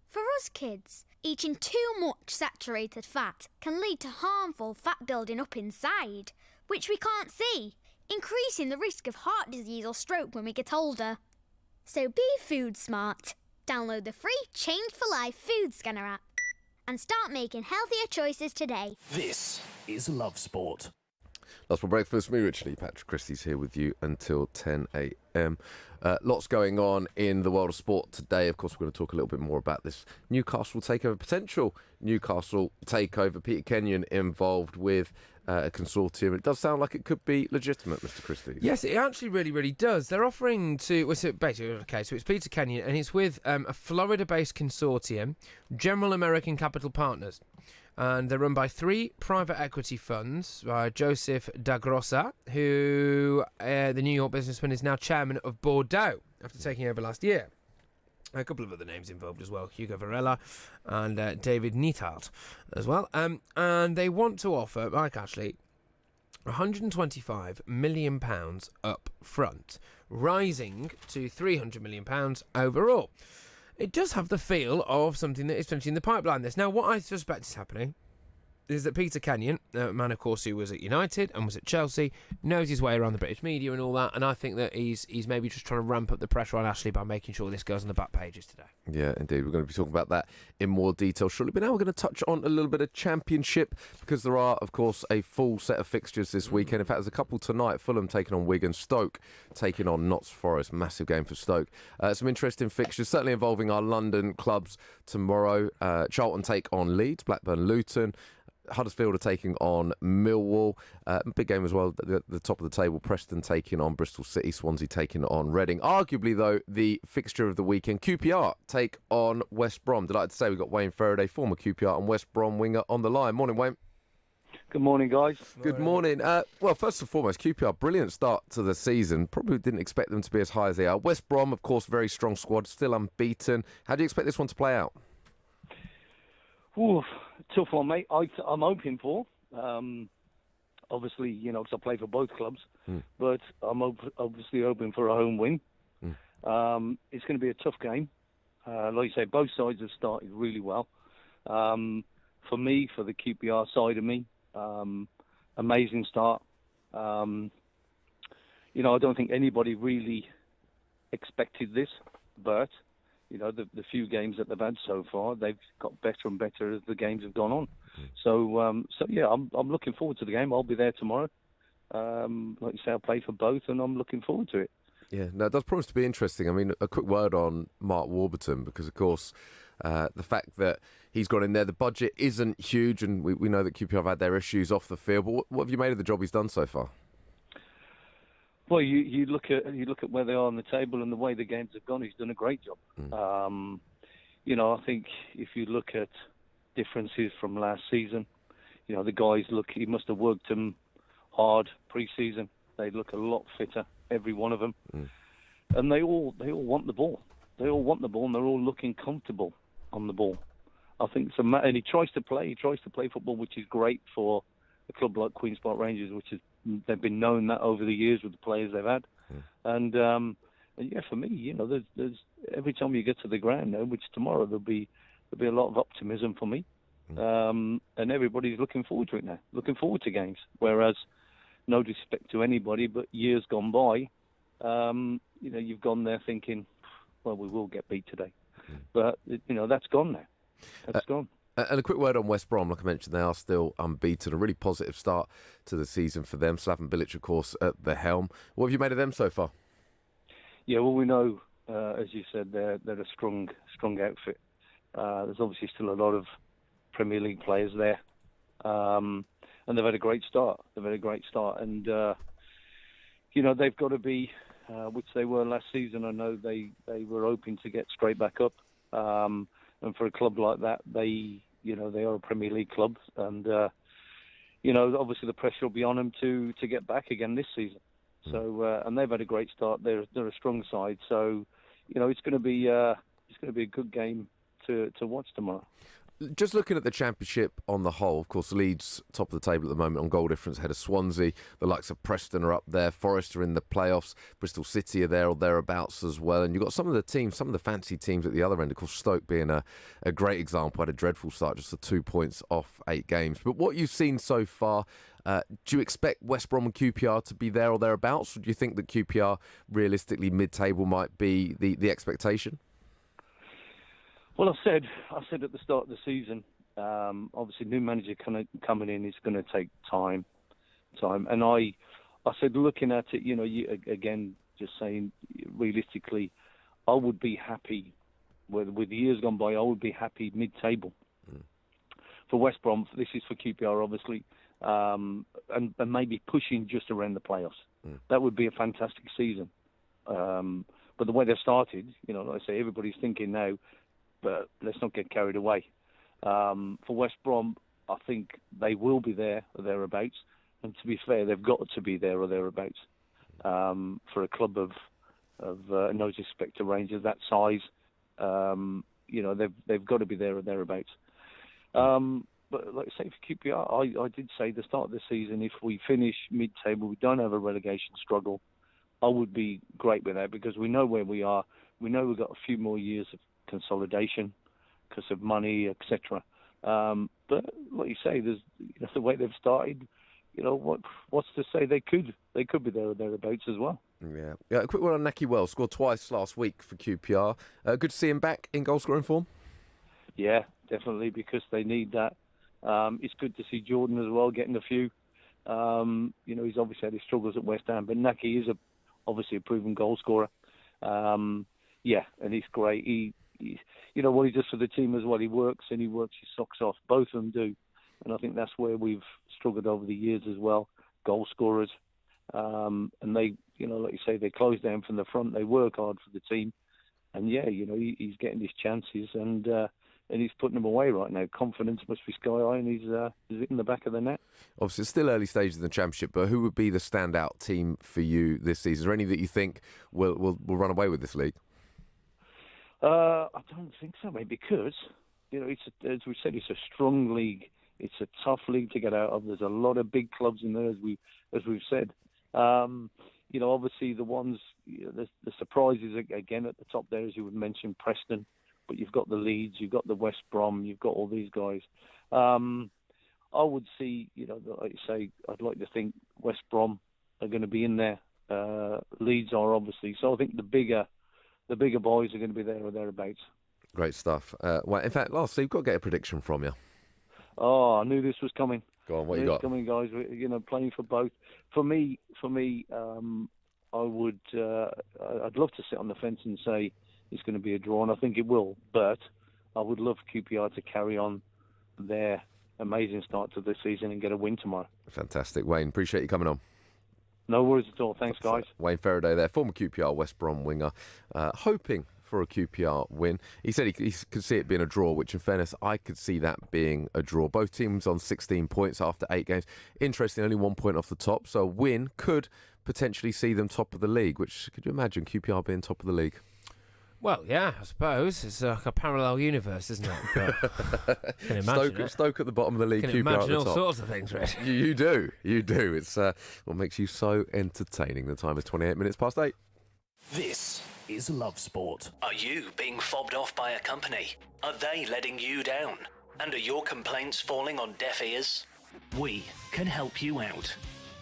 For us kids, eating too much saturated fat can lead to harmful fat building up inside, which we can't see, increasing the risk of heart disease or stroke when we get older. So be food smart. Download the free Change for Life food scanner app and start making healthier choices today. This is Love Sport. That's for breakfast. Me, Richard Lee, Patrick Christys here with you until 10 a.m. Lots going on in the world of sport today. Of course, we're going to talk a little bit more about this Newcastle takeover, potential Newcastle takeover. Peter Kenyon involved with a consortium. It does sound like it could be legitimate, Mr. Christys. Yes, it actually really, really does. They're offering to... Well, so basically, okay, so it's Peter Kenyon, and it's with a Florida-based consortium, General American Capital Partners. And they're run by 3 private equity funds, Joseph DaGrossa, who, the New York businessman, is now chairman of Bordeaux after taking over last year. A couple of other names involved as well, Hugo Varela and David Neithart as well. And they want to offer, like actually, £125 million up front, rising to £300 million overall. It does have the feel of something that is potentially in the pipeline. Now, what I suspect is happening is that Peter Kenyon, a man, of course, who was at United and was at Chelsea, knows his way around the British media and all that, and I think that he's maybe just trying to ramp up the pressure on Ashley by making sure this goes on the back pages today. Yeah, indeed. We're going to be talking about that in more detail shortly. But now we're going to touch on a little bit of Championship because there are, of course, a full set of fixtures this weekend. In fact, there's a couple tonight. Fulham taking on Wigan, Stoke taking on Notts Forest. Massive game for Stoke. Some interesting fixtures, certainly involving our London clubs tomorrow. Charlton take on Leeds, Blackburn, Luton. Huddersfield are taking on Millwall. Big game as well at the top of the table. Preston taking on Bristol City. Swansea taking on Reading. Arguably, though, the fixture of the weekend. QPR take on West Brom. Delighted to say we've got Wayne Faraday, former QPR and West Brom winger, on the line. Morning, Wayne. Good morning, guys. Good morning. Well, first and foremost, QPR, brilliant start to the season. Probably didn't expect them to be as high as they are. West Brom, of course, very strong squad, still unbeaten. How do you expect this one to play out? Ooh, tough one, mate. I'm hoping for. Obviously, because I play for both clubs, but I'm obviously hoping for a home win. It's going to be a tough game. Like you say, both sides have started really well. For me, for the QPR side of me, amazing start. I don't think anybody really expected this, but the few games that they've had so far, they've got better and better as the games have gone on. So yeah, I'm looking forward to the game. I'll be there tomorrow. Like you say, I'll play for both, and I'm looking forward to it. Yeah, no, it does promise to be interesting. I mean, a quick word on Mark Warburton, because, of course, the fact that he's gone in there, the budget isn't huge, and we know that QPR have had their issues off the field, but what have you made of the job he's done so far? Well, you look at where they are on the table and the way the games have gone. He's done a great job. I think if you look at differences from last season, the guys he must have worked them hard pre-season. They look a lot fitter, every one of them, and they all want the ball. They all want the ball, and they're all looking comfortable on the ball. I think so. And he tries to play football, which is great for a club like Queen's Park Rangers, which is. They've been known that over the years with the players they've had, and yeah, for me, there's every time you get to the ground now, which tomorrow there'll be a lot of optimism for me, and everybody's looking forward to it now, looking forward to games. Whereas, no disrespect to anybody, but years gone by, you've gone there thinking, well, we will get beat today, but that's gone now. That's gone. And a quick word on West Brom. Like I mentioned, they are still unbeaten. A really positive start to the season for them. Slaven Bilic, of course, at the helm. What have you made of them so far? Yeah, well, we know, as you said, they're a strong outfit. There's obviously still a lot of Premier League players there, and they've had a great start. And they've got to be, which they were last season. I know they were hoping to get straight back up, and for a club like that, they are a Premier League club, and obviously the pressure will be on them to get back again this season. So and they've had a great start. They're a strong side. So it's going to be a good game to watch tomorrow. Just looking at the Championship on the whole, of course, Leeds top of the table at the moment on goal difference ahead of Swansea. The likes of Preston are up there. Forest are in the playoffs. Bristol City are there or thereabouts as well. And you've got some of the fancy teams at the other end. Of course, Stoke being a great example, had a dreadful start, just 2 points off 8 games. But what you've seen so far, do you expect West Brom and QPR to be there or thereabouts? Or do you think that QPR realistically mid-table might be the expectation? Well, I said at the start of the season, obviously new manager coming in is going to take time, and I said looking at it, again just saying realistically, I would be happy with years gone by. I would be happy mid-table. For West Brom, this is for QPR obviously, and maybe pushing just around the playoffs. That would be a fantastic season. But the way they've started, like I say, everybody's thinking now. But let's not get carried away. For West Brom, I think they will be there or thereabouts. And to be fair, they've got to be there or thereabouts. For a club of no disrespect to Rangers, that size, they've got to be there or thereabouts. But like I say, for QPR, I did say at the start of the season, if we finish mid-table, we don't have a relegation struggle, I would be great with that because we know where we are. We know we've got a few more years of consolidation because of money, etc. But But like you say, there's the way they've started. What's to say they could be there or thereabouts as well. Yeah. A quick one on Naki Wells. Scored twice last week for QPR. Good to see him back in goal scoring form. Yeah, definitely, because they need that. It's good to see Jordan as well getting a few. He's obviously had his struggles at West Ham, but Naki is obviously a proven goal scorer. And he's great. He what he does for the team as well. He works his socks off. Both of them do, and I think that's where we've struggled over the years as well. Goal scorers, and they, like you say, they close down from the front. They work hard for the team, and he's getting his chances and he's putting them away right now. Confidence must be sky high, and he's hitting the back of the net. Obviously, it's still early stages in the Championship, but who would be the standout team for you this season? Is there any that you think will run away with this league? I don't think so, mate, because as we said, it's a strong league. It's a tough league to get out of. There's a lot of big clubs in there, as we've said. Obviously the ones, the surprises again at the top there, as you would mention, Preston. But you've got the Leeds, you've got the West Brom, you've got all these guys. I would see, like you say, I'd like to think West Brom are going to be in there. Leeds are obviously. So I think the bigger boys are going to be there or thereabouts. Great stuff. In fact, lastly, we've got to get a prediction from you. Oh, I knew this was coming. Go on, what you got? It's coming, guys. Playing for both. For me, I would. I'd love to sit on the fence and say it's going to be a draw, and I think it will. But I would love QPR to carry on their amazing start to the season and get a win tomorrow. Fantastic, Wayne. Appreciate you coming on. No worries at all. Thanks, guys. Wayne Faraday there, former QPR West Brom winger, hoping for a QPR win. He said he could see it being a draw, which in fairness, I could see that being a draw. Both teams on 16 points after 8 games. Interesting, only 1 point off the top, so a win could potentially see them top of the league, which, could you imagine QPR being top of the league? Well, yeah, I suppose. It's like a parallel universe, isn't it? But can imagine Stoke at the bottom of the league, can QPR imagine at the all top. sorts of things, Red. You do. It's what makes you so entertaining. The time is 28 minutes past 8. This is Love Sport. Are you being fobbed off by a company? Are they letting you down? And are your complaints falling on deaf ears? We can help you out.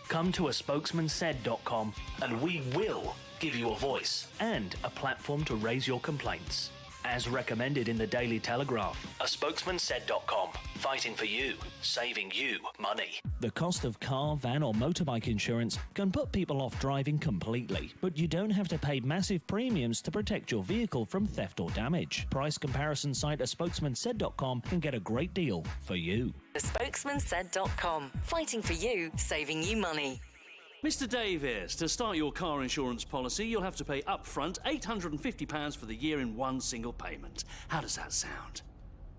Come to aspokesmansaid.com and we will give you a voice and a platform to raise your complaints. As recommended in the Daily Telegraph, aspokesmansaid.com. Fighting for you, saving you money. The cost of car, van or motorbike insurance can put people off driving completely, but you don't have to pay massive premiums to protect your vehicle from theft or damage. Price comparison site aspokesmansaid.com can get a great deal for you. Aspokesmansaid.com. Fighting for you, saving you money. Mr Davies, to start your car insurance policy, you'll have to pay upfront £850 for the year in one single payment. How does that sound?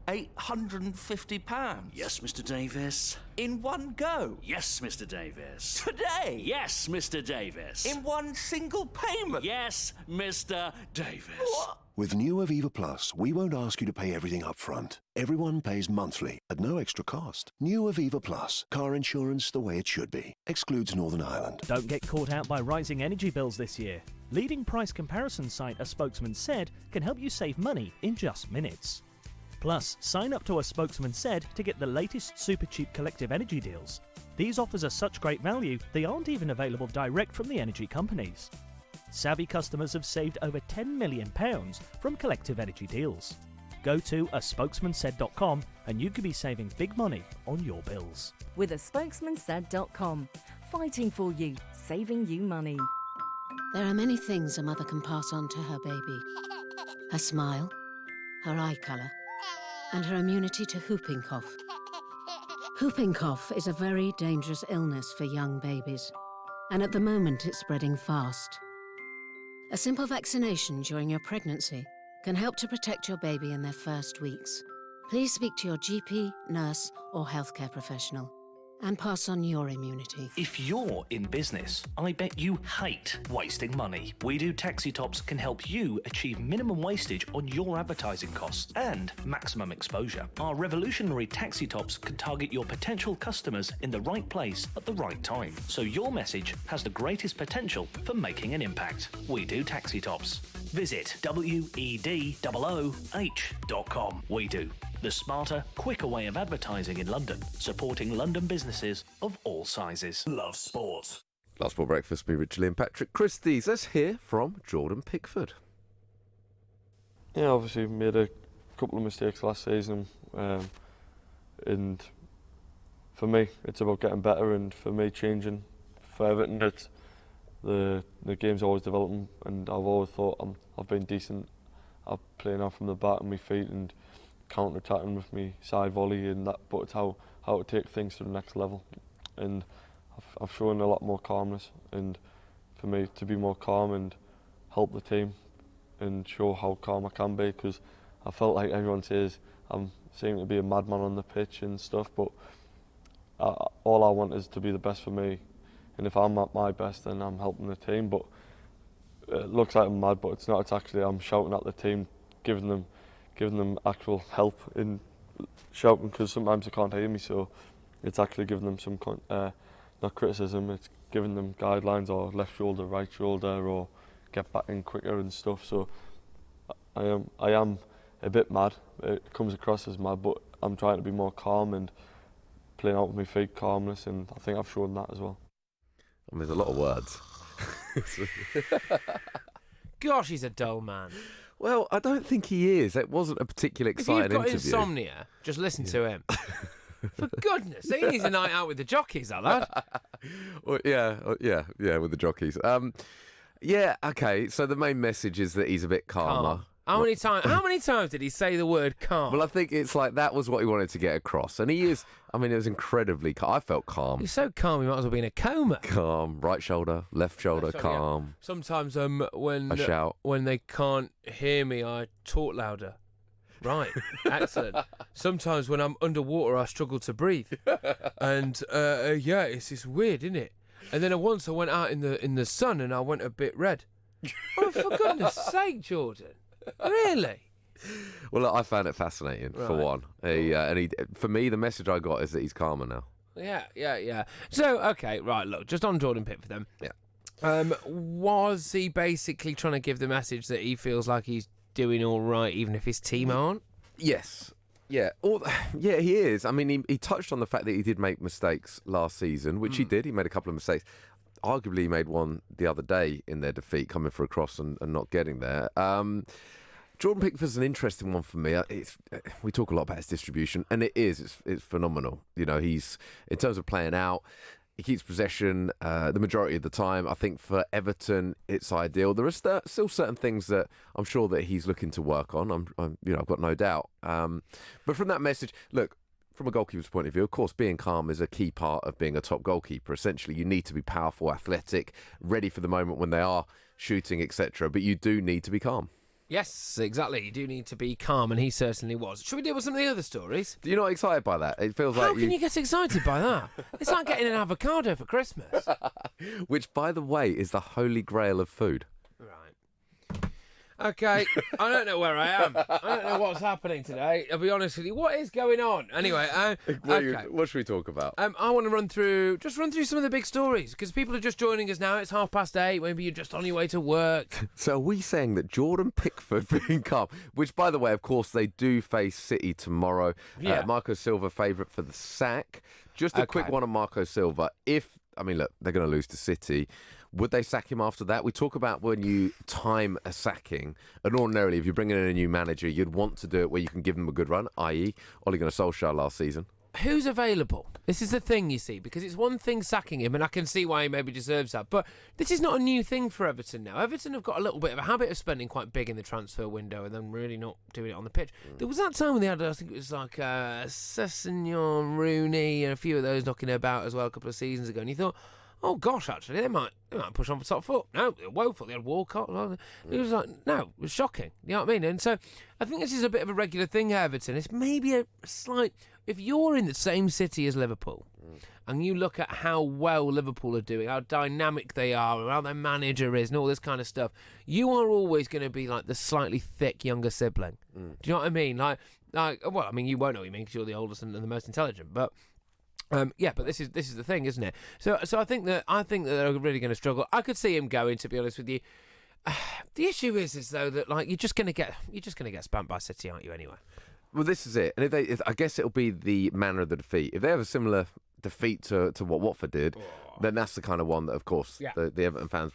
£850? Yes, Mr Davies. In one go? Yes, Mr Davies. Today? Yes, Mr Davies. In one single payment? Yes, Mr Davies. What? With new Aviva Plus, we won't ask you to pay everything up front. Everyone pays monthly at no extra cost. New Aviva Plus, car insurance the way it should be. Excludes Northern Ireland. Don't get caught out by rising energy bills this year. Leading price comparison site A Spokesman Said can help you save money in just minutes. Plus, sign up to A Spokesman Said to get the latest super cheap collective energy deals. These offers are such great value, they aren't even available direct from the energy companies. Savvy customers have saved over £10 million from collective energy deals. Go to aspokesmansaid.com and you could be saving big money on your bills. With aspokesmansaid.com. Fighting for you, saving you money. There are many things a mother can pass on to her baby. Her smile, her eye colour, and her immunity to whooping cough. Whooping cough is a very dangerous illness for young babies, and at the moment it's spreading fast. A simple vaccination during your pregnancy can help to protect your baby in their first weeks. Please speak to your GP, nurse, or healthcare professional and pass on your immunity. If you're in business, I bet you hate wasting money. We Do Taxi Tops can help you achieve minimum wastage on your advertising costs and maximum exposure. Our revolutionary taxi tops can target your potential customers in the right place at the right time, so your message has the greatest potential for making an impact. We Do Taxi Tops. Visit WEDOOH.com. We Do the smarter, quicker way of advertising in London, supporting London businesses of all sizes. Love Sport. Last Sport Breakfast, me, Richard Lee and Patrick Christys. Let's hear from Jordan Pickford. Yeah, obviously made a couple of mistakes last season, and for me, it's about getting better, and for me, changing for Everton. It's the game's always developing, and I've always thought I've been decent at playing out from the back of my feet and counter-attacking with me side volley and that. But it's how to take things to the next level, and I've shown a lot more calmness. And for me to be more calm and help the team and show how calm I can be, because I felt like everyone says I'm seeming to be a madman on the pitch and stuff, but all I want is to be the best for me, and if I'm at my best, then I'm helping the team. But it looks like I'm mad, but it's not. It's actually I'm shouting at the team, giving them actual help in shouting, because sometimes they can't hear me. So it's actually giving them some not criticism. It's giving them guidelines, or left shoulder, right shoulder, or get back in quicker and stuff. So I am a bit mad. It comes across as mad, but I'm trying to be more calm and playing out with my feet, calmness, and I think I've shown that as well. I mean, there's a lot of words. Gosh, he's a dull man. Well, I don't think he is. It wasn't a particularly exciting If you've got interview. insomnia, just listen to him. For goodness sake, he needs a night out with the jockeys, that lad. Well, yeah, with the jockeys. Yeah, okay. So the main message is that he's a bit calmer. Calm. How many times did he say the word calm? Well, I think it's like that was what he wanted to get across, and he is. I mean, it was incredibly calm. I felt calm. He's so calm, he might as well be in a coma. Calm, right shoulder, left shoulder, calm. Yeah. Sometimes when I shout. When they can't hear me, I talk louder. Right, excellent. Sometimes when I'm underwater, I struggle to breathe, and yeah, it's weird, isn't it? And then once I went out in the sun, and I went a bit red. Oh, for goodness sake, Jordan! Really? Well, look, I found it fascinating, for one. For me, the message I got is that he's calmer now. Yeah. So, okay, right, look, just on Jordan Pickford then. Yeah. Was he basically trying to give the message that he feels like he's doing all right, even if his team aren't? Yes. Yeah. Yeah, he is. I mean, he touched on the fact that he did make mistakes last season, which he did. He made a couple of mistakes. Arguably, he made one the other day in their defeat, coming for a cross and not getting there. Jordan Pickford's an interesting one for me. We talk a lot about his distribution, and it is. It's phenomenal. You know, he's, in terms of playing out, he keeps possession the majority of the time. I think for Everton, it's ideal. There are still certain things that I'm sure that he's looking to work on. I've got no doubt. But from that message, look, from a goalkeeper's point of view, of course, being calm is a key part of being a top goalkeeper. Essentially, you need to be powerful, athletic, ready for the moment when they are shooting, etc. But you do need to be calm. Yes, exactly. You do need to be calm, and he certainly was. Should we deal with some of the other stories? You're not excited by that? It feels How like can you get excited by that? It's like getting an avocado for Christmas. Which, by the way, is the holy grail of food. Okay, I don't know where I am. I don't know what's happening today. I'll be honest with you. What is going on? Anyway, okay. What should we talk about? I want to run through some of the big stories, because people are just joining us now. It's 8:30. Maybe you're just on your way to work. So are we saying that Jordan Pickford being calm, which, by the way, of course, they do face City tomorrow. Yeah. Marco Silva favourite for the sack. Just a quick one on Marco Silva. Look, they're going to lose to City. Would they sack him after that? We talk about when you time a sacking, and ordinarily, if you're bringing in a new manager, you'd want to do it where you can give them a good run, i.e. Ole Gunnar Solskjaer last season. Who's available? This is the thing, you see, because it's one thing sacking him, and I can see why he maybe deserves that, but this is not a new thing for Everton now. Everton have got a little bit of a habit of spending quite big in the transfer window and then really not doing it on the pitch. There was that time when they had, I think it was like Sessegnon, Rooney, and a few of those knocking about as well a couple of seasons ago, and you thought, oh gosh, actually, they might push on for top foot. No, they're woeful. They had Walcott. It was like, no, it was shocking. You know what I mean? And so I think this is a bit of a regular thing at Everton. It's maybe a slight, if you're in the same city as Liverpool and you look at how well Liverpool are doing, how dynamic they are, how their manager is and all this kind of stuff, you are always going to be like the slightly thick younger sibling. Do you know what I mean? Well, I mean, you won't know what you mean because you're the oldest and the most intelligent, but but this is the thing, isn't it? So I think that they're really going to struggle. I could see him going, to be honest with you. The issue is though that like you're just going to get spanked by City, aren't you? Anyway. Well, this is it. And I guess it'll be the manner of the defeat. If they have a similar defeat to what Watford did, then that's the kind of one that, of course, the Everton fans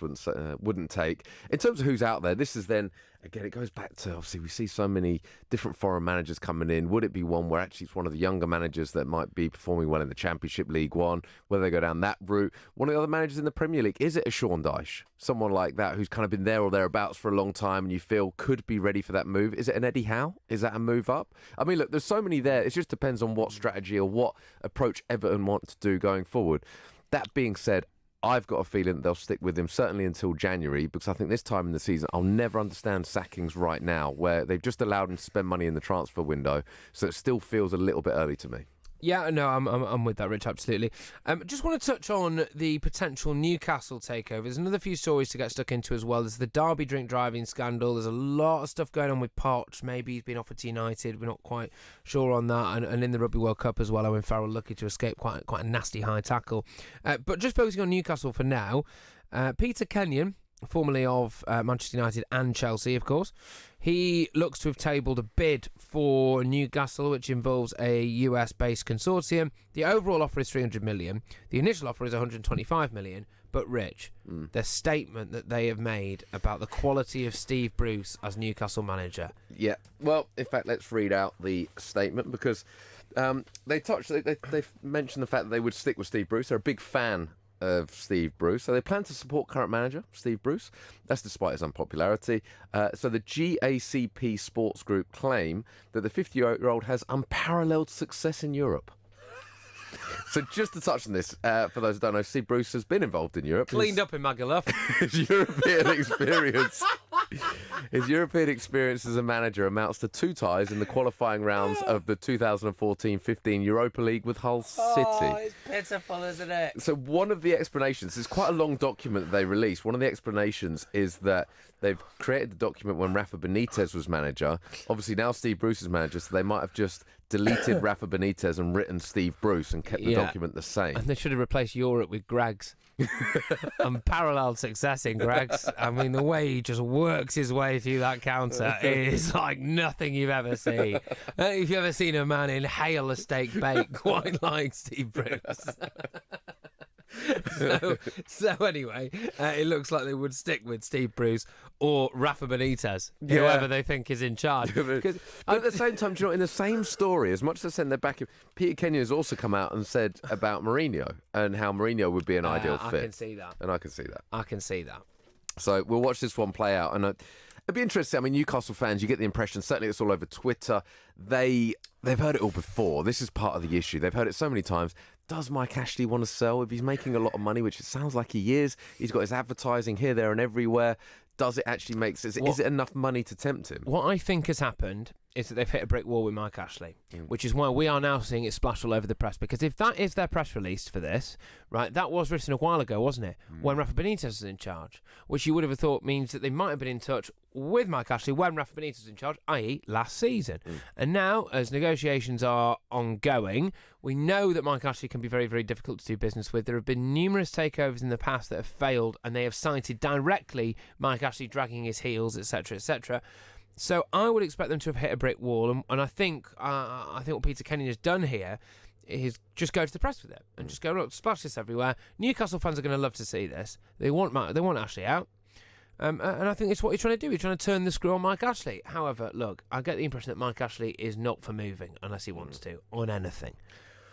wouldn't take. In terms of who's out there, this is then, again, it goes back to, obviously, we see so many different foreign managers coming in. Would it be one where actually it's one of the younger managers that might be performing well in the Championship, League One, whether they go down that route? One of the other managers in the Premier League, is it a Sean Dyche? Someone like that who's kind of been there or thereabouts for a long time and you feel could be ready for that move? Is it an Eddie Howe? Is that a move up? I mean, look, there's so many there. It just depends on what strategy or what approach Everton want to do going forward. That being said, I've got a feeling that they'll stick with him certainly until January, because I think this time in the season, I'll never understand sackings right now where they've just allowed him to spend money in the transfer window, so it still feels a little bit early to me. Yeah, no, I'm with that, Rich, absolutely. Just want to touch on the potential Newcastle takeover. There's another few stories to get stuck into as well. There's the Derby drink driving scandal. There's a lot of stuff going on with Poch. Maybe he's been offered to United. We're not quite sure on that. And in the Rugby World Cup as well, Owen Farrell lucky to escape quite a nasty high tackle. But just focusing on Newcastle for now, Peter Kenyon, formerly of Manchester United and Chelsea, of course. He looks to have tabled a bid for Newcastle, which involves a US-based consortium. The overall offer is $300 million. The initial offer is $125 million. But, Rich, the statement that they have made about the quality of Steve Bruce as Newcastle manager. Yeah, well, in fact, let's read out the statement, because they've mentioned the fact that they would stick with Steve Bruce. They're a big fan of Steve Bruce, so they plan to support current manager Steve Bruce. That's despite his unpopularity. So the GACP Sports Group claim that the 50-year-old has unparalleled success in Europe. So just to touch on this, for those who don't know, Steve Bruce has been involved in Europe. Cleaned up in Magaluf. His European experience as a manager amounts to 2 ties in the qualifying rounds of the 2014-15 Europa League with Hull City. Oh, it's pitiful, isn't it? So one of the explanations, it's quite a long document that they released. One of the explanations is that they've created the document when Rafa Benitez was manager. Obviously now Steve Bruce is manager, so they might have just deleted Rafa Benitez and written Steve Bruce and kept the document the same. And they should have replaced Europe with Greg's. Unparalleled success in Greg's. I mean, the way he just works his way through that counter is like nothing you've ever seen. If you've ever seen a man inhale a steak bake quite like Steve Bruce. So anyway, it looks like they would stick with Steve Bruce or Rafa Benitez, whoever they think is in charge. But at the same time, do you know, in the same story, as much as they're saying they're back, Peter Kenyon has also come out and said about Mourinho and how Mourinho would be an ideal fit. I can see that. And I can see that. I can see that. So we'll watch this one play out. And it'd be interesting. I mean, Newcastle fans, you get the impression, certainly it's all over Twitter, they've heard it all before. This is part of the issue. They've heard it so many times. Does Mike Ashley want to sell? If he's making a lot of money, which it sounds like he is, he's got his advertising here, there and everywhere. Does it actually make sense? Is it enough money to tempt him? What I think has happened is that they've hit a brick wall with Mike Ashley, which is why we are now seeing it splash all over the press. Because if that is their press release for this, right, that was written a while ago, wasn't it? When Rafa Benitez was in charge, which you would have thought means that they might have been in touch with Mike Ashley when Rafa Benitez was in charge, i.e. last season. And now, as negotiations are ongoing, we know that Mike Ashley can be very, very difficult to do business with. There have been numerous takeovers in the past that have failed, and they have cited directly Mike Ashley dragging his heels, etc., etc. So I would expect them to have hit a brick wall, and I think what Peter Kenyon has done here is just go to the press with it and just go, look, splash this everywhere. Newcastle fans are going to love to see this. They want Ashley out. And I think it's what he's trying to do. He's trying to turn the screw on Mike Ashley. However, look, I get the impression that Mike Ashley is not for moving unless he wants to on anything.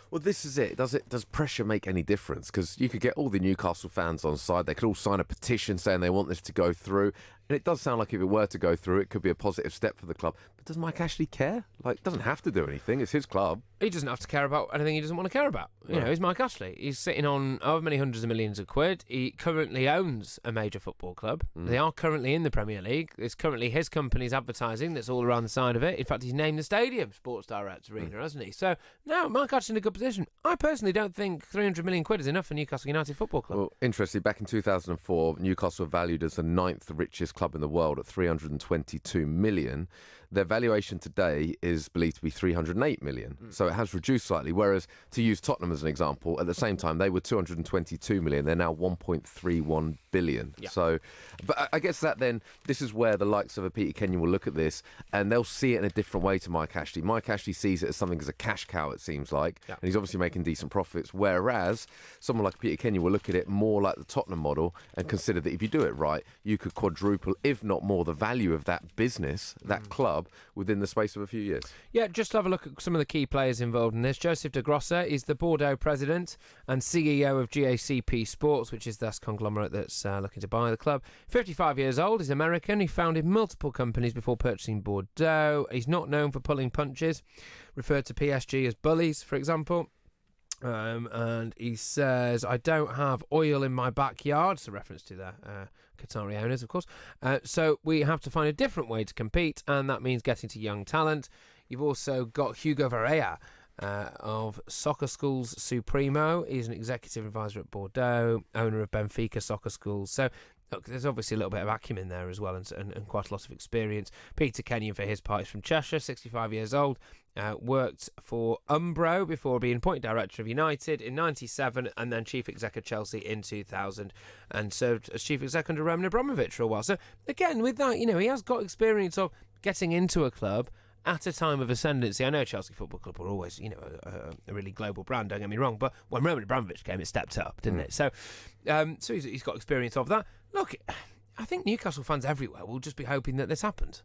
Well, this is it. Does pressure make any difference? Because you could get all the Newcastle fans on side. They could all sign a petition saying they want this to go through. And it does sound like if it were to go through, it could be a positive step for the club. But does Mike Ashley care? Like, doesn't have to do anything. It's his club. He doesn't have to care about anything he doesn't want to care about. You know, he's Mike Ashley. He's sitting on however many hundreds of millions of quid. He currently owns a major football club. They are currently in the Premier League. It's currently his company's advertising that's all around the side of it. In fact, he's named the stadium Sports Direct Arena, hasn't he? So, now Mike Ashley's in a good position. I personally don't think 300 million quid is enough for Newcastle United Football Club. Well, interestingly, back in 2004, Newcastle were valued as the 9th richest club in the world at 322 million. their valuation today is believed to be 308 million. So it has reduced slightly. Whereas, to use Tottenham as an example, at the same time they were 222 million. They're now 1.31 billion. Yeah. So, but I guess that then this is where the likes of a Peter Kenyon will look at this and they'll see it in a different way to Mike Ashley. Mike Ashley sees it as something as a cash cow, it seems like, and he's obviously making decent profits. Whereas someone like Peter Kenyon will look at it more like the Tottenham model and consider that if you do it right, you could quadruple, if not more, the value of that business, that club, within the space of a few years. Yeah, just have a look at some of the key players involved in this. Joseph de Grosser is the Bordeaux president and CEO of GACP Sports, which is this conglomerate that's looking to buy the club. 55 years old, he's American. He founded multiple companies before purchasing Bordeaux. He's not known for pulling punches, referred to PSG as bullies, for example. And he says, I don't have oil in my backyard. It's a reference to the Qatari owners, of course. So we have to find a different way to compete, and that means getting to young talent. You've also got Hugo Varela of Soccer Schools Supremo. He's an executive advisor at Bordeaux, owner of Benfica Soccer Schools. So look, there's obviously a little bit of acumen there as well, and quite a lot of experience. Peter Kenyon, for his part, is from Cheshire, 65 years old. Worked for Umbro before being appointed director of United in 97 and then chief exec of Chelsea in 2000 and served as chief exec under Roman Abramovich for a while. So again, with that, he has got experience of getting into a club at a time of ascendancy. I know Chelsea Football Club were always, a really global brand, don't get me wrong, but when Roman Abramovich came, it stepped up, didn't it? So he's got experience of that. Look, I think Newcastle fans everywhere will just be hoping that this happened.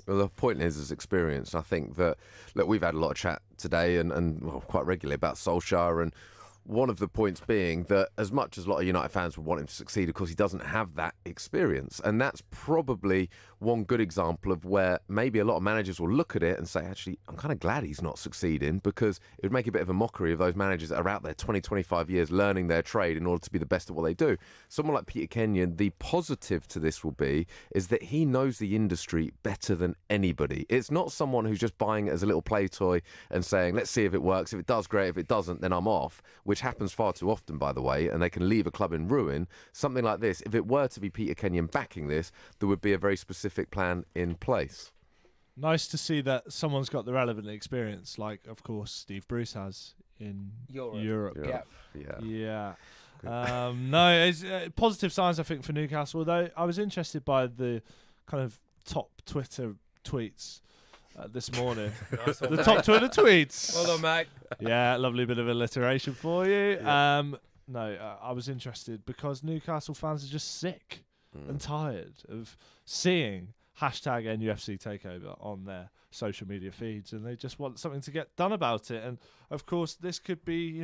Well, the point is experience. I think that, look, we've had a lot of chat today and quite regularly about Solskjaer, and one of the points being that as much as a lot of United fans would want him to succeed, of course, he doesn't have that experience. And that's probably one good example of where maybe a lot of managers will look at it and say, actually, I'm kind of glad he's not succeeding, because it would make a bit of a mockery of those managers that are out there 20, 25 years learning their trade in order to be the best at what they do. Someone like Peter Kenyon, the positive to this will be is that he knows the industry better than anybody. It's not someone who's just buying it as a little play toy and saying, let's see if it works. If it does, great. If it doesn't, then I'm off, which happens far too often, by the way, and they can leave a club in ruin. Something like this, if it were to be Peter Kenyon backing this, there would be a very specific plan in place. Nice to see that someone's got the relevant experience, like, of course, Steve Bruce has in Europe. Yeah. No, it's positive signs, I think, for Newcastle, although I was interested by the kind of top Twitter tweets this morning. The top Twitter tweets. Well done, mate. Yeah, lovely bit of alliteration for you. Yeah. I was interested because Newcastle fans are just sick and tired of seeing hashtag NUFC Takeover on their social media feeds, and they just want something to get done about it. And of course, this could be,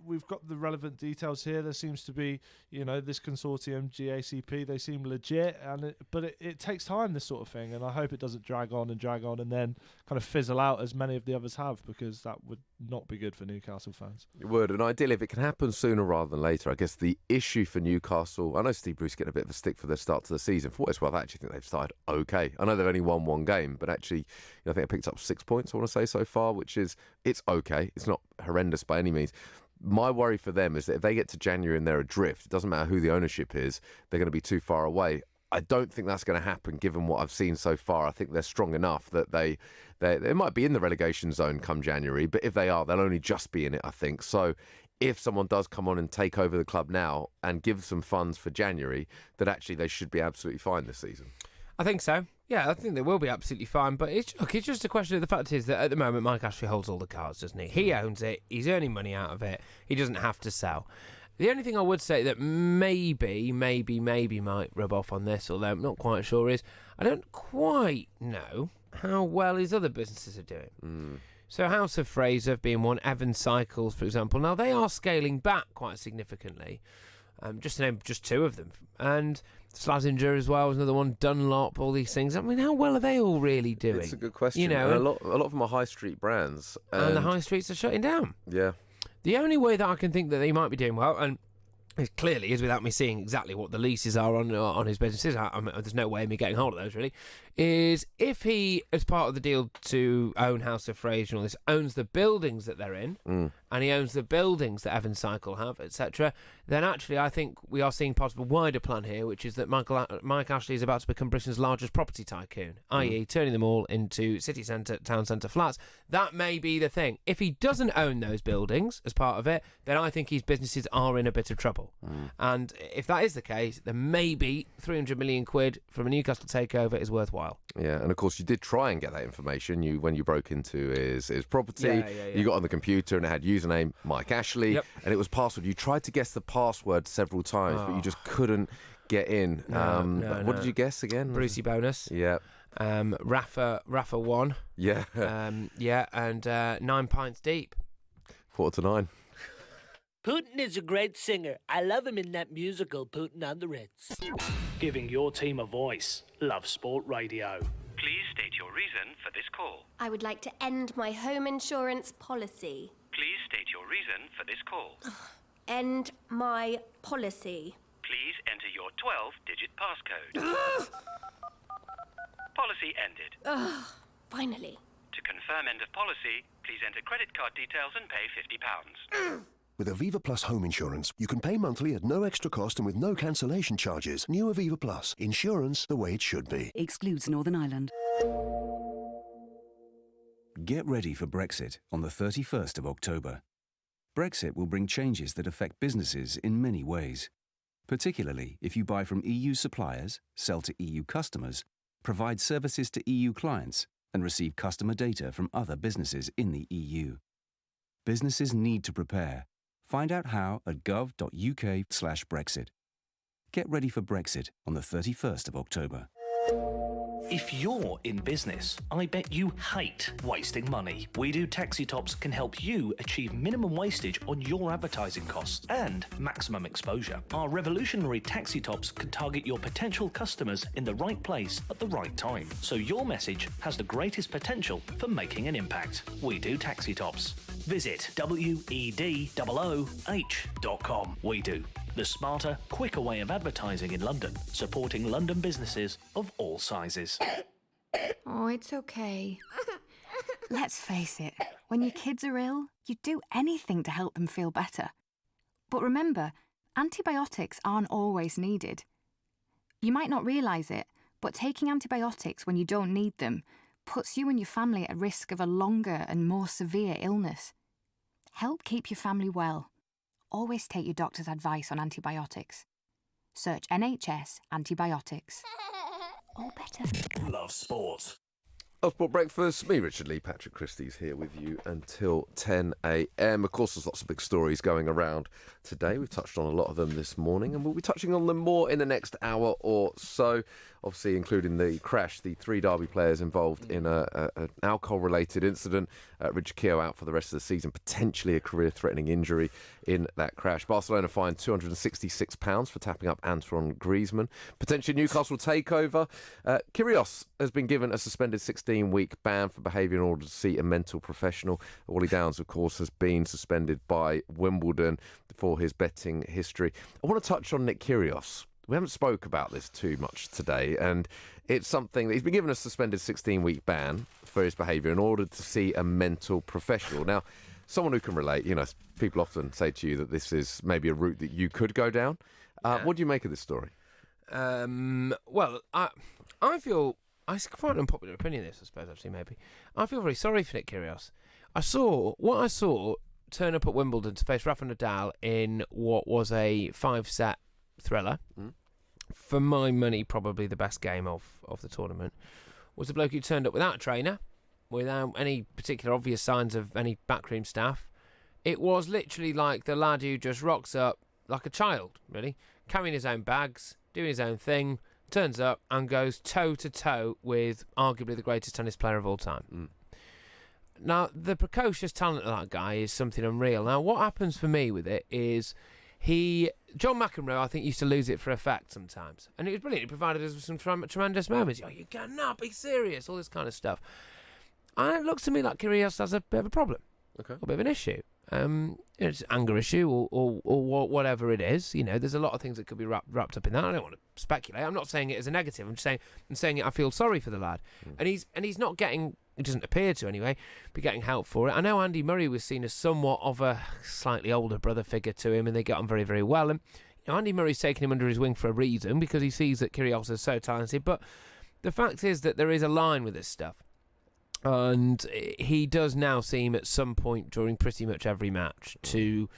we've got the relevant details here. There seems to be, this consortium, GACP, they seem legit, but it takes time, this sort of thing, and I hope it doesn't drag on and then kind of fizzle out as many of the others have, because that would not be good for Newcastle fans. It would, and ideally, if it can happen sooner rather than later. I guess the issue for Newcastle, I know Steve Bruce getting a bit of a stick for their start to the season. For what it's worth, I actually think they've started okay. I know they've only won one game, but actually, I think they picked up 6 points, I want to say, so far, which is, it's okay. It's not horrendous by any means. My worry for them is that if they get to January and they're adrift, it doesn't matter who the ownership is, they're going to be too far away. I don't think that's going to happen given what I've seen so far. I think they're strong enough that they might be in the relegation zone come January, but if they are, they'll only just be in it, I think. So if someone does come on and take over the club now and give some funds for January, that actually they should be absolutely fine this season. I think so. Yeah, I think they will be absolutely fine. But it's just a question of the fact is that at the moment, Mike Ashley holds all the cards, doesn't he? He owns it. He's earning money out of it. He doesn't have to sell. The only thing I would say that maybe might rub off on this, although I'm not quite sure, is I don't quite know how well his other businesses are doing. So House of Fraser being one, Evans Cycles, for example. Now, they are scaling back quite significantly. Just to name just two of them. And Slazenger as well was another one, Dunlop, all these things. I mean, how well are they all really doing? It's a good question. And a lot of them are high street brands. And the high streets are shutting down. Yeah. The only way that I can think that they might be doing well, and it clearly is, without me seeing exactly what the leases are on his businesses, there's no way of me getting hold of those, really, is if he, as part of the deal to own House of Fraser and all this, owns the buildings that they're in, and he owns the buildings that Evans Cycle have, etc., then actually I think we are seeing part of a wider plan here, which is that Mike Ashley is about to become Britain's largest property tycoon, i.e. turning them all into city centre, town centre flats. That may be the thing. If he doesn't own those buildings as part of it, then I think his businesses are in a bit of trouble. And if that is the case, then maybe 300 million quid from a Newcastle takeover is worthwhile. Yeah, and of course you did try and get that information. When you broke into his property, you got on the computer and it had username Mike Ashley, and it was password. You tried to guess the password several times, but you just couldn't get in. What did you guess again? Brucey bonus. Yeah. Rafa 1. Yeah. And 9 pints deep. 8:45. Putin is a great singer. I love him in that musical, Putin on the Ritz. Giving your team a voice. Love Sport Radio. Please state your reason for this call. I would like to end my home insurance policy. Please state your reason for this call. End my policy. Please enter your 12-digit passcode. Policy ended. Finally. To confirm end of policy, please enter credit card details and pay £50. With Aviva Plus home insurance, you can pay monthly at no extra cost and with no cancellation charges. New Aviva Plus. Insurance the way it should be. Excludes Northern Ireland. Get ready for Brexit on the 31st of October. Brexit will bring changes that affect businesses in many ways, particularly if you buy from EU suppliers, sell to EU customers, provide services to EU clients, and receive customer data from other businesses in the EU. Businesses need to prepare. Find out how at gov.uk/Brexit. Get ready for Brexit on the 31st of October. If you're in business, I bet you hate wasting money. We Do Taxi Tops can help you achieve minimum wastage on your advertising costs and maximum exposure. Our revolutionary taxi tops can target your potential customers in the right place at the right time, so your message has the greatest potential for making an impact. We Do Taxi Tops. Visit WEDOOH.com. We Do. The smarter, quicker way of advertising in London, supporting London businesses of all sizes. Oh, it's okay. Let's face it, when your kids are ill, you'd do anything to help them feel better. But remember, antibiotics aren't always needed. You might not realise it, but taking antibiotics when you don't need them puts you and your family at risk of a longer and more severe illness. Help keep your family well. Always take your doctor's advice on antibiotics. Search NHS antibiotics. All better. Love Sport. Love Sport Breakfast. Me, Richard Lee, Patrick Christys here with you until 10 a.m. Of course, there's lots of big stories going around today. We've touched on a lot of them this morning, and we'll be touching on them more in the next hour or so. Obviously, including the crash, the 3 Derby players involved in an alcohol-related incident. Richard Keogh out for the rest of the season, potentially a career-threatening injury in that crash. Barcelona fined £266 for tapping up Antoine Griezmann. Potentially Newcastle takeover. Kyrgios has been given a suspended 16-week ban for behaviour in order to see a mental professional. Wally Downs, of course, has been suspended by Wimbledon for his betting history. I want to touch on Nick Kyrgios. We haven't spoke about this too much today, and it's something that he's been given a suspended 16-week ban for his behaviour in order to see a mental professional. Now, someone who can relate, people often say to you that this is maybe a route that you could go down. What do you make of this story? Well, I feel, it's quite an unpopular opinion this, I suppose, actually, maybe. I feel very sorry for Nick Kyrgios. I saw turn up at Wimbledon to face Rafa Nadal in what was a 5-set thriller. For my money, probably the best game of the tournament, was the bloke who turned up without a trainer, without any particular obvious signs of any backroom staff. It was literally like the lad who just rocks up like a child, really, carrying his own bags, doing his own thing, turns up and goes toe-to-toe with arguably the greatest tennis player of all time. Now, the precocious talent of that guy is something unreal. Now, what happens for me with it is John McEnroe, I think, used to lose it for effect sometimes. And it was brilliant. He provided us with some tremendous moments. You cannot be serious, all this kind of stuff. And it looks to me like Kyrgios has a bit of a problem, a bit of an issue. it's an anger issue or whatever it is. There's a lot of things that could be wrapped up in that. I don't want to speculate. I'm not saying it as a negative. I'm saying it. I feel sorry for the lad, and he's not getting. It doesn't appear to anyway, be getting help for it. I know Andy Murray was seen as somewhat of a slightly older brother figure to him, and they get on very, very well. And Andy Murray's taken him under his wing for a reason because he sees that Kyrgios is so talented. But the fact is that there is a line with this stuff. And he does now seem at some point during pretty much every match to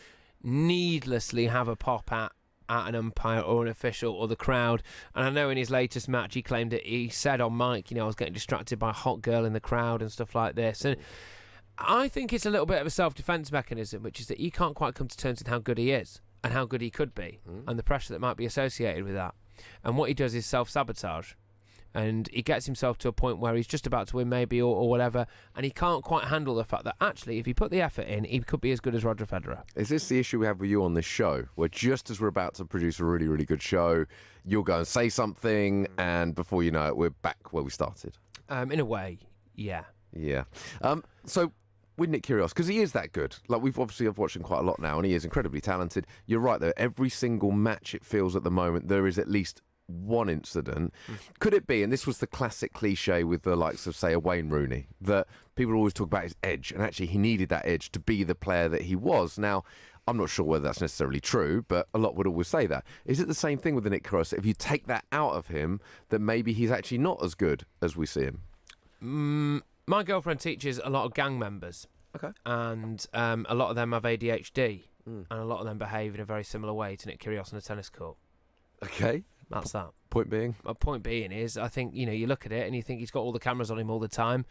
needlessly have a pop at an umpire or an official or the crowd. And I know in his latest match he claimed that he said on mic, I was getting distracted by a hot girl in the crowd and stuff like this. And I think it's a little bit of a self-defense mechanism, which is that he can't quite come to terms with how good he is and how good he could be and the pressure that might be associated with that. And what he does is self-sabotage. And he gets himself to a point where he's just about to win maybe or whatever, and he can't quite handle the fact that actually if he put the effort in, he could be as good as Roger Federer. Is this the issue we have with you on this show, where just as we're about to produce a really, really good show, you'll go and say something, and before you know it, we're back where we started? In a way, yeah. Yeah. So with Nick Kyrgios, because he is that good. Like, I've watched him quite a lot now, and he is incredibly talented. You're right, though. Every single match, it feels at the moment, there is at least one incident. Could it be, and this was the classic cliche with the likes of, say, a Wayne Rooney, that people always talk about his edge, and actually he needed that edge to be the player that he was. Now, I'm not sure whether that's necessarily true, but a lot would always say that. Is it the same thing with the Nick Kyrgios? If you take that out of him, then maybe he's actually not as good as we see him? My girlfriend teaches a lot of gang members. Okay. And a lot of them have ADHD, and a lot of them behave in a very similar way to Nick Kyrgios on a tennis court. Okay. That's that. Point being? My point being is, I think, you look at it and you think he's got all the cameras on him all the time.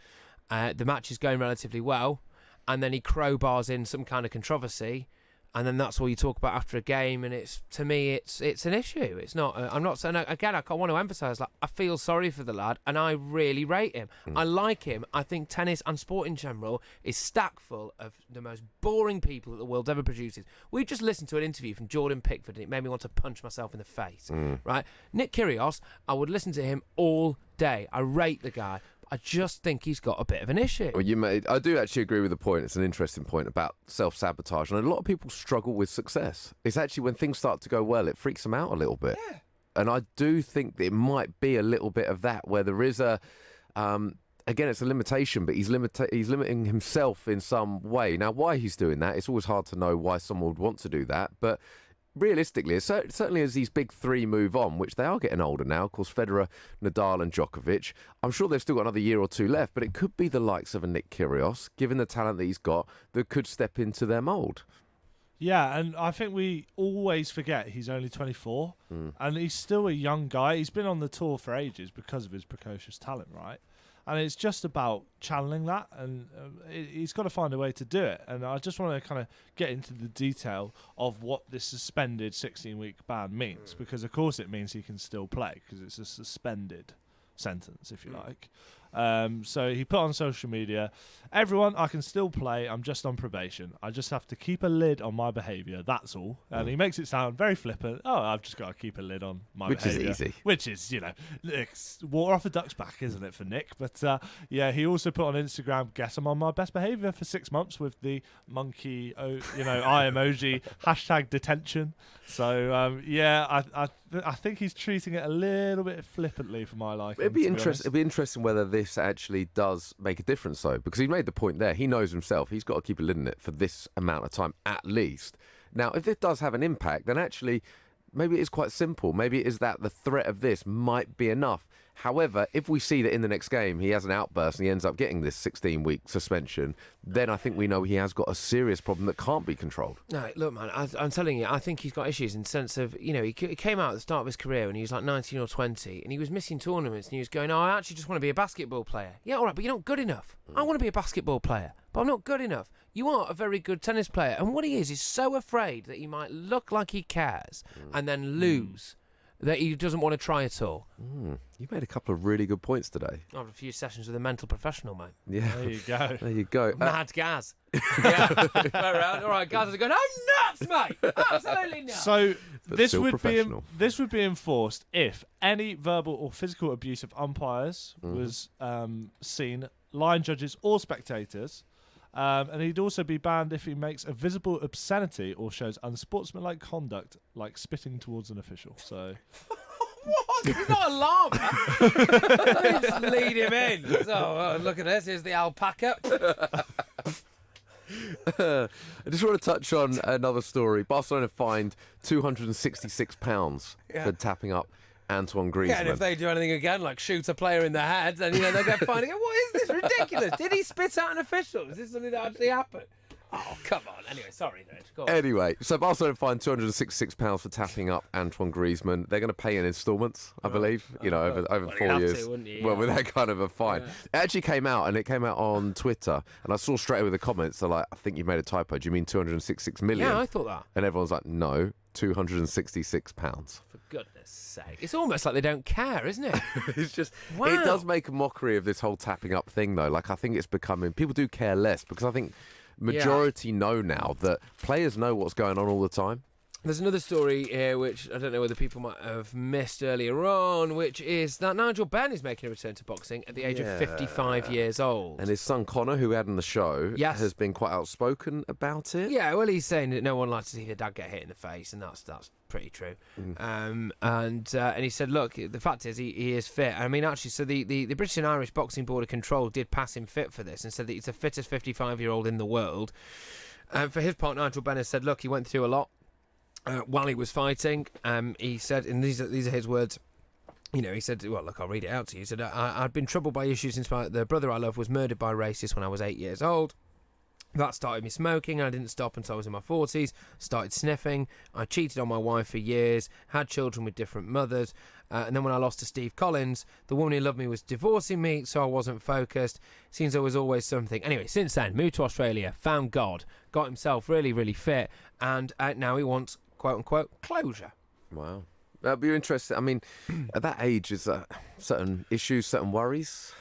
The match is going relatively well, and then he crowbars in some kind of controversy, and then that's all you talk about after a game. And to me, it's an issue. It's not. I'm not saying again. I want to emphasise, like, I feel sorry for the lad, and I really rate him. I like him. I think tennis and sport in general is stacked full of the most boring people that the world ever produces. We just listened to an interview from Jordan Pickford, and it made me want to punch myself in the face. Right, Nick Kyrgios, I would listen to him all day. I rate the guy. I just think he's got a bit of an issue. Well, I do actually agree with the point. It's an interesting point about self-sabotage. And a lot of people struggle with success. It's actually when things start to go well, it freaks them out a little bit. Yeah. And I do think that it might be a little bit of that, where there is a... again, it's a limitation, but he's limiting himself in some way. Now, why he's doing that, it's always hard to know why someone would want to do that. But realistically, certainly as these big three move on, which they are getting older now, of course, Federer, Nadal and Djokovic, I'm sure they've still got another year or two left, but it could be the likes of a Nick Kyrgios, given the talent that he's got, that could step into their mould. Yeah, and I think we always forget he's only 24, and he's still a young guy. He's been on the tour for ages because of his precocious talent, right? And it's just about channeling that, and he's got to find a way to do it. And I just want to kind of get into the detail of what this suspended 16-week ban means, because of course it means he can still play, because it's a suspended sentence, if you like. So he put on social media, everyone, I can still play, I'm just on probation. I just have to keep a lid on my behaviour, that's all. And he makes it sound very flippant. Oh, I've just got to keep a lid on my behaviour. Which is easy. Which is, it's water off a duck's back, isn't it, for Nick? But yeah, he also put on Instagram, guess I'm on my best behaviour for 6 months with the monkey, eye emoji, hashtag detention. So, yeah, I think he's treating it a little bit flippantly for my liking. It'd be interesting whether this actually does make a difference, though, because he made the point there. He knows himself. He's got to keep a lid on it for this amount of time at least. Now, if it does have an impact, then actually maybe it is quite simple. Maybe it is that the threat of this might be enough. However, if we see that in the next game he has an outburst and he ends up getting this 16-week suspension, then I think we know he has got a serious problem that can't be controlled. No, look, man, I'm telling you, I think he's got issues in the sense of, he came out at the start of his career and he was like 19 or 20 and he was missing tournaments and he was going, I actually just want to be a basketball player. Yeah, all right, but you're not good enough. I want to be a basketball player, but I'm not good enough. You are a very good tennis player. And what he is so afraid that he might look like he cares and then lose, that he doesn't want to try at all. You made a couple of really good points today. I have a few sessions with a mental professional, mate. Yeah. There you go. There you go. Mad Gaz. Yeah. All right, Gaz is going, I'm nuts, mate. Absolutely nuts. So But this still would be enforced if any verbal or physical abuse of umpires was seen, line judges or spectators, And he'd also be banned if he makes a visible obscenity or shows unsportsmanlike conduct, like spitting towards an official. So. What? He's not a llama. Just lead him in. So, look at this. Here's the alpaca. I just want to touch on another story. Barcelona fined £266 for tapping up Antoine Griezmann. Yeah, and if they do anything again, like shoot a player in the head, then they'll get fined again. What is this? Ridiculous. Did he spit out an official? Is this something that actually happened? Oh, come on. Anyway, sorry, Rich. Go on. Anyway, so Barcelona fined £266 for tapping up Antoine Griezmann. They're going to pay in instalments, I believe, over 4 years. Well, with that kind of a fine. It actually came out, and it came out on Twitter, and I saw straight away the comments, they're like, I think you made a typo. Do you mean 266 million? Yeah, I thought that. And everyone's like, no, £266. For goodness sake. It's almost like they don't care, isn't it? It's just, wow. It does make a mockery of this whole tapping up thing, though. Like, I think it's becoming, people do care less, because I think majority know now that players know what's going on all the time. There's another story here which I don't know whether people might have missed earlier on, which is that Nigel Benn is making a return to boxing at the age of 55 years old. And his son Connor, who we had on the show, Yes. has been quite outspoken about it. Yeah, well, he's saying that no one likes to see their dad get hit in the face, and that's pretty true. And he said, look, the fact is he is fit. I mean, actually, so the British and Irish Boxing Board of Control did pass him fit for this and said that he's the fittest 55-year-old in the world. For his part, Nigel Benn has said, look, he went through a lot. While he was fighting, he said, and these are his words, he said, well, look, I'll read it out to you. He said, I'd been troubled by issues since the brother I love was murdered by racists when I was 8 years old. That started me smoking, and I didn't stop until I was in my 40s. Started sniffing. I cheated on my wife for years, had children with different mothers. And then when I lost to Steve Collins, the woman who loved me was divorcing me, so I wasn't focused. Seems there was always something. Anyway, since then, moved to Australia, found God, got himself really, really fit, and now he wants, quote-unquote, closure. Wow. That'd be interesting. I mean, at that age, is certain issues, certain worries?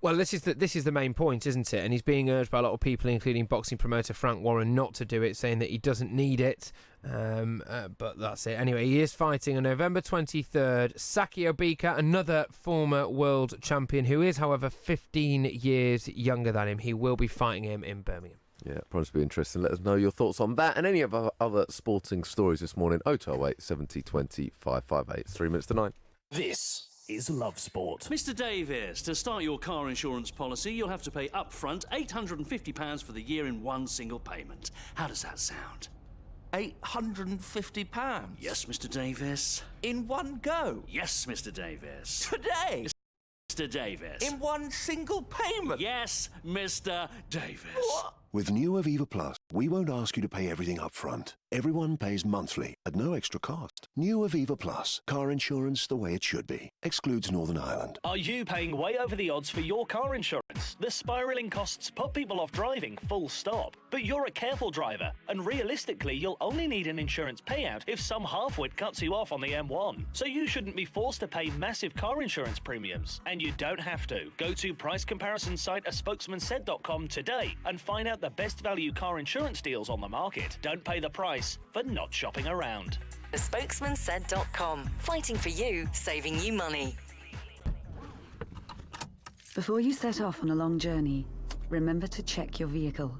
Well, this is the main point, isn't it? And he's being urged by a lot of people, including boxing promoter Frank Warren, not to do it, saying that he doesn't need it. But that's it. Anyway, he is fighting on November 23rd. Saki Obika, another former world champion, who is, however, 15 years younger than him. He will be fighting him in Birmingham. Yeah, promise to be interesting. Let us know your thoughts on that and any of our other sporting stories this morning. 0208 70 20 558. It's 3 minutes to 9. This is Love Sport. Mr. Davis, to start your car insurance policy, you'll have to pay upfront £850 for the year in one single payment. How does that sound? £850? Yes, Mr. Davis. In one go? Yes, Mr. Davis. Today? Mr. Davis. In one single payment? Yes, Mr. Davis. What? With new Aviva Plus, we won't ask you to pay everything up front. Everyone pays monthly at no extra cost. New Aviva Plus, car insurance the way it should be. Excludes Northern Ireland. Are you paying way over the odds for your car insurance? The spiralling costs put people off driving, full stop. But you're a careful driver, and realistically, you'll only need an insurance payout if some halfwit cuts you off on the M1. So you shouldn't be forced to pay massive car insurance premiums. And you don't have to. Go to price comparison site aspokesmansaid.com today and find out the best value car insurance deals on the market. Don't pay the price for not shopping around. Spokesmansaid.com. Fighting for you, saving you money. Before you set off on a long journey, remember to check your vehicle.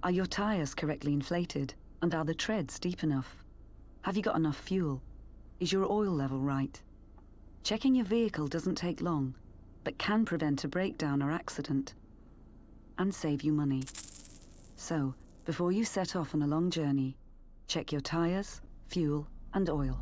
Are your tyres correctly inflated? And are the treads deep enough? Have you got enough fuel? Is your oil level right? Checking your vehicle doesn't take long, but can prevent a breakdown or accident and save you money. So, before you set off on a long journey, check your tyres, fuel and oil.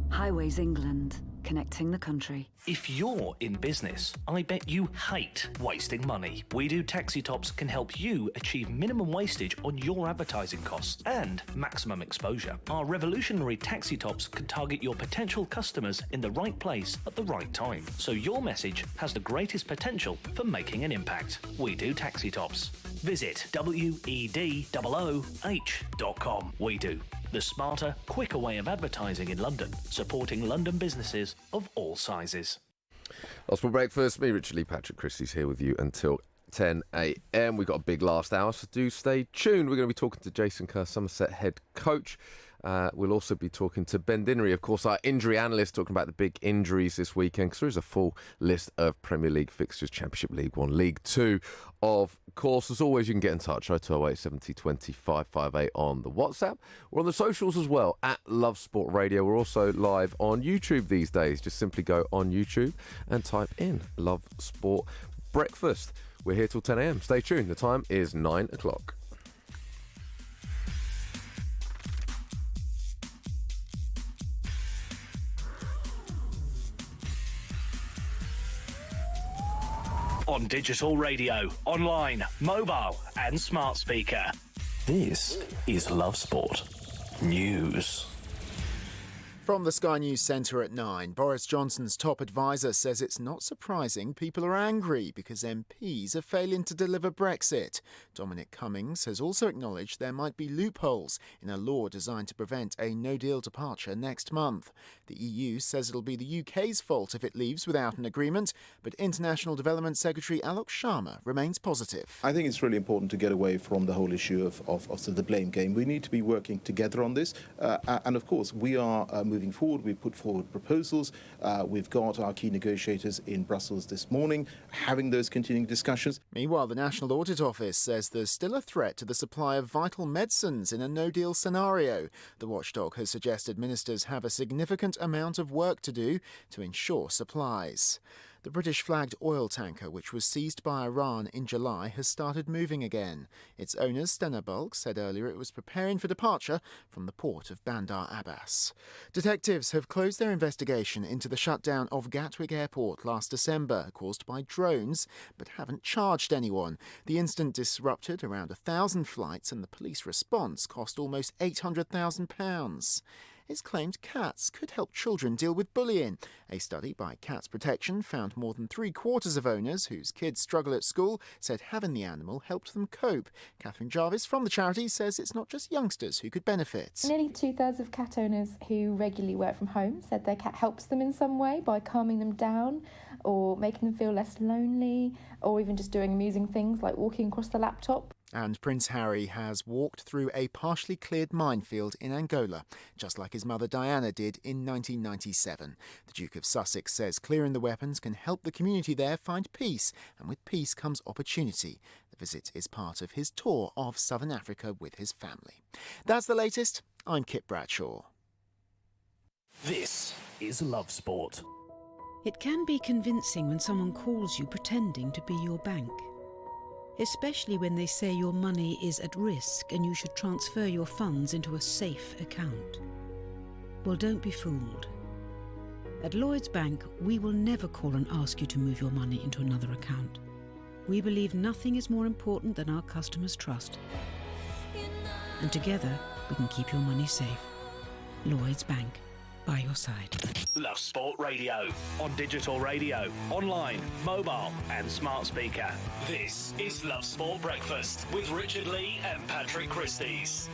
Highways England, connecting the country. If you're in business, I bet you hate wasting money. We Do Taxi Tops can help you achieve minimum wastage on your advertising costs and maximum exposure. Our revolutionary taxi tops can target your potential customers in the right place at the right time, so your message has the greatest potential for making an impact. We Do Taxi Tops. Visit WEDOOH.com. We Do. The smarter, quicker way of advertising in London, supporting London businesses of all sizes. That's for breakfast. Me, Richard Lee, Patrick Christys here with you until 10 a.m. We've got a big last hour, so do stay tuned. We're going to be talking to Jason Kerr, Somerset head coach, We'll also be talking to Ben Dinnery, of course, our injury analyst, talking about the big injuries this weekend, because there is a full list of Premier League fixtures, Championship, League 1, League 2. Of course, as always, you can get in touch, 0208 70 20 558 on the WhatsApp. We're on the socials as well, at Love Sport Radio. We're also live on YouTube these days. Just simply go on YouTube and type in Love Sport Breakfast. We're here till 10 a.m. Stay tuned. The time is 9 o'clock. On digital radio, online, mobile and smart speaker. This is Love Sport News. From the Sky News Centre at 9, Boris Johnson's top advisor says it's not surprising people are angry because MPs are failing to deliver Brexit. Dominic Cummings has also acknowledged there might be loopholes in a law designed to prevent a no-deal departure next month. The EU says it'll be the UK's fault if it leaves without an agreement, but International Development Secretary Alok Sharma remains positive. I think it's really important to get away from the whole issue of the blame game. We need to be working together on this, and of course we are moving forward. We've put forward proposals. We've got our key negotiators in Brussels this morning having those continuing discussions. Meanwhile, the National Audit Office says there's still a threat to the supply of vital medicines in a no-deal scenario. The watchdog has suggested ministers have a significant amount of work to do to ensure supplies. The British-flagged oil tanker, which was seized by Iran in July, has started moving again. Its owner, Stena Bulk, said earlier it was preparing for departure from the port of Bandar Abbas. Detectives have closed their investigation into the shutdown of Gatwick Airport last December, caused by drones, but haven't charged anyone. The incident disrupted around 1,000 flights, and the police response cost almost £800,000. It's claimed cats could help children deal with bullying. A study by Cats Protection found more than 3/4 of owners whose kids struggle at school said having the animal helped them cope. Catherine Jarvis from the charity says it's not just youngsters who could benefit. Nearly 2/3 of cat owners who regularly work from home said their cat helps them in some way by calming them down or making them feel less lonely, or even just doing amusing things like walking across the laptop. And Prince Harry has walked through a partially cleared minefield in Angola, just like his mother Diana did in 1997. The Duke of Sussex says clearing the weapons can help the community there find peace, and with peace comes opportunity. The visit is part of his tour of Southern Africa with his family. That's the latest. I'm Kit Bradshaw. This is Love Sport. It can be convincing when someone calls you pretending to be your bank. Especially when they say your money is at risk and you should transfer your funds into a safe account. Well, don't be fooled. At Lloyds Bank, we will never call and ask you to move your money into another account. We believe nothing is more important than our customers' trust. And together, we can keep your money safe. Lloyds Bank, by your side. Love Sport Radio. On digital radio, online, mobile and smart speaker. This is Love Sport Breakfast with Richard Lee and Patrick Christys.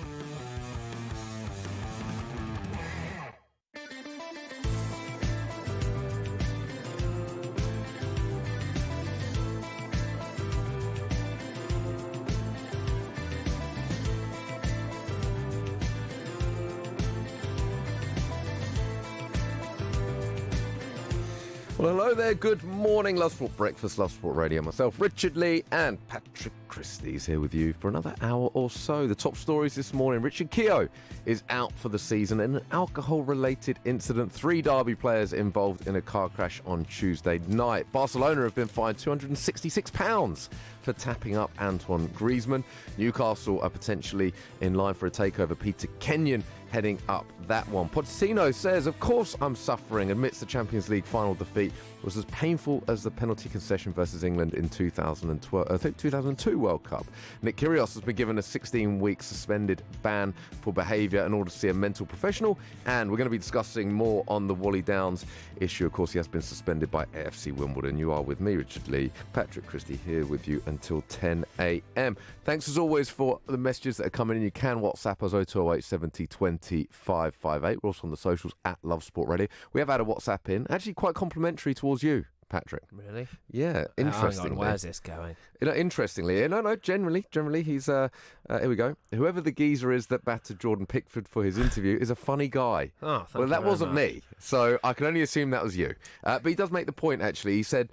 Well, hello there. Good morning. Love Sport Breakfast, Love Sport Radio. Myself, Richard Lee, and Patrick Christys here with you for another hour or so. The top stories this morning. Richard Keogh is out for the season in an alcohol-related incident. 3 Derby players involved in a car crash on Tuesday night. Barcelona have been fined £266 for tapping up Antoine Griezmann. Newcastle are potentially in line for a takeover. Peter Kenyon heading up that one. Pochettino says, of course I'm suffering, admits the Champions League final defeat was as painful as the penalty concession versus England in 2002 World Cup. Nick Kyrgios has been given a 16-week suspended ban for behaviour in order to see a mental professional, and we're going to be discussing more on the Wally Downs issue. Of course, he has been suspended by AFC Wimbledon. You are with me, Richard Lee. Patrick Christie here with you until 10 a.m. Thanks as always for the messages that are coming in. You can WhatsApp us 0208 70 20 558. We're also on the socials at Love Sport Radio. We have had a WhatsApp in, actually quite complimentary towards you, Patrick. Really? Yeah, interestingly. Hang on, where's this going? Interestingly, no, generally, he's, here we go. Whoever the geezer is that battered Jordan Pickford for his interview is a funny guy. Oh, thank well, you that very wasn't much. me, so I can only assume that was you. But he does make the point, actually. He said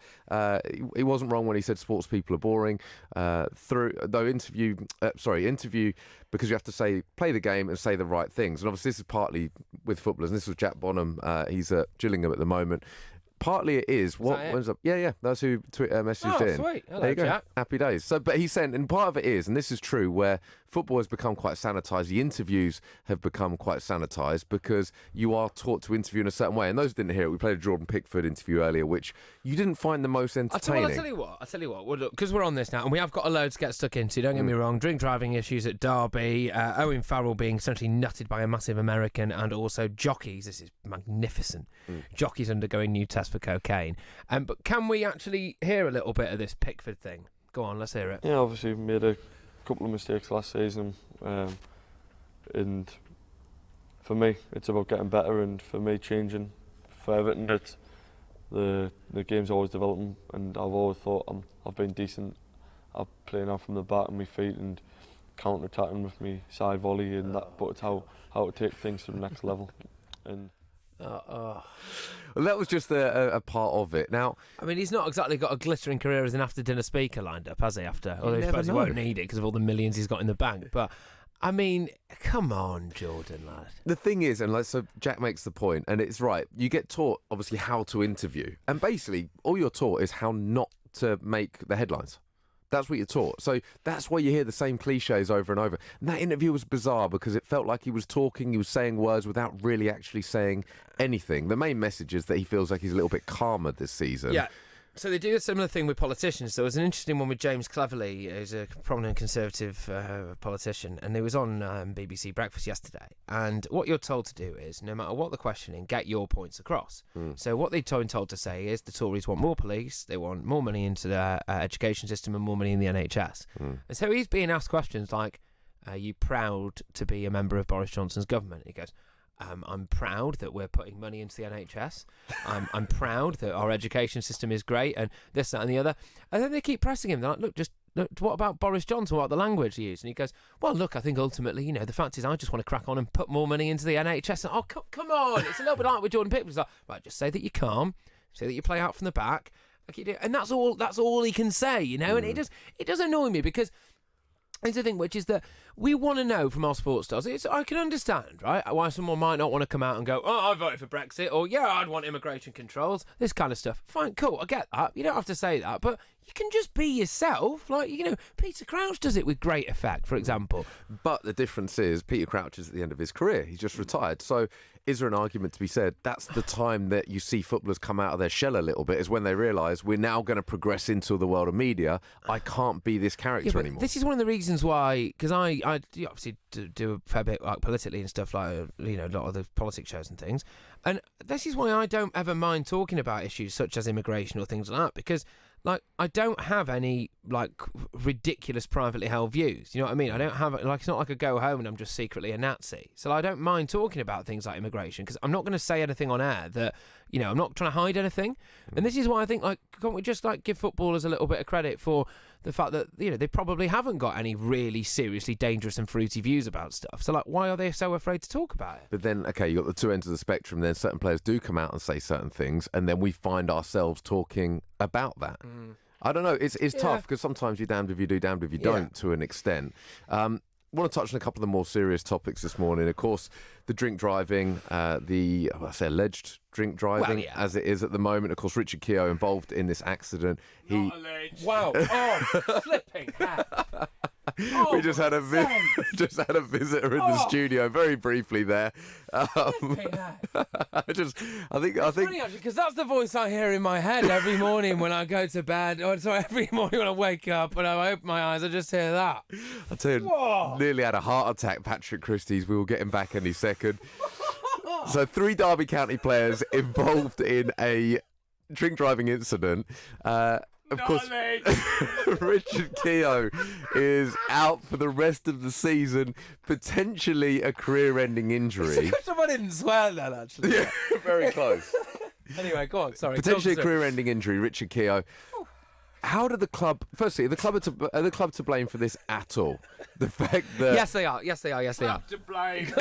he wasn't wrong when he said sports people are boring. Interview because you have to play the game and say the right things. And obviously this is partly with footballers, and this was Jack Bonham. He's at Gillingham at the moment. Partly it is. When's up? Yeah. That's who messaged in. Sweet. Hello, there you go. Jack. Happy days. But he sent, and part of it is, and this is true, where football has become quite sanitised. The interviews have become quite sanitised because you are taught to interview in a certain way. And those who didn't hear it, we played a Jordan Pickford interview earlier, which you didn't find the most entertaining. I'll tell you what. Well, look, because we're on this now, and we have got a load to get stuck into. Don't get me wrong. Drink driving issues at Derby. Owen Farrell being essentially nutted by a massive American, and also jockeys. This is magnificent. Jockeys undergoing new tests for cocaine. But can we actually hear a little bit of this Pickford thing? Go on, let's hear it. Yeah, obviously made a couple of mistakes last season, and for me, it's about getting better, and for me, changing for Everton. It's the game's always developing, and I've always thought I've been decent. I'm playing out from the back on my feet and counter-attacking with my side volley, and that. But it's how to take things to the next level, and. Well, that was just a part of it. Now, I mean, he's not exactly got a glittering career as an after-dinner speaker lined up, has he? Although I suppose he won't need it because of all the millions he's got in the bank. But I mean, come on, Jordan, lad. The thing is, and so Jack makes the point, and it's right. You get taught obviously how to interview, and basically all you're taught is how not to make the headlines. That's what you're taught. So that's why you hear the same cliches over and over. And that interview was bizarre because it felt like he was talking, he was saying words without really actually saying anything. The main message is that he feels like he's a little bit calmer this season. Yeah. So they do a similar thing with politicians. There was an interesting one with James Cleverly, who's a prominent Conservative politician, and he was on BBC Breakfast yesterday. And what you're told to do is, no matter what the questioning, get your points across. So what they've been told to say is the Tories want more police, they want more money into their education system and more money in the NHS. And so he's being asked questions like, are you proud to be a member of Boris Johnson's government? He goes, I'm proud that we're putting money into the NHS. I'm proud that our education system is great, and this, that, and the other. And then they keep pressing him. They're like, look, what about Boris Johnson? What about the language he used? And he goes, well, look, I think ultimately, the fact is I just want to crack on and put more money into the NHS. And, come on. It's a little bit like with Jordan Pickford. It's like, right, just say that you're calm, say that you play out from the back. And that's all he can say, And it does annoy me because it's the thing, which is that we want to know from our sports stars. I can understand, right, why someone might not want to come out and go, I voted for Brexit, or yeah, I'd want immigration controls, this kind of stuff. Fine, cool, I get that. You don't have to say that, but you can just be yourself. Like, Peter Crouch does it with great effect, for example. But the difference is Peter Crouch is at the end of his career. He's just retired. So is there an argument to be said that's the time that you see footballers come out of their shell a little bit, is when they realise we're now going to progress into the world of media. I can't be this character anymore. This is one of the reasons why, because I obviously do a fair bit like politically and stuff, like a lot of the politics shows and things, and this is why I don't ever mind talking about issues such as immigration or things like that, because I don't have any ridiculous privately held views. You know what I mean? I don't have it's not like I go home and I'm just secretly a Nazi. So I don't mind talking about things like immigration because I'm not going to say anything on air that I'm not trying to hide anything. And this is why I think can't we just give footballers a little bit of credit for the fact that they probably haven't got any really seriously dangerous and fruity views about stuff. So why are they so afraid to talk about it? But then you got the two ends of the spectrum. Then certain players do come out and say certain things, and then we find ourselves talking about that. I don't know. It's tough because sometimes you're damned if you do, damned if you don't, to an extent. I want to touch on a couple of the more serious topics this morning. Of course, the drink driving, alleged drink driving, as it is at the moment. Of course, Richard Keogh involved in this accident. Not alleged. Wow. Oh, flipping heck. We just had a visitor in the studio very briefly there. I think funny actually, because that's the voice I hear in my head every morning when I go to bed. Every morning when I wake up and I open my eyes, I just hear that. I tell you, nearly had a heart attack, Patrick Christys. We will get him back any second. So 3 Derby County players involved in a drink driving incident. Of course, Richard Keogh is out for the rest of the season, potentially a career-ending injury. It's a good job I didn't swear then, actually. Yeah, very close. Anyway, go on. Sorry. Potentially a career-ending injury, Richard Keogh. How did the club? Firstly, are the club to blame for this at all? The fact that Yes, they are. Yes, they are. To blame.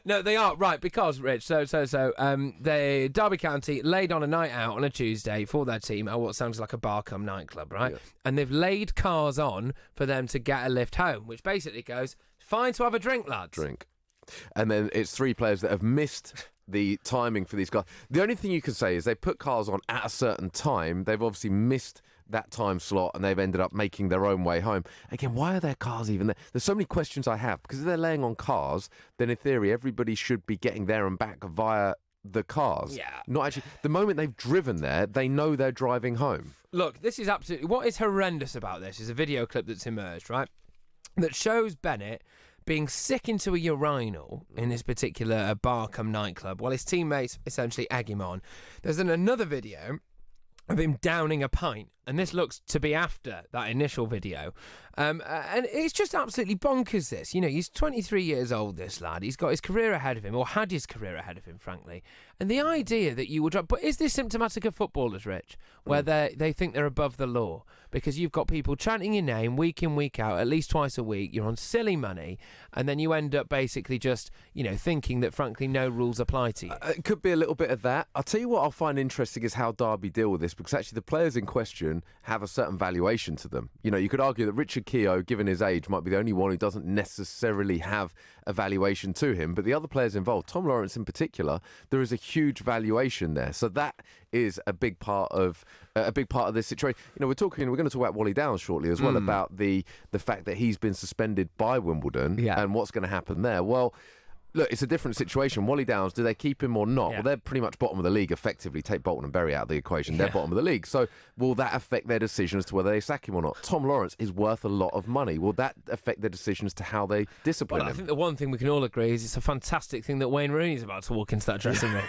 No, they are right because Rich. The Derby County laid on a night out on a Tuesday for their team at what sounds like a bar cum nightclub, right? Yeah. And they've laid cars on for them to get a lift home, which basically goes fine to have a drink, lads. And then it's 3 players that have missed the timing for these guys. The only thing you can say is they put cars on at a certain time. They've obviously missed that time slot and they've ended up making their own way home. Again, why are their cars even there? There's so many questions I have, because if they're laying on cars, then in theory everybody should be getting there and back via the cars. Yeah. Not actually. The moment they've driven there, they know they're driving home. Look, this is absolutely... What is horrendous about this is a video clip that's emerged, right, that shows Bennett being sick into a urinal in this particular bar cum nightclub while his teammates essentially egg him on. There's then another video of him downing a pint, and this looks to be after that initial video. And it's just absolutely bonkers, this. You know, he's 23 years old, this lad. He's got his career ahead of him, or had his career ahead of him, frankly. And the idea that you would... But is this symptomatic of footballers, Rich, where they think they're above the law? Because you've got people chanting your name week in, week out, at least twice a week. You're on silly money, and then you end up basically just, you know, thinking that, frankly, no rules apply to you. It could be a little bit of that. I'll tell you what I'll find interesting is how Derby deal with this, because actually the players in question have a certain valuation to them. You know, you could argue that Richard Keogh, given his age, might be the only one who doesn't necessarily have a valuation to him, but the other players involved, Tom Lawrence in particular, there is a huge valuation there. So that is a big part of this situation. You know, we're going to talk about Wally Downs shortly as well, about the fact that he's been suspended by Wimbledon and what's going to happen there. Well, look, it's a different situation. Wally Downs, do they keep him or not? Well, they're pretty much bottom of the league, effectively. Take Bolton and Bury out of the equation. They're bottom of the league. So will that affect their decision as to whether they sack him or not? Tom Lawrence is worth a lot of money. Will that affect their decision as to how they discipline him? I think the one thing we can all agree is it's a fantastic thing that Wayne Rooney's about to walk into that dressing room,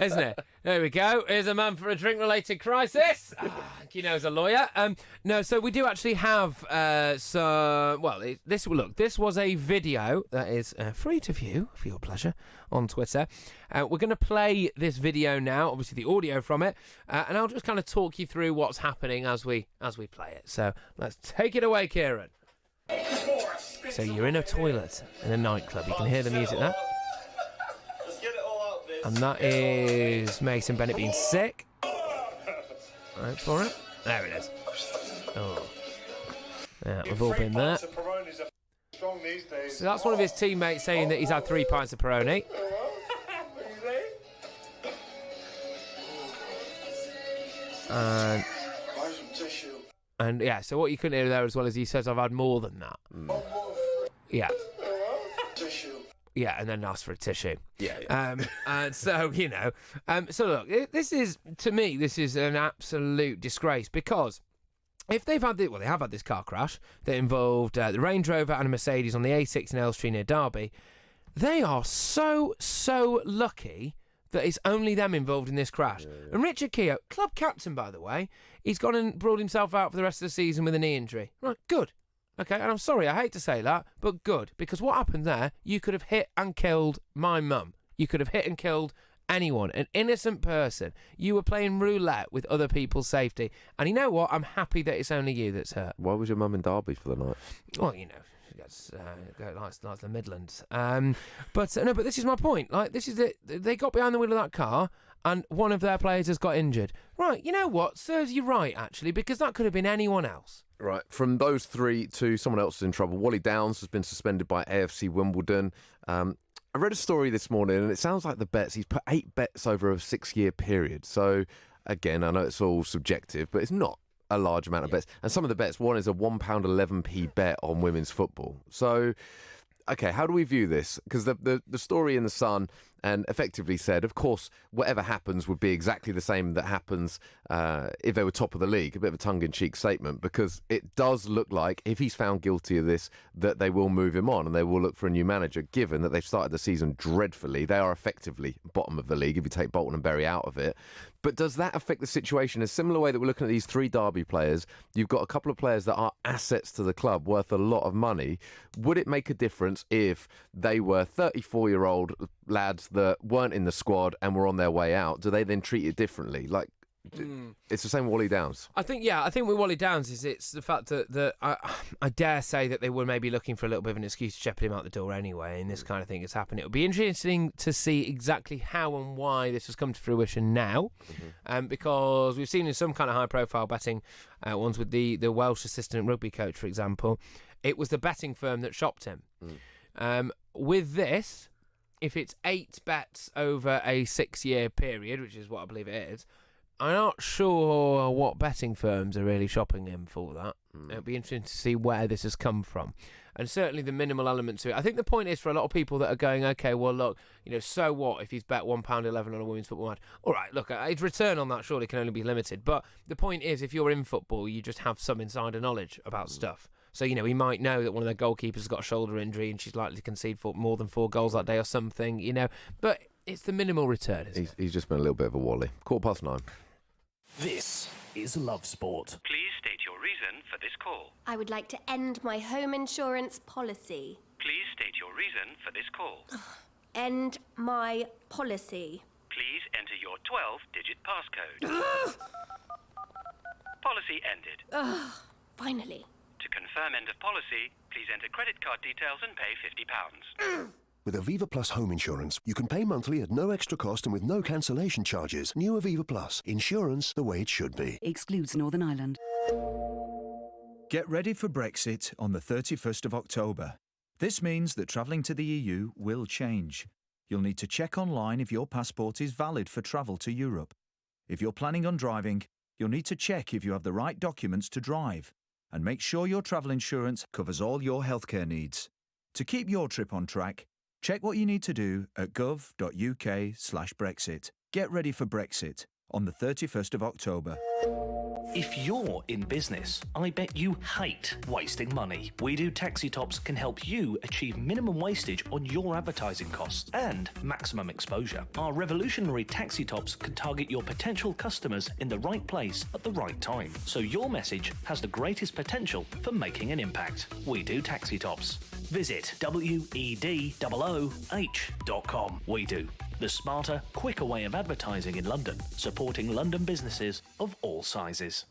isn't it? There we go. Here's a man for a drink-related crisis. He knows a lawyer. No, so we do actually have some... Well, this was a video that is free to view, for your pleasure, on Twitter. We're going to play this video now, obviously the audio from it, and I'll just kind of talk you through what's happening as we play it. So let's take it away, Kieran. So you're in a toilet in a nightclub. You can hear the music there. And that is Mason Bennett being sick. Right for it. There it is. Oh. Yeah, we've all been there. So that's one of his teammates saying that he's had 3 pints of Peroni. And yeah, so what you couldn't hear there as well is he says, I've had more than that. Yeah. Yeah, and then ask for a tissue. Yeah. And so, you know, so look, this is an absolute disgrace, because if they've had they have had this car crash that involved the Range Rover and a Mercedes on the A6 in Elstree near Derby. They are so lucky that it's only them involved in this crash. And Richard Keogh, club captain, by the way, he's gone and brought himself out for the rest of the season with a knee injury. Right, good. Okay, and I'm sorry, I hate to say that, but good. Because what happened there, you could have hit and killed my mum. You could have hit and killed anyone, an innocent person. You were playing roulette with other people's safety. And you know what? I'm happy that it's only you that's hurt. Why was your mum in Derby for the night? Well, you know, likes the Midlands. But this is my point. Like, this is it. They got behind the wheel of that car, and one of their players has got injured. Right, you know what? Serves you right, actually, because that could have been anyone else. Right, from those 3 to someone else is in trouble. Wally Downs has been suspended by AFC Wimbledon. I read a story this morning, and it sounds like the bets. He's put 8 bets over a 6-year period. So, again, I know it's all subjective, but it's not a large amount of bets. And some of the bets, one is a £1.11p bet on women's football. So, okay, how do we view this? Because the story in The Sun and effectively said, of course, whatever happens would be exactly the same that happens if they were top of the league. A bit of a tongue-in-cheek statement, because it does look like, if he's found guilty of this, that they will move him on and they will look for a new manager, given that they've started the season dreadfully. They are effectively bottom of the league if you take Bolton and Bury out of it. But does that affect the situation in a similar way that we're looking at these 3 Derby players? You've got a couple of players that are assets to the club worth a lot of money. Would it make a difference if they were 34-year-old lads that weren't in the squad and were on their way out, do they then treat it differently? Like, it's the same with Wally Downs. I think with Wally Downs it's the fact that I dare say that they were maybe looking for a little bit of an excuse to shepherd him out the door anyway, and this kind of thing has happened. It would be interesting to see exactly how and why this has come to fruition now, because we've seen in some kind of high-profile betting ones with the Welsh assistant rugby coach, for example, it was the betting firm that shopped him. With this, if it's 8 bets over a 6-year period, which is what I believe it is, I'm not sure what betting firms are really shopping him for that. It'll be interesting to see where this has come from. And certainly the minimal element to it. I think the point is for a lot of people that are going, okay, well, look, so what if he's bet £1.11 on a women's football match? All right, look, his return on that surely can only be limited. But the point is, if you're in football, you just have some insider knowledge about stuff. So, he might know that one of their goalkeepers has got a shoulder injury and she's likely to concede for more than 4 goals that day or something, But it's the minimal return, isn't it? He's just been a little bit of a Wally. 9:15. This is Love Sport. Please state your reason for this call. I would like to end my home insurance policy. Please state your reason for this call. End my policy. Please enter your 12-digit passcode. Policy ended. Finally. To confirm end of policy, please enter credit card details and pay £50. With Aviva Plus home insurance, you can pay monthly at no extra cost and with no cancellation charges. New Aviva Plus. Insurance the way it should be. Excludes Northern Ireland. Get ready for Brexit on the 31st of October. This means that travelling to the EU will change. You'll need to check online if your passport is valid for travel to Europe. If you're planning on driving, you'll need to check if you have the right documents to drive. And make sure your travel insurance covers all your healthcare needs. To keep your trip on track, check what you need to do at gov.uk/Brexit. Get ready for Brexit on the 31st of October. If you're in business, I bet you hate wasting money. We Do Taxi Tops can help you achieve minimum wastage on your advertising costs and maximum exposure. Our revolutionary taxi tops can target your potential customers in the right place at the right time, so your message has the greatest potential for making an impact. We Do Taxi Tops. Visit wedooh.com. We Do. The smarter, quicker way of advertising in London, supporting London businesses of all sizes.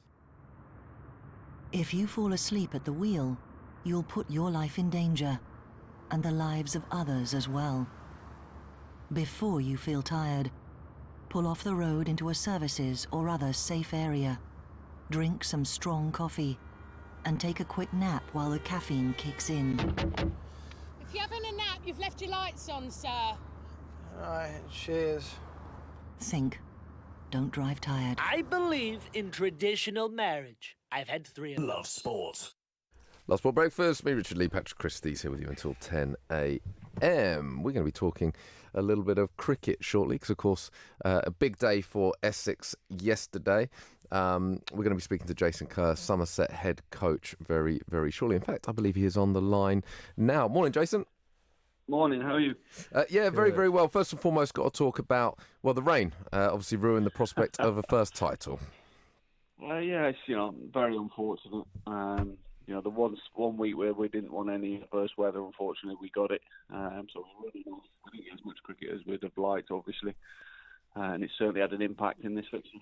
If you fall asleep at the wheel, you'll put your life in danger, and the lives of others as well. Before you feel tired, pull off the road into a services or other safe area. Drink some strong coffee, and take a quick nap while the caffeine kicks in. If you're having a nap, you've left your lights on, sir. Right, cheers. Think. Don't drive tired. I believe in traditional marriage. I've had 3 of them. Love Sport. Love Sport Breakfast. Me, Richard Lee, Patrick Christys here with you until 10 a.m. We're going to be talking a little bit of cricket shortly because, of course, a big day for Essex yesterday. We're going to be speaking to Jason Kerr, Somerset head coach, very, very shortly. In fact, I believe he is on the line now. Morning, Jason. Morning, how are you? Yeah, very, very well. First and foremost, got to talk about, the rain. Obviously ruined the prospect of a first title. Yeah, it's, very unfortunate. The one week where we didn't want any burst weather, unfortunately, we got it. So we really not, I didn't get as much cricket as we'd have liked, obviously. And it certainly had an impact in this fixture.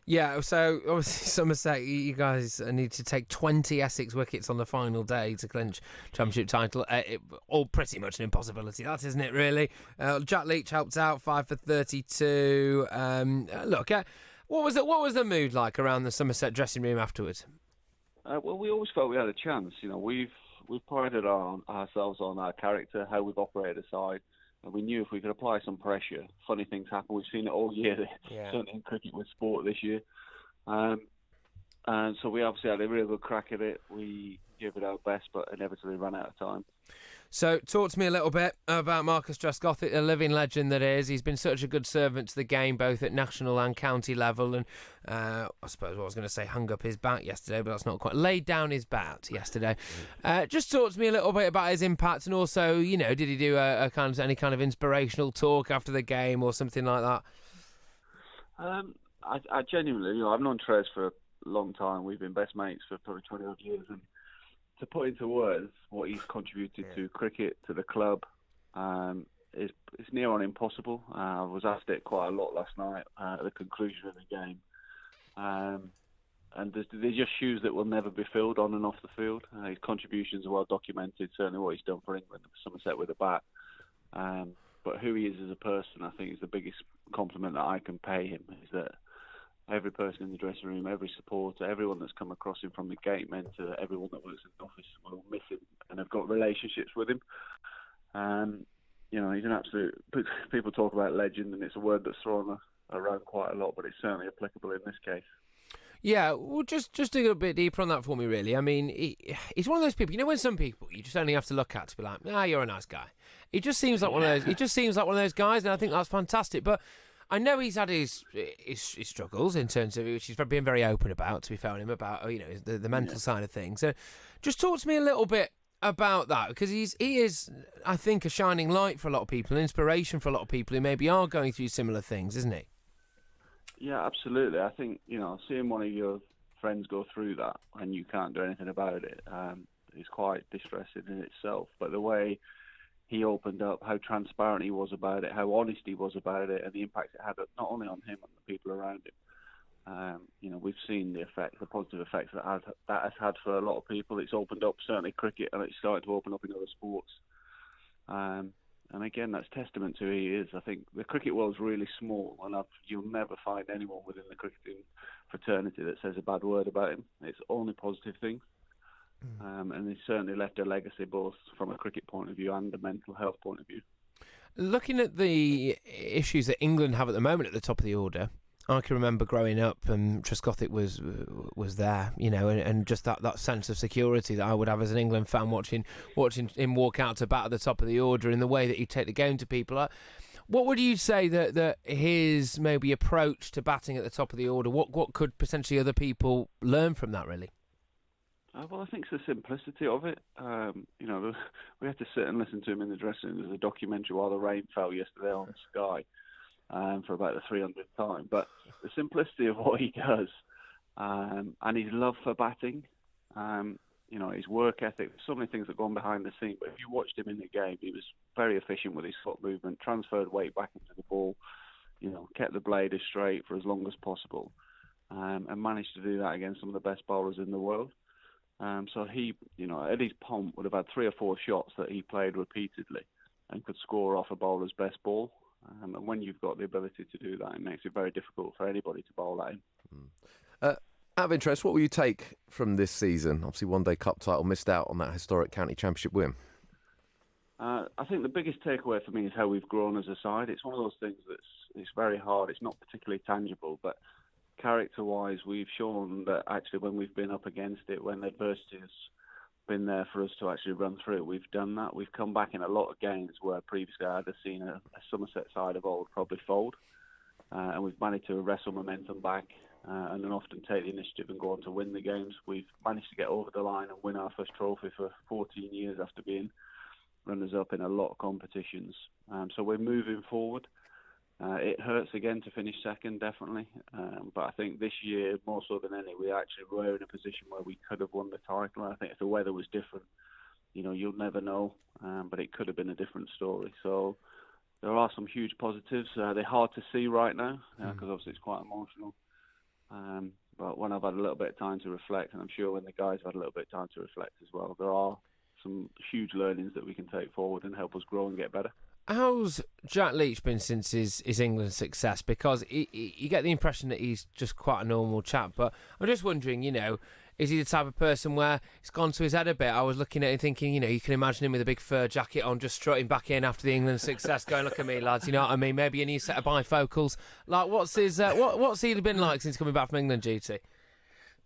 Yeah, so obviously Somerset, you guys need to take 20 Essex wickets on the final day to clinch championship title. All pretty much an impossibility, that isn't it, really? Jack Leach helped out, 5 for 32. Look, what was the mood like around the Somerset dressing room afterwards? Well, we always felt we had a chance. We've prided ourselves on our character, how we've operated a side. And we knew if we could apply some pressure, funny things happen. We've seen it all year, certainly in cricket with sport this year. And so we obviously had a real good crack at it. We gave it our best, but inevitably ran out of time. So talk to me a little bit about Marcus Trescott, a living legend that is. He's been such a good servant to the game, both at national and county level. And I suppose what I was going to say, hung up his bat yesterday, but that's not quite. Laid down his bat yesterday. Just talk to me a little bit about his impact, and also, did he do any kind of inspirational talk after the game or something like that? I genuinely, I've known Tres for a long time. We've been best mates for probably 20 odd years, and to put into words what he's contributed to cricket, to the club, is near on impossible. I was asked it quite a lot last night at the conclusion of the game. And there's just shoes that will never be filled on and off the field. His contributions are well documented, certainly what he's done for England, Somerset with a bat. But who he is as a person, I think, is the biggest compliment that I can pay him, is that every person in the dressing room, every supporter, everyone that's come across him from the gate men to everyone that works in the office will miss him and have got relationships with him. He's an absolute... People talk about legend, and it's a word that's thrown around quite a lot, but it's certainly applicable in this case. Yeah, well, just dig a bit deeper on that for me, really. I mean, he's one of those people. You know, when some people you just only have to look at to be like, you're a nice guy. He just seems like one of those. He just seems like one of those guys, and I think that's fantastic. But I know he's had his struggles in terms of which he's been very open about. To be fair on him, about the mental side of things. So, just talk to me a little bit about that, because he is, I think, a shining light for a lot of people, an inspiration for a lot of people who maybe are going through similar things, isn't he? Yeah, absolutely. I think, seeing one of your friends go through that and you can't do anything about it is quite distressing in itself. But the way he opened up, how transparent he was about it, how honest he was about it, and the impact it had not only on him and the people around him. We've seen the positive effects that has had for a lot of people. It's opened up certainly cricket, and it's started to open up in other sports. And again, that's testament to who he is. I think the cricket world's really small, and you'll never find anyone within the cricketing fraternity that says a bad word about him. It's only positive things. And he's certainly left a legacy, both from a cricket point of view and a mental health point of view. Looking at the issues that England have at the moment at the top of the order, I can remember growing up and Trescothick was there, and just that sense of security that I would have as an England fan watching him walk out to bat at the top of the order in the way that he'd take the game to people. What would you say that his maybe approach to batting at the top of the order, what could potentially other people learn from that, really? Well, I think it's the simplicity of it. We had to sit and listen to him in the dressing room. There's a documentary while the rain fell yesterday on Sky. For about the 300th time. But the simplicity of what he does and his love for batting, his work ethic, so many things that go on behind the scene. But if you watched him in the game, he was very efficient with his foot movement, transferred weight back into the ball, kept the blade as straight for as long as possible, and managed to do that against some of the best bowlers in the world. So he, at his pomp, would have had 3 or 4 shots that he played repeatedly and could score off a bowler's best ball. And when you've got the ability to do that, it makes it very difficult for anybody to bowl that in. Out of interest, what will you take from this season? Obviously, One Day Cup title, missed out on that historic county championship win. I think the biggest takeaway for me is how we've grown as a side. It's one of those things it's very hard. It's not particularly tangible, but character-wise, we've shown that actually when we've been up against it, when adversity has been there for us to actually run through it, we've done that. We've come back in a lot of games where previously I'd have seen a Somerset side of old probably fold, and we've managed to wrestle momentum back and then often take the initiative and go on to win the games. We've managed to get over the line and win our first trophy for 14 years after being runners-up in a lot of competitions. So we're moving forward. It hurts again to finish second, definitely. But I think this year, more so than any, we actually were in a position where we could have won the title. I think if the weather was different, you'll never know. But it could have been a different story. So there are some huge positives. They're hard to see right now because obviously it's quite emotional. But when I've had a little bit of time to reflect, and I'm sure when the guys have had a little bit of time to reflect as well, there are some huge learnings that we can take forward and help us grow and get better. How's Jack Leach been since his England success? Because you get the impression that he's just quite a normal chap. But I'm just wondering, is he the type of person where it's gone to his head a bit? I was looking at him thinking, you can imagine him with a big fur jacket on, just strutting back in after the England success, going, look at me, lads, you know what I mean? Maybe a new set of bifocals. Like, what's what's he been like since coming back from England, GT?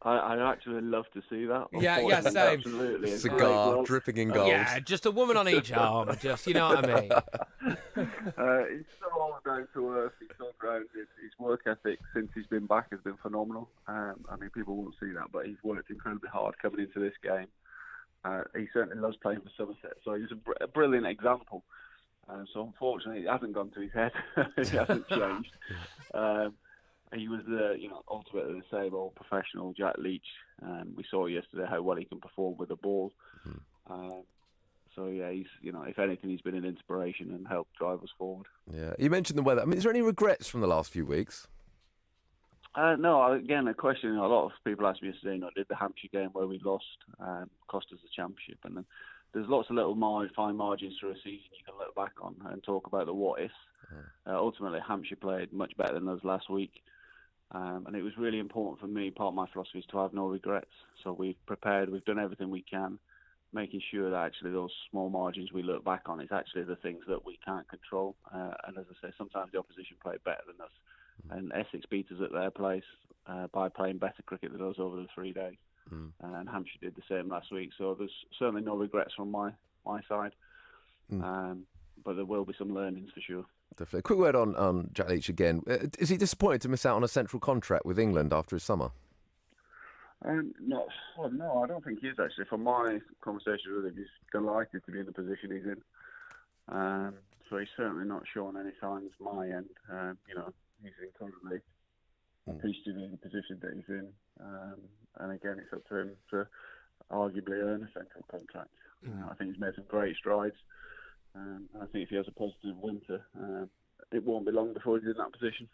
I'd actually love to see that. Yeah, same. Absolutely. Cigar dripping in gold. Yeah, just a woman on each arm, just, you know what I mean? He's so down to earth, he's so grounded. His work ethic since he's been back has been phenomenal. People won't see that, but he's worked incredibly hard coming into this game. He certainly loves playing for Somerset, so he's a brilliant example. So unfortunately, it hasn't gone to his head. It hasn't changed. He was ultimately the same old professional Jack Leach. We saw yesterday how well he can perform with the ball. So yeah, he's, if anything, he's been an inspiration and helped drive us forward. Yeah, you mentioned the weather. I mean, is there any regrets from the last few weeks? No, again, a question a lot of people asked me yesterday, did the Hampshire game where we lost cost us the championship? And then there's lots of little fine margins through a season you can look back on and talk about the what-ifs. Ultimately, Hampshire played much better than us last week. And it was really important for me, part of my philosophy is to have no regrets. So we've prepared, we've done everything we can, making sure that actually those small margins we look back on is actually the things that we can't control. And as I say, sometimes the opposition played better than us. And Essex beat us at their place by playing better cricket than us over the 3 days. And Hampshire did the same last week. So there's certainly no regrets from my side. But there will be some learnings for sure. Definitely. A quick word on Jack Leach again. Is he disappointed to miss out on a central contract with England after his summer? No, I don't think he is actually. From my conversation with him, he's delighted to be in the position he's in. So he's certainly not shown any signs my end. He's incredibly appreciative of the position that he's in. And again, it's up to him to arguably earn a central contract. I think he's made some great strides. I think if he has a positive winter, it won't be long before he's in that position.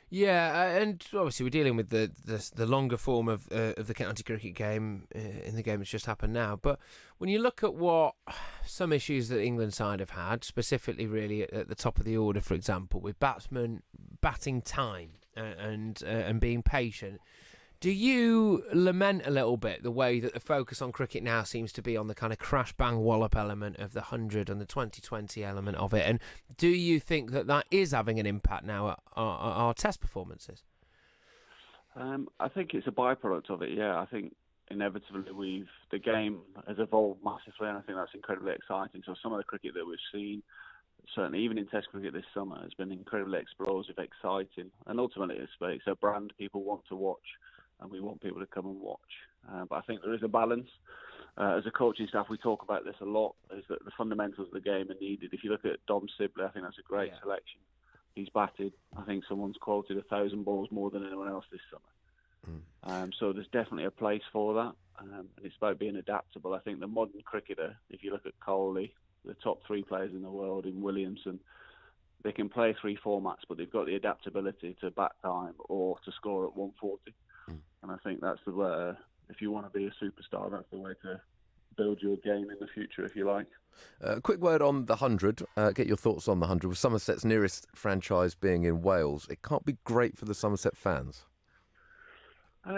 Yeah, and obviously we're dealing with the longer form of the county cricket game in the game that's just happened now. But when you look at what some issues that the England side have had, specifically really at the top of the order, for example, with batsmen batting time and being patient, do you lament a little bit the way that the focus on cricket now seems to be on the kind of crash bang wallop element of the 100 and the 2020 element of it? And do you think that is having an impact now at our test performances? I think it's a byproduct of it, yeah. I think inevitably the game has evolved massively, and I think that's incredibly exciting. So some of the cricket that we've seen, certainly even in Test cricket this summer, has been incredibly explosive, exciting, and ultimately it's a brand people want to watch. And we want people to come and watch. But I think there is a balance. As a coaching staff, we talk about this a lot, is that the fundamentals of the game are needed. If you look at Dom Sibley, I think that's a great selection. He's batted, I think someone's quoted 1,000 balls more than anyone else this summer. So there's definitely a place for that. And it's about being adaptable. I think the modern cricketer, if you look at Kohli, the top 3 players in the world in Williamson, they can play 3 formats, but they've got the adaptability to bat time or to score at 140. And I think that's the way, if you want to be a superstar, that's the way to build your game in the future, if you like. Quick word on the 100. Get your thoughts on the 100. With Somerset's nearest franchise being in Wales, it can't be great for the Somerset fans.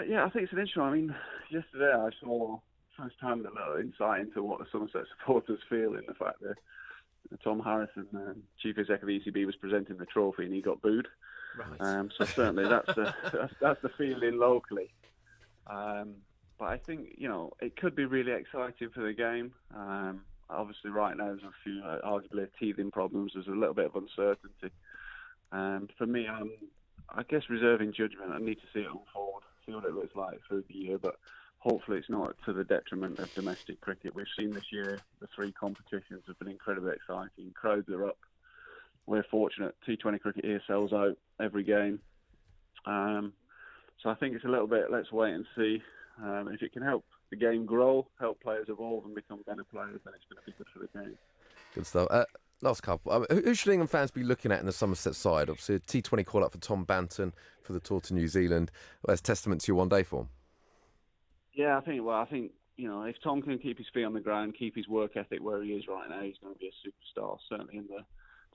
Yeah, I think it's an interesting. I mean, yesterday I saw first time a little insight into what the Somerset supporters feel in the fact that Tom Harrison, Chief Executive of the ECB, was presenting the trophy and he got booed. Right. So certainly that's the feeling locally. But I think it could be really exciting for the game. Obviously, right now there's a few arguably teething problems. There's a little bit of uncertainty. For me, I guess reserving judgment. I need to see it unfold, see what it looks like through the year. But hopefully, it's not to the detriment of domestic cricket. We've seen this year the 3 competitions have been incredibly exciting. Crowds are up. We're fortunate. T20 cricket here sells out every game. So I think it's a little bit, let's wait and see. If it can help the game grow, help players evolve and become better players, then it's going to be good for the game. Good stuff. Last couple. Who should England fans be looking at in the Somerset side? Obviously, a T20 call-up for Tom Banton for the tour to New Zealand. Well, that's testament to your one-day form. Yeah, I think if Tom can keep his feet on the ground, keep his work ethic where he is right now, he's going to be a superstar, certainly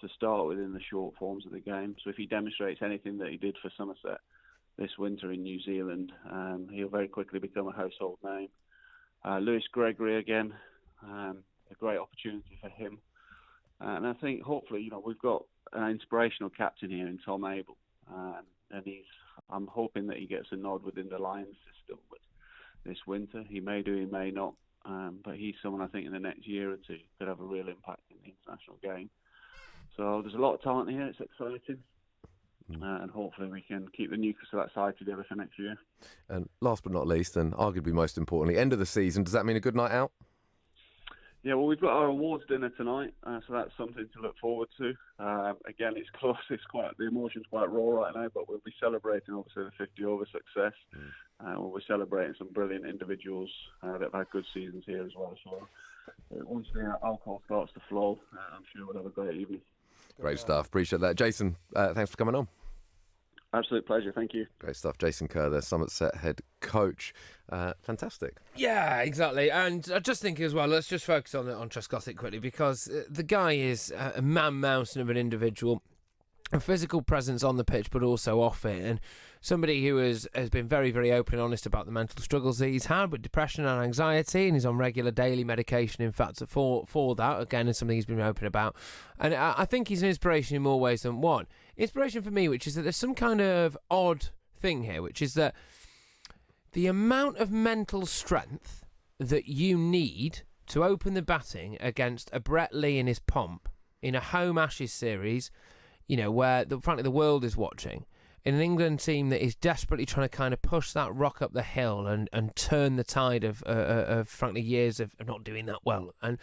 to start with in the short forms of the game. So if he demonstrates anything that he did for Somerset this winter in New Zealand, he'll very quickly become a household name. Lewis Gregory again, a great opportunity for him. And I think hopefully, we've got an inspirational captain here in Tom Abel. And I'm hoping that he gets a nod within the Lions system this winter. He may do, he may not. But he's someone I think in the next year or two could have a real impact in the international game. So there's a lot of talent here. It's exciting. And hopefully we can keep the Newcastle that side together for next year. And last but not least, and arguably most importantly, end of the season, does that mean a good night out? Yeah, well, we've got our awards dinner tonight, so that's something to look forward to. Again, it's close. The emotion's quite raw right now, but we'll be celebrating, obviously, the 50 over success. We'll be celebrating some brilliant individuals that have had good seasons here as well. So once the alcohol starts to flow, I'm sure we'll have a great evening. Great stuff. Appreciate that. Jason, thanks for coming on. Absolute pleasure. Thank you. Great stuff. Jason Kerr, the Somerset head coach. Fantastic. Yeah, exactly. And I just think as well, let's just focus on Trescothick quickly, because the guy is a man-mountain of an individual. A physical presence on the pitch, but also off it, and somebody who has been very, very open and honest about the mental struggles that he's had with depression and anxiety, and he's on regular daily medication, in fact, for that. Again, is something he's been open about, and I think he's an inspiration in more ways than one. Inspiration for me, which is that there's some kind of odd thing here, which is that the amount of mental strength that you need to open the batting against a Brett Lee in his pomp in a home Ashes series, you know, where frankly the world is watching, in an England team that is desperately trying to kind of push that rock up the hill and turn the tide of frankly years of not doing that well. And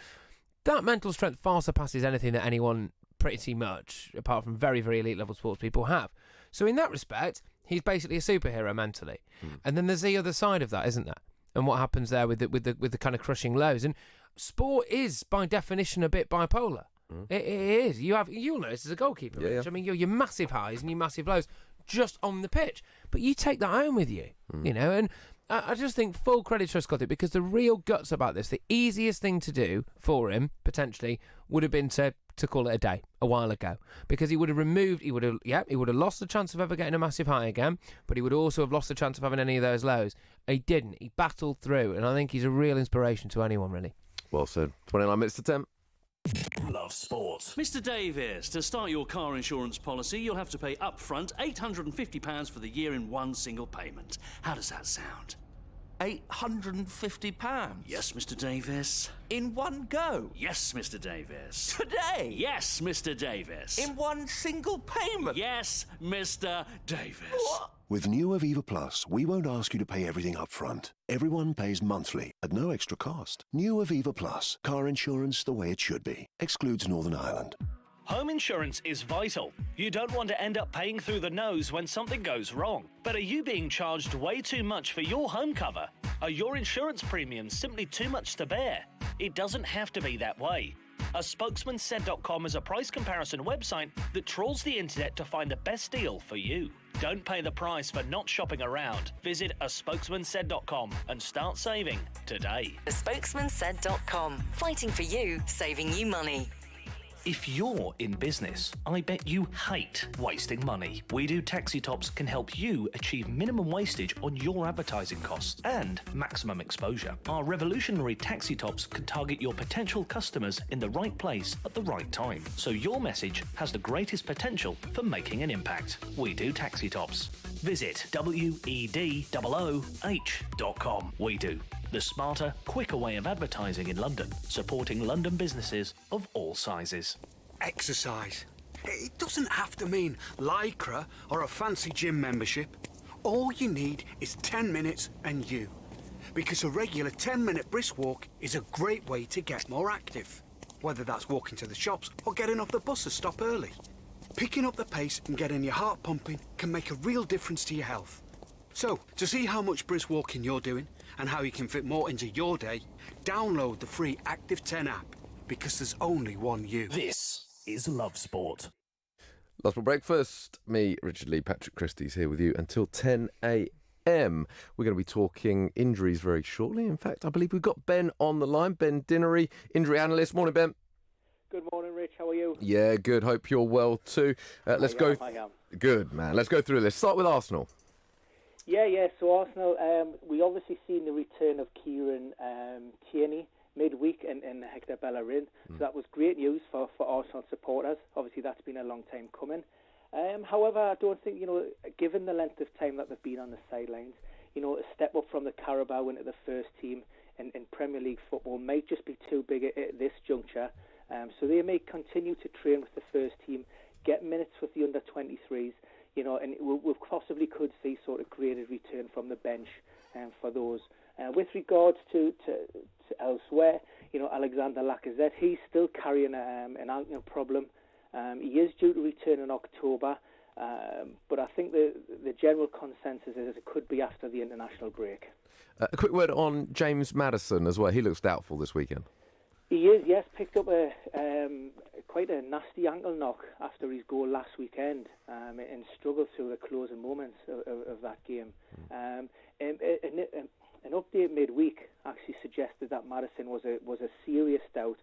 that mental strength far surpasses anything that anyone pretty much, apart from very, very elite level sports people, have. So in that respect, he's basically a superhero mentally. And then there's the other side of that, isn't there? And what happens there with the kind of crushing lows. And sport is by definition a bit bipolar. It is. You'll notice as a goalkeeper, Rich. I mean, your massive highs and your massive lows just on the pitch, but you take that home with you, you know. And I just think full credit to Trescothick, because the real guts about this, the easiest thing to do for him potentially would have been to call it a day a while ago, because he would have lost the chance of ever getting a massive high again, but he would also have lost the chance of having any of those lows. He didn't. He battled through, and I think he's a real inspiration to anyone, really. Well said. 29 minutes to 10. Love sport. Mr. Davies, to start your car insurance policy, you'll have to pay upfront £850 for the year in one single payment. How does that sound? £850? Yes, Mr. Davies. In one go? Yes, Mr. Davies. Today? Yes, Mr. Davies. In one single payment? Yes, Mr. Davies. What? With new Aviva Plus, we won't ask you to pay everything up front. Everyone pays monthly at no extra cost. New Aviva Plus, car insurance the way it should be. Excludes Northern Ireland. Home insurance is vital. You don't want to end up paying through the nose when something goes wrong. But are you being charged way too much for your home cover? Are your insurance premiums simply too much to bear? It doesn't have to be that way. A Spokesman Said.com is a price comparison website that trawls the internet to find the best deal for you. Don't pay the price for not shopping around. Visit aspokesmansaid.com and start saving today. Spokesmansaid.com. Fighting for you, saving you money. If you're in business, I bet you hate wasting money. We Do Taxi Tops can help you achieve minimum wastage on your advertising costs and maximum exposure. Our revolutionary taxi tops can target your potential customers in the right place at the right time, so your message has the greatest potential for making an impact. We Do Taxi Tops. Visit wedooh.com. We Do. The smarter, quicker way of advertising in London, supporting London businesses of all sizes. Exercise. It doesn't have to mean Lycra or a fancy gym membership. All you need is 10 minutes and you. Because a regular 10-minute brisk walk is a great way to get more active. Whether that's walking to the shops or getting off the bus to stop early. Picking up the pace and getting your heart pumping can make a real difference to your health. So, to see how much brisk walking you're doing and how you can fit more into your day, download the free Active 10 app, because there's only one you. This is Love Sport. Love Sport Breakfast. Me, Richard Lee, Patrick Christys here with you until 10 a.m. We're going to be talking injuries very shortly. In fact, I believe we've got Ben on the line. Ben Dinnery, injury analyst. Morning, Ben. Good morning, Rich. How are you? Yeah, good. Hope you're well too. Let's go. I am. Good, man. Let's go through this. Start with Arsenal. Yeah. So Arsenal, we obviously seen the return of Kieran Tierney midweek and Hector Bellerin. So that was great news for Arsenal supporters. Obviously, that's been a long time coming. However, I don't think, given the length of time that they've been on the sidelines, a step up from the Carabao into the first team in Premier League football might just be too big at this juncture. So they may continue to train with the first team, get minutes with the under-23s, and we possibly could see sort of graded return from the bench for those. With regards to elsewhere, Alexander Lacazette, he's still carrying an ankle problem. He is due to return in October, but I think the general consensus is it could be after the international break. A quick word on James Maddison as well. He looks doubtful this weekend. He is, yes, picked up a quite a nasty ankle knock after his goal last weekend, and struggled through the closing moments of that game. An update midweek actually suggested that Maddison was a serious doubt.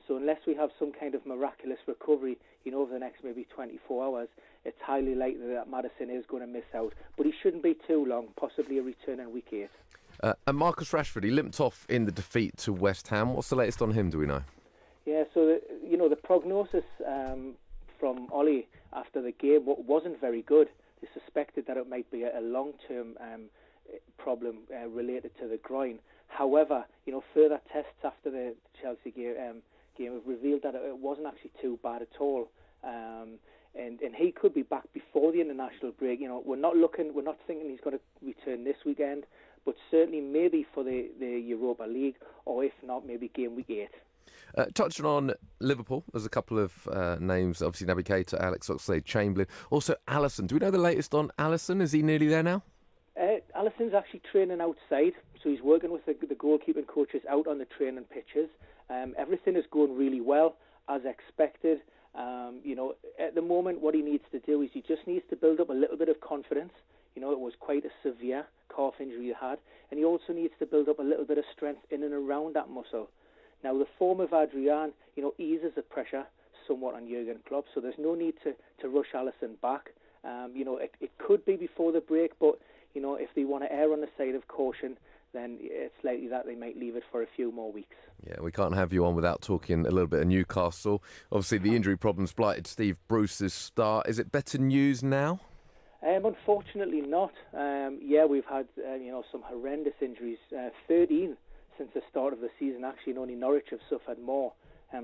So unless we have some kind of miraculous recovery, over the next maybe 24 hours, it's highly likely that Maddison is going to miss out. But he shouldn't be too long, possibly a return in week 8. And Marcus Rashford, he limped off in the defeat to West Ham. What's the latest on him, do we know? Yeah, so the prognosis from Ollie after the game wasn't very good. They suspected that it might be a long-term problem related to the groin. However, further tests after the Chelsea game have revealed that it wasn't actually too bad at all. And he could be back before the international break. We're not thinking he's going to return this weekend, but certainly maybe for the Europa League, or if not, maybe game week 8. Touching on Liverpool, there's a couple of names, obviously Naby Keita, Alex Oxlade-Chamberlain, also Alisson. Do we know the latest on Alisson? Is he nearly there now? Alisson's actually training outside, so he's working with the goalkeeping coaches out on the training pitches. Everything is going really well, as expected. At the moment, what he needs to do is he just needs to build up a little bit of confidence. It was quite a severe calf injury he had, and he also needs to build up a little bit of strength in and around that muscle. Now, the form of Adrian, eases the pressure somewhat on Jurgen Klopp, so there's no need to rush Alisson back. It could be before the break, but, if they want to err on the side of caution, then it's likely that they might leave it for a few more weeks. Yeah, we can't have you on without talking a little bit of Newcastle. Obviously, the injury problems blighted Steve Bruce's start. Is it better news now? Unfortunately not. We've had some horrendous injuries, 13 since the start of the season, actually, and only Norwich have suffered more.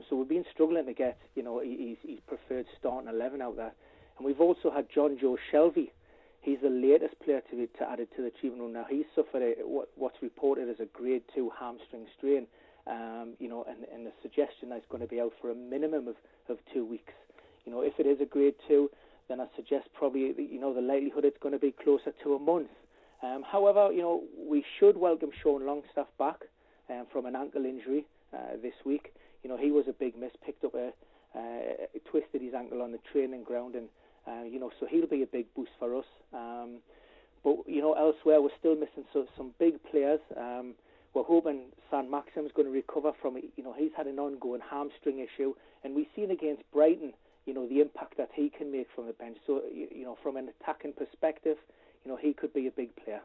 So we've been struggling to get his preferred starting 11 out there. And we've also had John Joe Shelby. He's the latest player to be added to the treatment room now. He's suffered what's reported as a grade 2 hamstring strain, and the suggestion that he's going to be out for a minimum of 2 weeks. If it is a grade 2, then I suggest probably the likelihood it's going to be closer to a month. However, we should welcome Sean Longstaff back from an ankle injury this week. He was a big miss, picked up twisted his ankle on the training ground, and so he'll be a big boost for us. But elsewhere we're still missing some big players. We're hoping San Maxim's going to recover from it. He's had an ongoing hamstring issue, and we've seen against Brighton, the impact that he can make from the bench. So, from an attacking perspective, he could be a big player.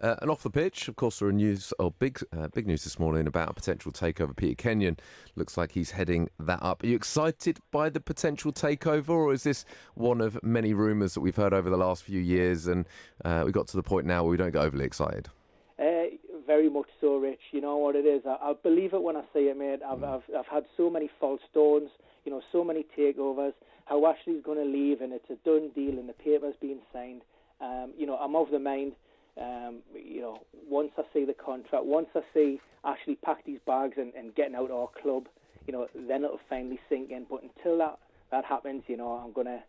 And off the pitch, of course, there are big news this morning about a potential takeover. Peter Kenyon looks like he's heading that up. Are you excited by the potential takeover, or is this one of many rumours that we've heard over the last few years, and we got to the point now where we don't get overly excited? Very much so, Rich. You know what it is. I'll believe it when I see it, mate. I've had so many false dawns, so many takeovers. How Ashley's going to leave, and it's a done deal, and the paper's been signed. I'm of the mind. Once I see the contract, once I see Ashley pack these bags and getting out of our club, then it'll finally sink in. But until that happens, I'm gonna,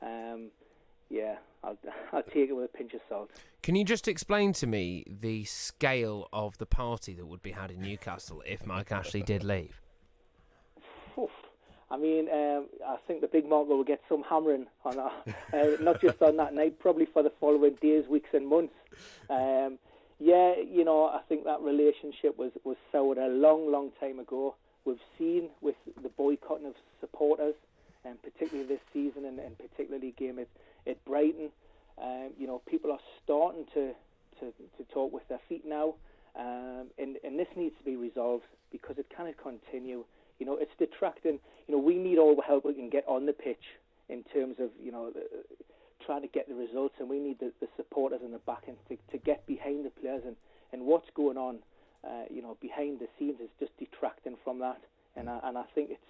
I'll take it with a pinch of salt. Can you just explain to me the scale of the party that would be had in Newcastle if Mike Ashley did leave? I mean, I think the big market will get some hammering on that, not just on that night, probably for the following days, weeks and months. I think that relationship was soured a long, long time ago. We've seen with the boycotting of supporters, and particularly this season, and particularly game at Brighton, people are starting to talk with their feet now, and this needs to be resolved because it cannot continue. It's detracting. We need all the help we can get on the pitch in terms of, trying to get the results, and we need the supporters and the backing to get behind the players. And what's going on, behind the scenes is just detracting from that. And I think it's,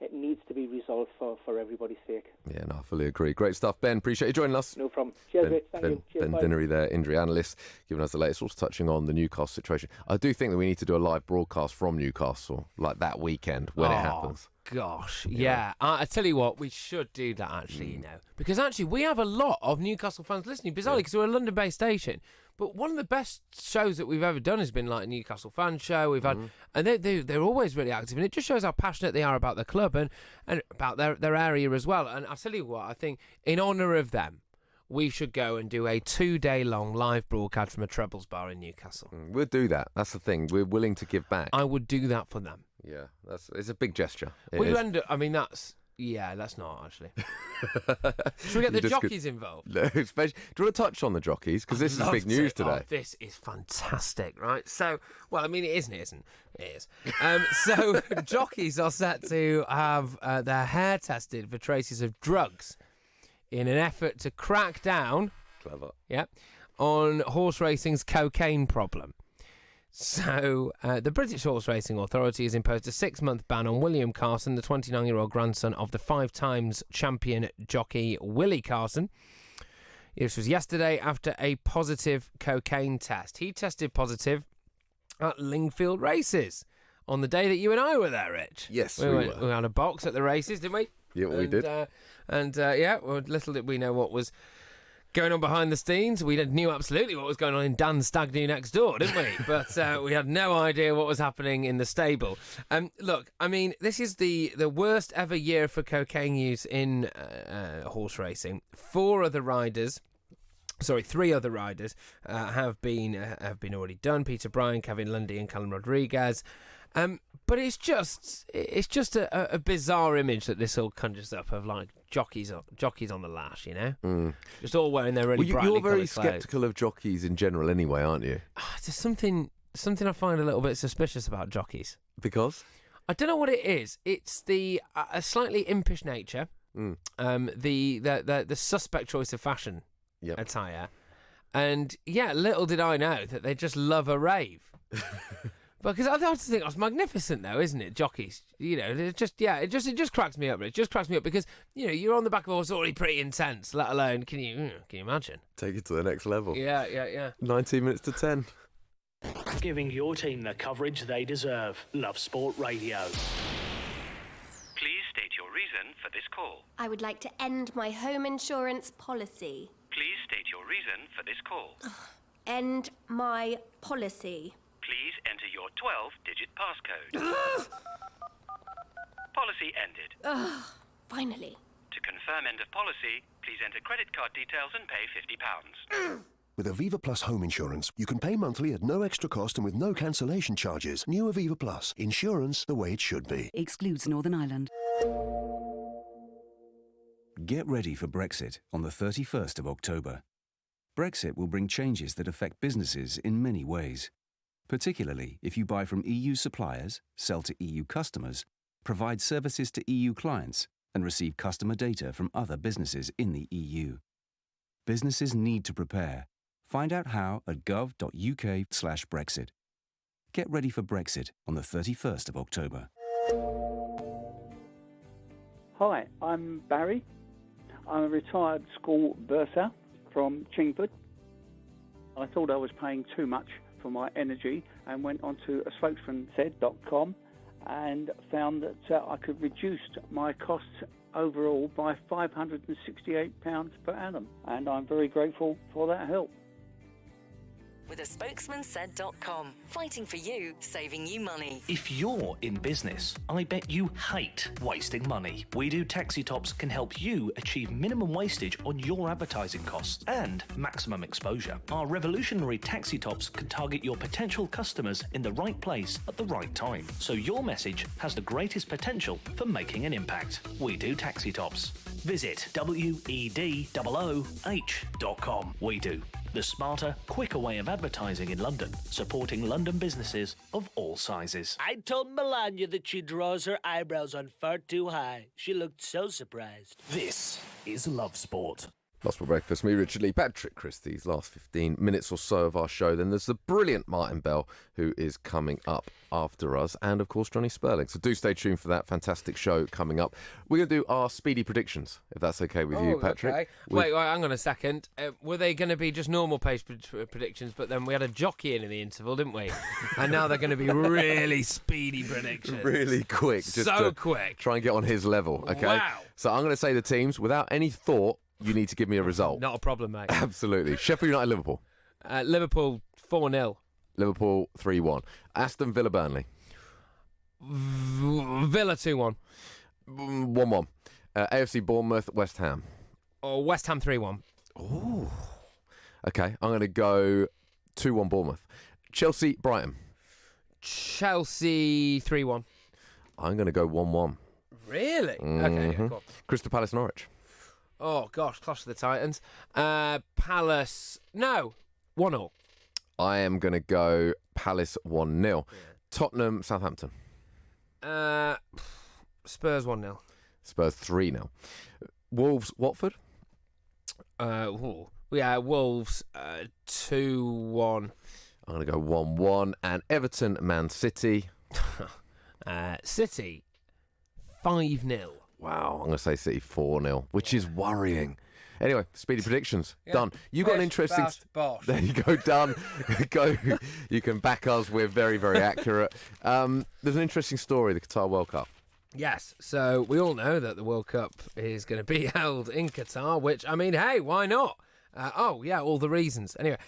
it needs to be resolved for everybody's sake. Yeah, no, I fully agree. Great stuff, Ben. Appreciate you joining us. No problem. Cheers, Rich. Thank you. Cheers, Ben bye. Dinnery there, injury analyst, giving us the latest, also touching on the Newcastle situation. I do think that we need to do a live broadcast from Newcastle, like that weekend when it happens. gosh, yeah. I tell you what, we should do that actually, because actually we have a lot of Newcastle fans listening, bizarrely, because we're a London-based station. But one of the best shows that we've ever done has been like a Newcastle fan show. We've had, and they're always really active, and it just shows how passionate they are about the club and about their area as well. And I'll tell you what, I think in honour of them, we should go and do a 2-day-long live broadcast from a Trebles bar in Newcastle. We'll do that. That's the thing. We're willing to give back. I would do that for them. Yeah, it's a big gesture. We end up, I mean, that's not actually. Should we get the jockeys involved? No, especially, do you want to touch on the jockeys? Because this is big news today. Oh, this is fantastic, right? So, well, I mean, it isn't, it isn't. It is. So, jockeys are set to have their hair tested for traces of drugs in an effort to crack down on horse racing's cocaine problem. So, the British Horse Racing Authority has imposed a 6-month ban on William Carson, the 29-year-old grandson of the 5-times champion jockey Willie Carson. This was yesterday after a positive cocaine test. He tested positive at Lingfield Races on the day that you and I were there, Rich. Yes, we had a box at the races, didn't we? Yeah, we did. Little did we know what was going on behind the scenes. We knew absolutely what was going on in Dan's stag do next door, didn't we? But we had no idea what was happening in the stable. Look, I mean, this is the worst ever year for cocaine use in horse racing. 3 other riders have been already done. Peter Bryan, Kevin Lundy, and Callum Rodriguez. But it's just a bizarre image that this all conjures up of like jockeys on the lash, you know, just all wearing their really brightly You're very coloured clothes. sceptical of jockeys in general, anyway, aren't you? There's something I find a little bit suspicious about jockeys. Because I don't know what it is. It's the a slightly impish nature, the suspect choice of fashion attire, and little did I know that they just love a rave. Because I just think that's magnificent, though, isn't it? Jockeys, you know, it just cracks me up. It just cracks me up because you're on the back of a horse already pretty intense. Let alone, can you imagine? Take it to the next level. Yeah. 19 minutes to 10. Giving your team the coverage they deserve. Love Sport Radio. Please state your reason for this call. I would like to end my home insurance policy. Please state your reason for this call. End my policy. Please enter your 12-digit passcode. Policy ended. Finally. To confirm end of policy, please enter credit card details and pay £50. With Aviva Plus home insurance, you can pay monthly at no extra cost and with no cancellation charges. New Aviva Plus. Insurance the way it should be. Excludes Northern Ireland. Get ready for Brexit on the 31st of October. Brexit will bring changes that affect businesses in many ways, particularly if you buy from EU suppliers, sell to EU customers, provide services to EU clients, and receive customer data from other businesses in the EU. Businesses need to prepare. Find out how at gov.uk/Brexit. Get ready for Brexit on the 31st of October. Hi, I'm Barry. I'm a retired school bursar from Chingford. I thought I was paying too much for my energy and went onto a spokesmansaid.com and found that I could reduce my costs overall by £568 per annum, and I'm very grateful for that help. With a spokesmansaid.com. Fighting for you, saving you money. If you're in business, I bet you hate wasting money. We Do Taxi Tops can help you achieve minimum wastage on your advertising costs and maximum exposure. Our revolutionary taxi tops can target your potential customers in the right place at the right time, so your message has the greatest potential for making an impact. We Do Taxi Tops. Visit WEDOOH.com. We Do. The smarter, quicker way of advertising in London, supporting London businesses of all sizes. I told Melania that she draws her eyebrows on far too high. She looked so surprised. This is Love Sport. Lost for Breakfast, me, Richard Lee, Patrick Christys, last 15 minutes or so of our show. Then there's the brilliant Martin Bell, who is coming up after us, and of course Johnny Sperling. So do stay tuned for that fantastic show coming up. We're going to do our speedy predictions, if that's okay with you, Patrick. Okay. Wait, hang on a second. Were they going to be just normal pace predictions, but then we had a jockey in the interval, didn't we? And now they're going to be really speedy predictions. Really quick. Just so quick. Try and get on his level, okay? Wow. So I'm going to say the teams without any thought. You need to give me a result. Not a problem, mate. Absolutely. Sheffield United, Liverpool. Liverpool 4-0. Liverpool 3-1. Aston Villa, Burnley. Villa 2-1. 1-1. AFC Bournemouth, West Ham. West Ham 3-1. Ooh. Okay, I'm going to go 2-1 Bournemouth. Chelsea, Brighton. Chelsea 3-1. I'm going to go 1-1. Really? Okay, yeah, cool. Crystal Palace, Norwich. Oh, gosh, Clash of the Titans. Palace, no, 1-0. I am going to go Palace 1-0. Yeah. Tottenham, Southampton. Spurs 1-0. Spurs 3-0. Wolves, Watford. Wolves 2-1. I'm going to go 1-1. And Everton, Man City. City 5-0. Wow, I'm going to say City 4-0, which is worrying. Anyway, speedy predictions. Done. You got an interesting... Bosh. There you go, done. Go. You can back us. We're very, very accurate. There's an interesting story, the Qatar World Cup. Yes, so we all know that the World Cup is going to be held in Qatar, which, I mean, hey, why not? All the reasons. Anyway,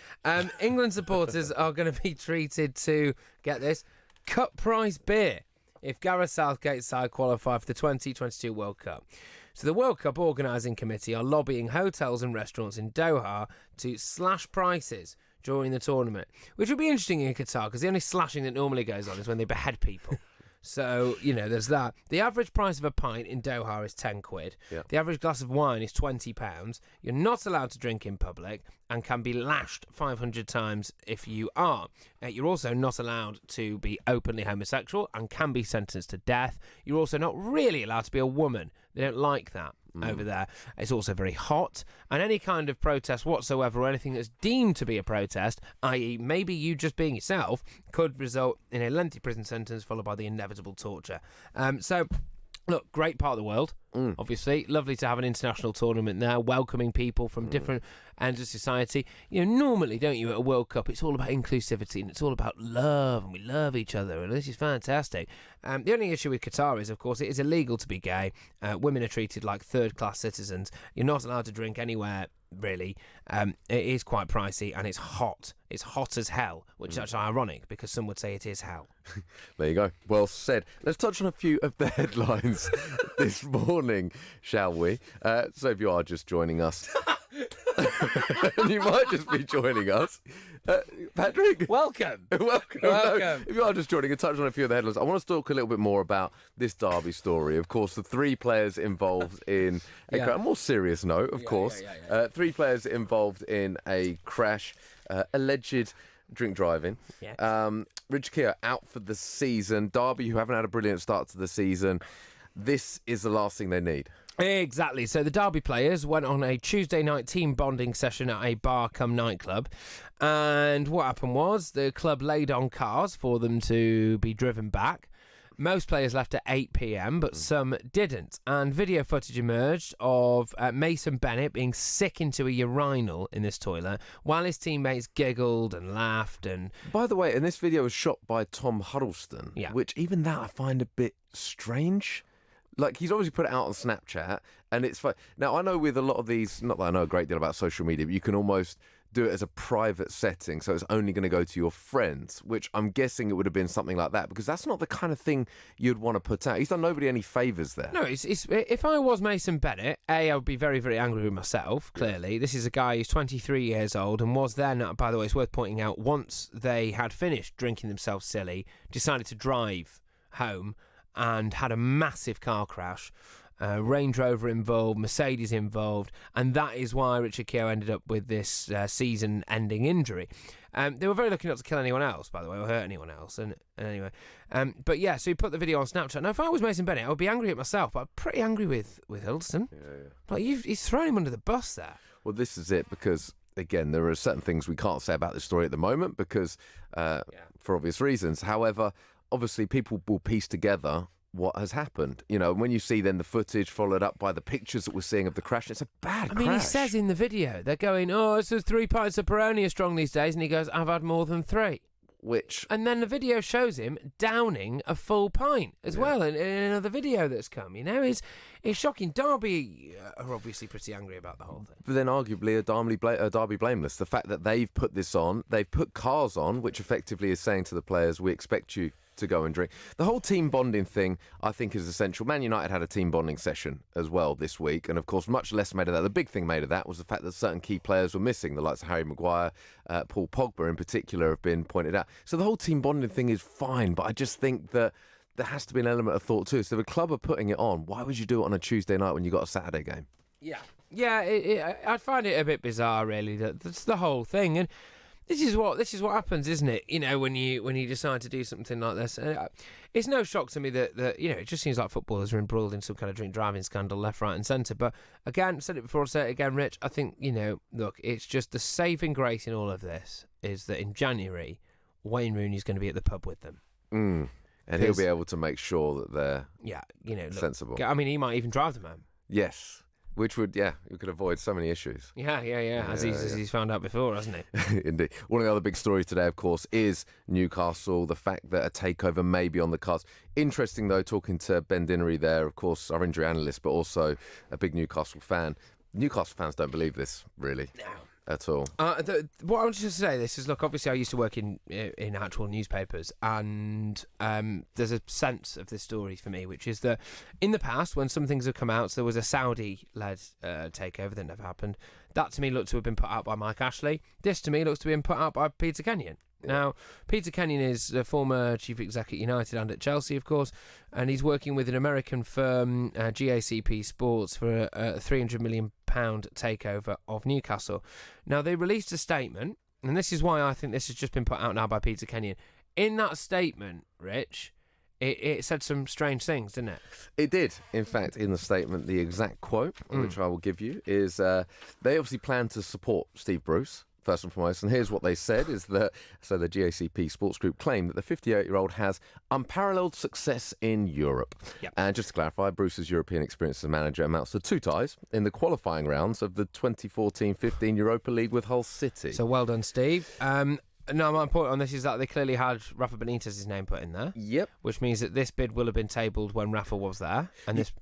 England supporters are going to be treated to, get this, cut price beer if Gareth Southgate's side qualify for the 2022 World Cup. So the World Cup organising committee are lobbying hotels and restaurants in Doha to slash prices during the tournament, which will be interesting in Qatar because the only slashing that normally goes on is when they behead people. So, there's that. The average price of a pint in Doha is 10 quid. Yeah. The average glass of wine is £20. You're not allowed to drink in public and can be lashed 500 times if you are. You're also not allowed to be openly homosexual and can be sentenced to death. You're also not really allowed to be a woman. They don't like that over there. It's also very hot, and any kind of protest whatsoever or anything that's deemed to be a protest, i.e. maybe you just being yourself, could result in a lengthy prison sentence followed by the inevitable torture. Look, great part of the world, obviously. Lovely to have an international tournament there, welcoming people from different ends of society. Normally, don't you, at a World Cup, it's all about inclusivity and it's all about love, and we love each other, and this is fantastic. The only issue with Qatar is, of course, it is illegal to be gay. Women are treated like third-class citizens. You're not allowed to drink anywhere, really. It is quite pricey, and it's hot. It's hot as hell, which is actually ironic, because some would say it is hell. There you go. Well said. Let's touch on a few of the headlines this morning, shall we? So if you are just joining us, and you might just be joining us, Patrick. Welcome. Welcome. No, if you are just joining, touch on a few of the headlines. I want to talk a little bit more about this Derby story. Of course, the three players involved in a more serious note, of course. 3 players involved in a crash, alleged drink driving. Richard Keogh out for the season. Derby, who haven't had a brilliant start to the season, this is the last thing they need. Exactly. So the Derby players went on a Tuesday night team bonding session at a bar cum nightclub, and what happened was the club laid on cars for them to be driven back. Most players left at 8 p.m, but some didn't. And video footage emerged of Mason Bennett being sick into a urinal in this toilet while his teammates giggled and laughed. And by the way, and this video was shot by Tom Huddleston, which even that I find a bit strange. Like, he's obviously put it out on Snapchat, and it's fine. Now, I know with a lot of these, not that I know a great deal about social media, but you can almost do it as a private setting, so it's only going to go to your friends, which I'm guessing it would have been something like that, because that's not the kind of thing you'd want to put out. He's done nobody any favours there. No, if I was Mason Bennett, I would be very, very angry with myself, clearly. This is a guy who's 23 years old and was then, by the way, it's worth pointing out, once they had finished drinking themselves silly, decided to drive home and had a massive car crash. Range Rover involved, Mercedes involved, and that is why Richard Keogh ended up with this season-ending injury. They were very lucky not to kill anyone else, by the way, or hurt anyone else. And anyway, but yeah, so he put the video on Snapchat. Now, if I was Mason Bennett, I would be angry at myself, but I'm pretty angry with Huddleston. Like, he's thrown him under the bus there. Well, this is it, because again, there are certain things we can't say about this story at the moment because, for obvious reasons. However, obviously, people will piece together what has happened. You know, when you see then the footage followed up by the pictures that we're seeing of the crash, it's a bad crash. I mean, he says in the video, they're going, "Oh, it's 3 pints of Peroni are strong these days," and he goes, "I've had more than 3." And then the video shows him downing a full pint as well in another video that's come. You know, it's shocking. Derby are obviously pretty angry about the whole thing. But then arguably a Derby blameless. The fact that they've put this on, they've put cars on, which effectively is saying to the players, we expect you to go and drink. The whole team bonding thing, I think, is essential. Man United had a team bonding session as well this week, and of course, much less made of that. The big thing made of that was the fact that certain key players were missing. The likes of Harry Maguire, Paul Pogba in particular have been pointed out. So the whole team bonding thing is fine, but I just think that there has to be an element of thought too. So if a club are putting it on, why would you do it on a Tuesday night when you've got a Saturday game? Yeah, I find it a bit bizarre, really. That's the whole thing, and this is what happens, isn't it? You know, when you decide to do something like this, it's no shock to me that you know, it just seems like footballers are embroiled in some kind of drink driving scandal, left, right, and centre. But again, said it before, I'll say it again, Rich. I think, you know, look, it's just the saving grace in all of this is that in January, Wayne Rooney's going to be at the pub with them. And he'll be able to make sure that they're sensible. I mean, he might even drive them home. Yes. Which would, you could avoid so many issues. Yeah. As he's found out before, hasn't he? Indeed. One of the other big stories today, of course, is Newcastle, the fact that a takeover may be on the cards. Interesting, though, talking to Ben Dinnery there, of course, our injury analyst, but also a big Newcastle fan. Newcastle fans don't believe this, really. No. At all. What I wanted to say this is, look, obviously I used to work in actual newspapers, and there's a sense of this story for me, which is that in the past, when some things have come out, so there was a Saudi-led takeover that never happened. That to me looked to have been put out by Mike Ashley. This to me looks to have been put out by Peter Kenyon. Now, Peter Kenyon is a former chief exec at United and at Chelsea, of course, and he's working with an American firm, GACP Sports, for a £300 million takeover of Newcastle. Now, they released a statement, and this is why I think this has just been put out now by Peter Kenyon. In that statement, Rich, it said some strange things, didn't it? It did. In fact, in the statement, the exact quote, which I will give you, is they obviously plan to support Steve Bruce, first and foremost, and here's what they said, is that, so the GACP Sports Group claimed that the 58-year-old has unparalleled success in Europe. Yep. And just to clarify, Bruce's European experience as a manager amounts to 2 ties in the qualifying rounds of the 2014-15 Europa League with Hull City. So well done, Steve. No, my point on this is that they clearly had Rafa Benitez's name put in there. Yep. Which means that this bid will have been tabled when Rafa was there, and this...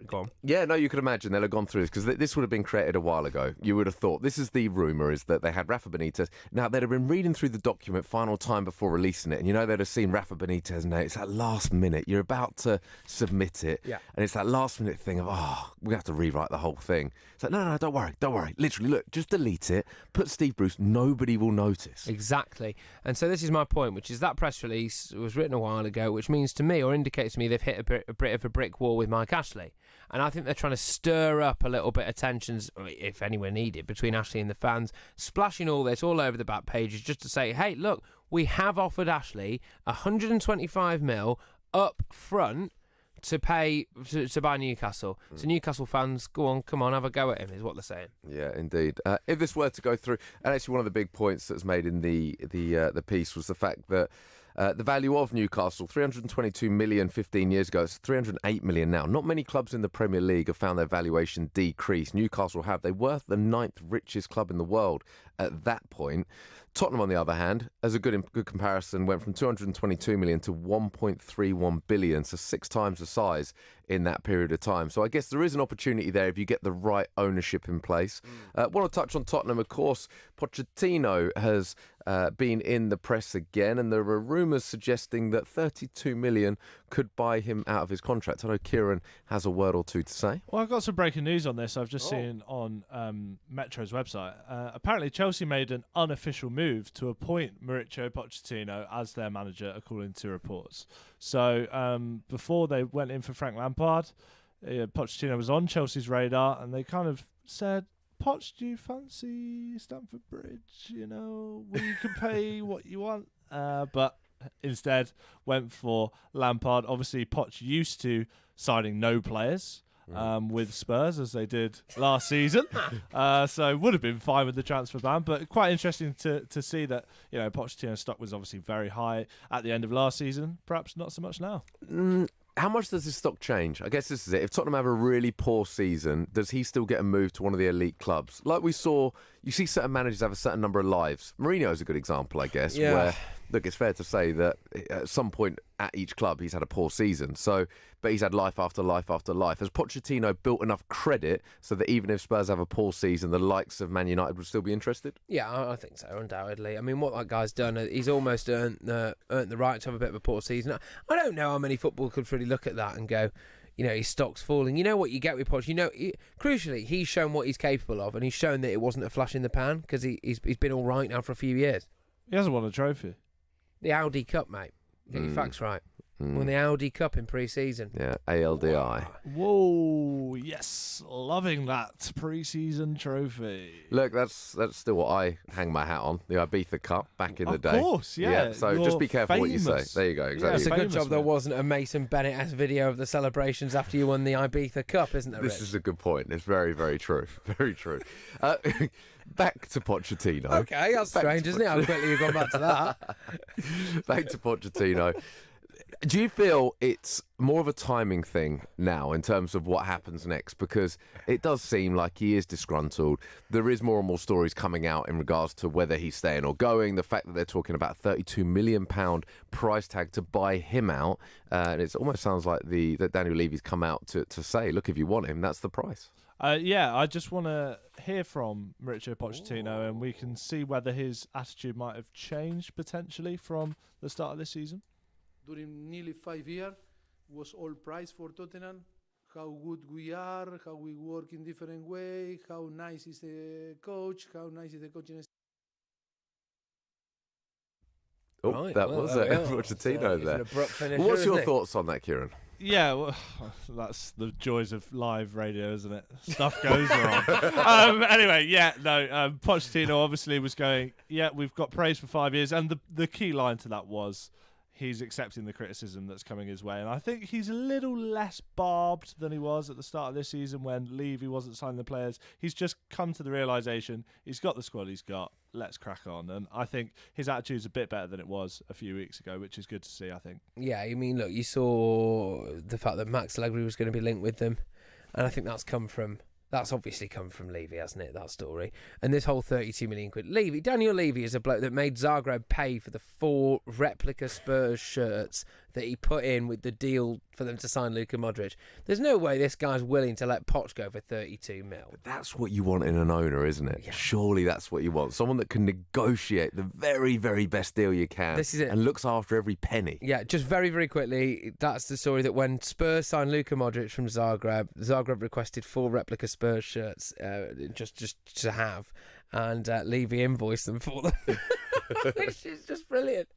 Go on. Yeah, no, you could imagine they'll have gone through this, because this would have been created a while ago. You would have thought, this is the rumour, is that they had Rafa Benitez. Now, they'd have been reading through the document final time before releasing it, and you know they'd have seen Rafa Benitez, and it's that last minute, you're about to submit it, and it's that last minute thing of, we have to rewrite the whole thing. It's like, no, don't worry. Literally, look, just delete it, put Steve Bruce, nobody will notice. Exactly. And so this is my point, which is that press release was written a while ago, which means to me, or indicates to me, they've hit a bit of a brick wall with Mike Ashley. And I think they're trying to stir up a little bit of tensions, if anywhere needed, between Ashley and the fans, splashing all this all over the back pages just to say, hey, look, we have offered Ashley 125 mil up front to pay to buy Newcastle. So Newcastle fans, go on, come on, have a go at him, is what they're saying. Yeah, indeed. If this were to go through, and actually one of the big points that's made in the piece was the fact that the value of Newcastle, 322 million 15 years ago, it's 308 million now. Not many clubs in the Premier League have found their valuation decrease. Newcastle have. They were the 9th richest club in the world at that point. Tottenham, on the other hand, as a good comparison, went from 222 million to 1.31 billion, so 6 times the size in that period of time. So I guess there is an opportunity there if you get the right ownership in place. Want to touch on Tottenham, of course. Pochettino has been in the press again, and there are rumours suggesting that 32 million could buy him out of his contract. I know Kieran has a word or two to say. Well, I've got some breaking news on this. I've just seen on Metro's website. Apparently, Chelsea made an unofficial move to appoint Mauricio Pochettino as their manager, according to reports. So before they went in for Frank Lampard, Pochettino was on Chelsea's radar, and they kind of said, Poch, do you fancy Stamford Bridge? You know, we can pay what you want. But instead went for Lampard. Obviously, Poch used to signing no players. with Spurs as they did last season. So would have been fine with the transfer ban, but quite interesting to see that, you know, Pochettino's stock was obviously very high at the end of last season, perhaps not so much now. How much does his stock change? I guess this is it. If Tottenham have a really poor season, does he still get a move to one of the elite clubs? Like we saw, you see certain managers have a certain number of lives. Mourinho is a good example, I guess, where, look, it's fair to say that at some point at each club he's had a poor season. So, but he's had life after life after life. Has Pochettino built enough credit so that even if Spurs have a poor season, the likes of Man United would still be interested? Yeah, I think so, undoubtedly. I mean, what that guy's done, he's almost earned the right to have a bit of a poor season. I don't know how many football clubs really look at that and go, you know, his stock's falling. You know what you get with Poch. You know, crucially, he's shown what he's capable of, and he's shown that it wasn't a flash in the pan because he's been all right now for a few years. He hasn't won a trophy. The Audi Cup, mate. Get your facts right. Won the Audi Cup in pre-season. Yeah, ALDI. Whoa, yes, loving that pre-season trophy. Look, that's still what I hang my hat on. The Ibiza Cup back in the day. Of course, yeah. So just be careful what you say. There you go. Exactly. Yeah, it's a good job there wasn't a Mason Bennett-esque video of the celebrations after you won the Ibiza Cup, isn't there, This Rich? is a good point. It's very, very true. Very true. Back to Pochettino. Okay, that's strange, isn't it? How quickly you've gone back to that. Back to Pochettino. Do you feel it's more of a timing thing now in terms of what happens next? Because it does seem like he is disgruntled. There is more and more stories coming out in regards to whether he's staying or going. The fact that they're talking about a £32 million price tag to buy him out. And it almost sounds like that Daniel Levy's come out to say, look, if you want him, that's the price. I just want to hear from Mauricio Pochettino, and we can see whether his attitude might have changed potentially from the start of this season. During nearly 5 years, was all price for Tottenham. How good we are, how we work in different way, how nice is the coach, how nice is the coaching. Oh, that was Pochettino there. What's your thoughts on that, Kieran? Yeah, well, that's the joys of live radio, isn't it? Stuff goes wrong. Anyway, Pochettino obviously was going, we've got praise for 5 years, and the key line to that was he's accepting the criticism that's coming his way. And I think he's a little less barbed than he was at the start of this season when Levy wasn't signing the players. He's just come to the realisation he's got the squad he's got. Let's crack on. And I think his attitude's a bit better than it was a few weeks ago, which is good to see, I think. Yeah, I mean, look, you saw the fact that Max Allegri was going to be linked with them. And I think that's obviously come from Levy, hasn't it, that story? And this whole 32 million quid. Daniel Levy is a bloke that made Zagreb pay for the 4 replica Spurs shirts that he put in with the deal for them to sign Luka Modric. There's no way this guy's willing to let Poch go for 32 mil. But that's what you want in an owner, isn't it? Yeah. Surely that's what you want. Someone that can negotiate the very, very best deal you can. This is it. And looks after every penny. Yeah, just very, very quickly, that's the story that when Spurs signed Luka Modric from Zagreb requested 4 replica Spurs shirts just to have, and Levy invoiced them for them. Which is just brilliant.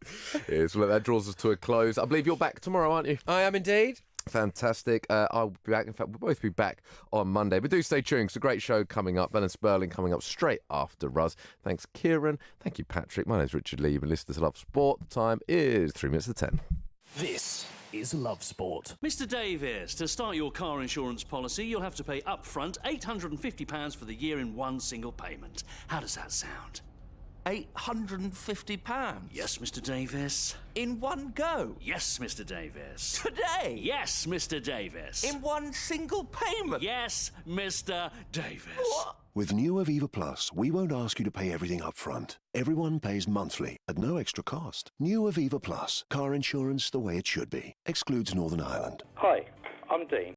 Yeah, so that draws us to a close. I believe you're back tomorrow, aren't you? I am indeed. Fantastic. I'll be back. In fact, we'll both be back on Monday. But do stay tuned. It's a great show coming up. Ben and Sperling coming up straight after Ruz. Thanks, Kieran. Thank you, Patrick. My name's Richard Lee. You've been listening to Love Sport. The time is 3 minutes to 10. This is Love Sport. Mr. Davies, to start your car insurance policy, you'll have to pay upfront £850 for the year in one single payment. How does that sound? £850? Yes, Mr. Davies. In one go? Yes, Mr. Davies. Today? Yes, Mr. Davies. In one single payment? Yes, Mr. Davies. What? With new Aviva Plus, we won't ask you to pay everything up front. Everyone pays monthly at no extra cost. New Aviva Plus, car insurance the way it should be. Excludes Northern Ireland. Hi, I'm Dean.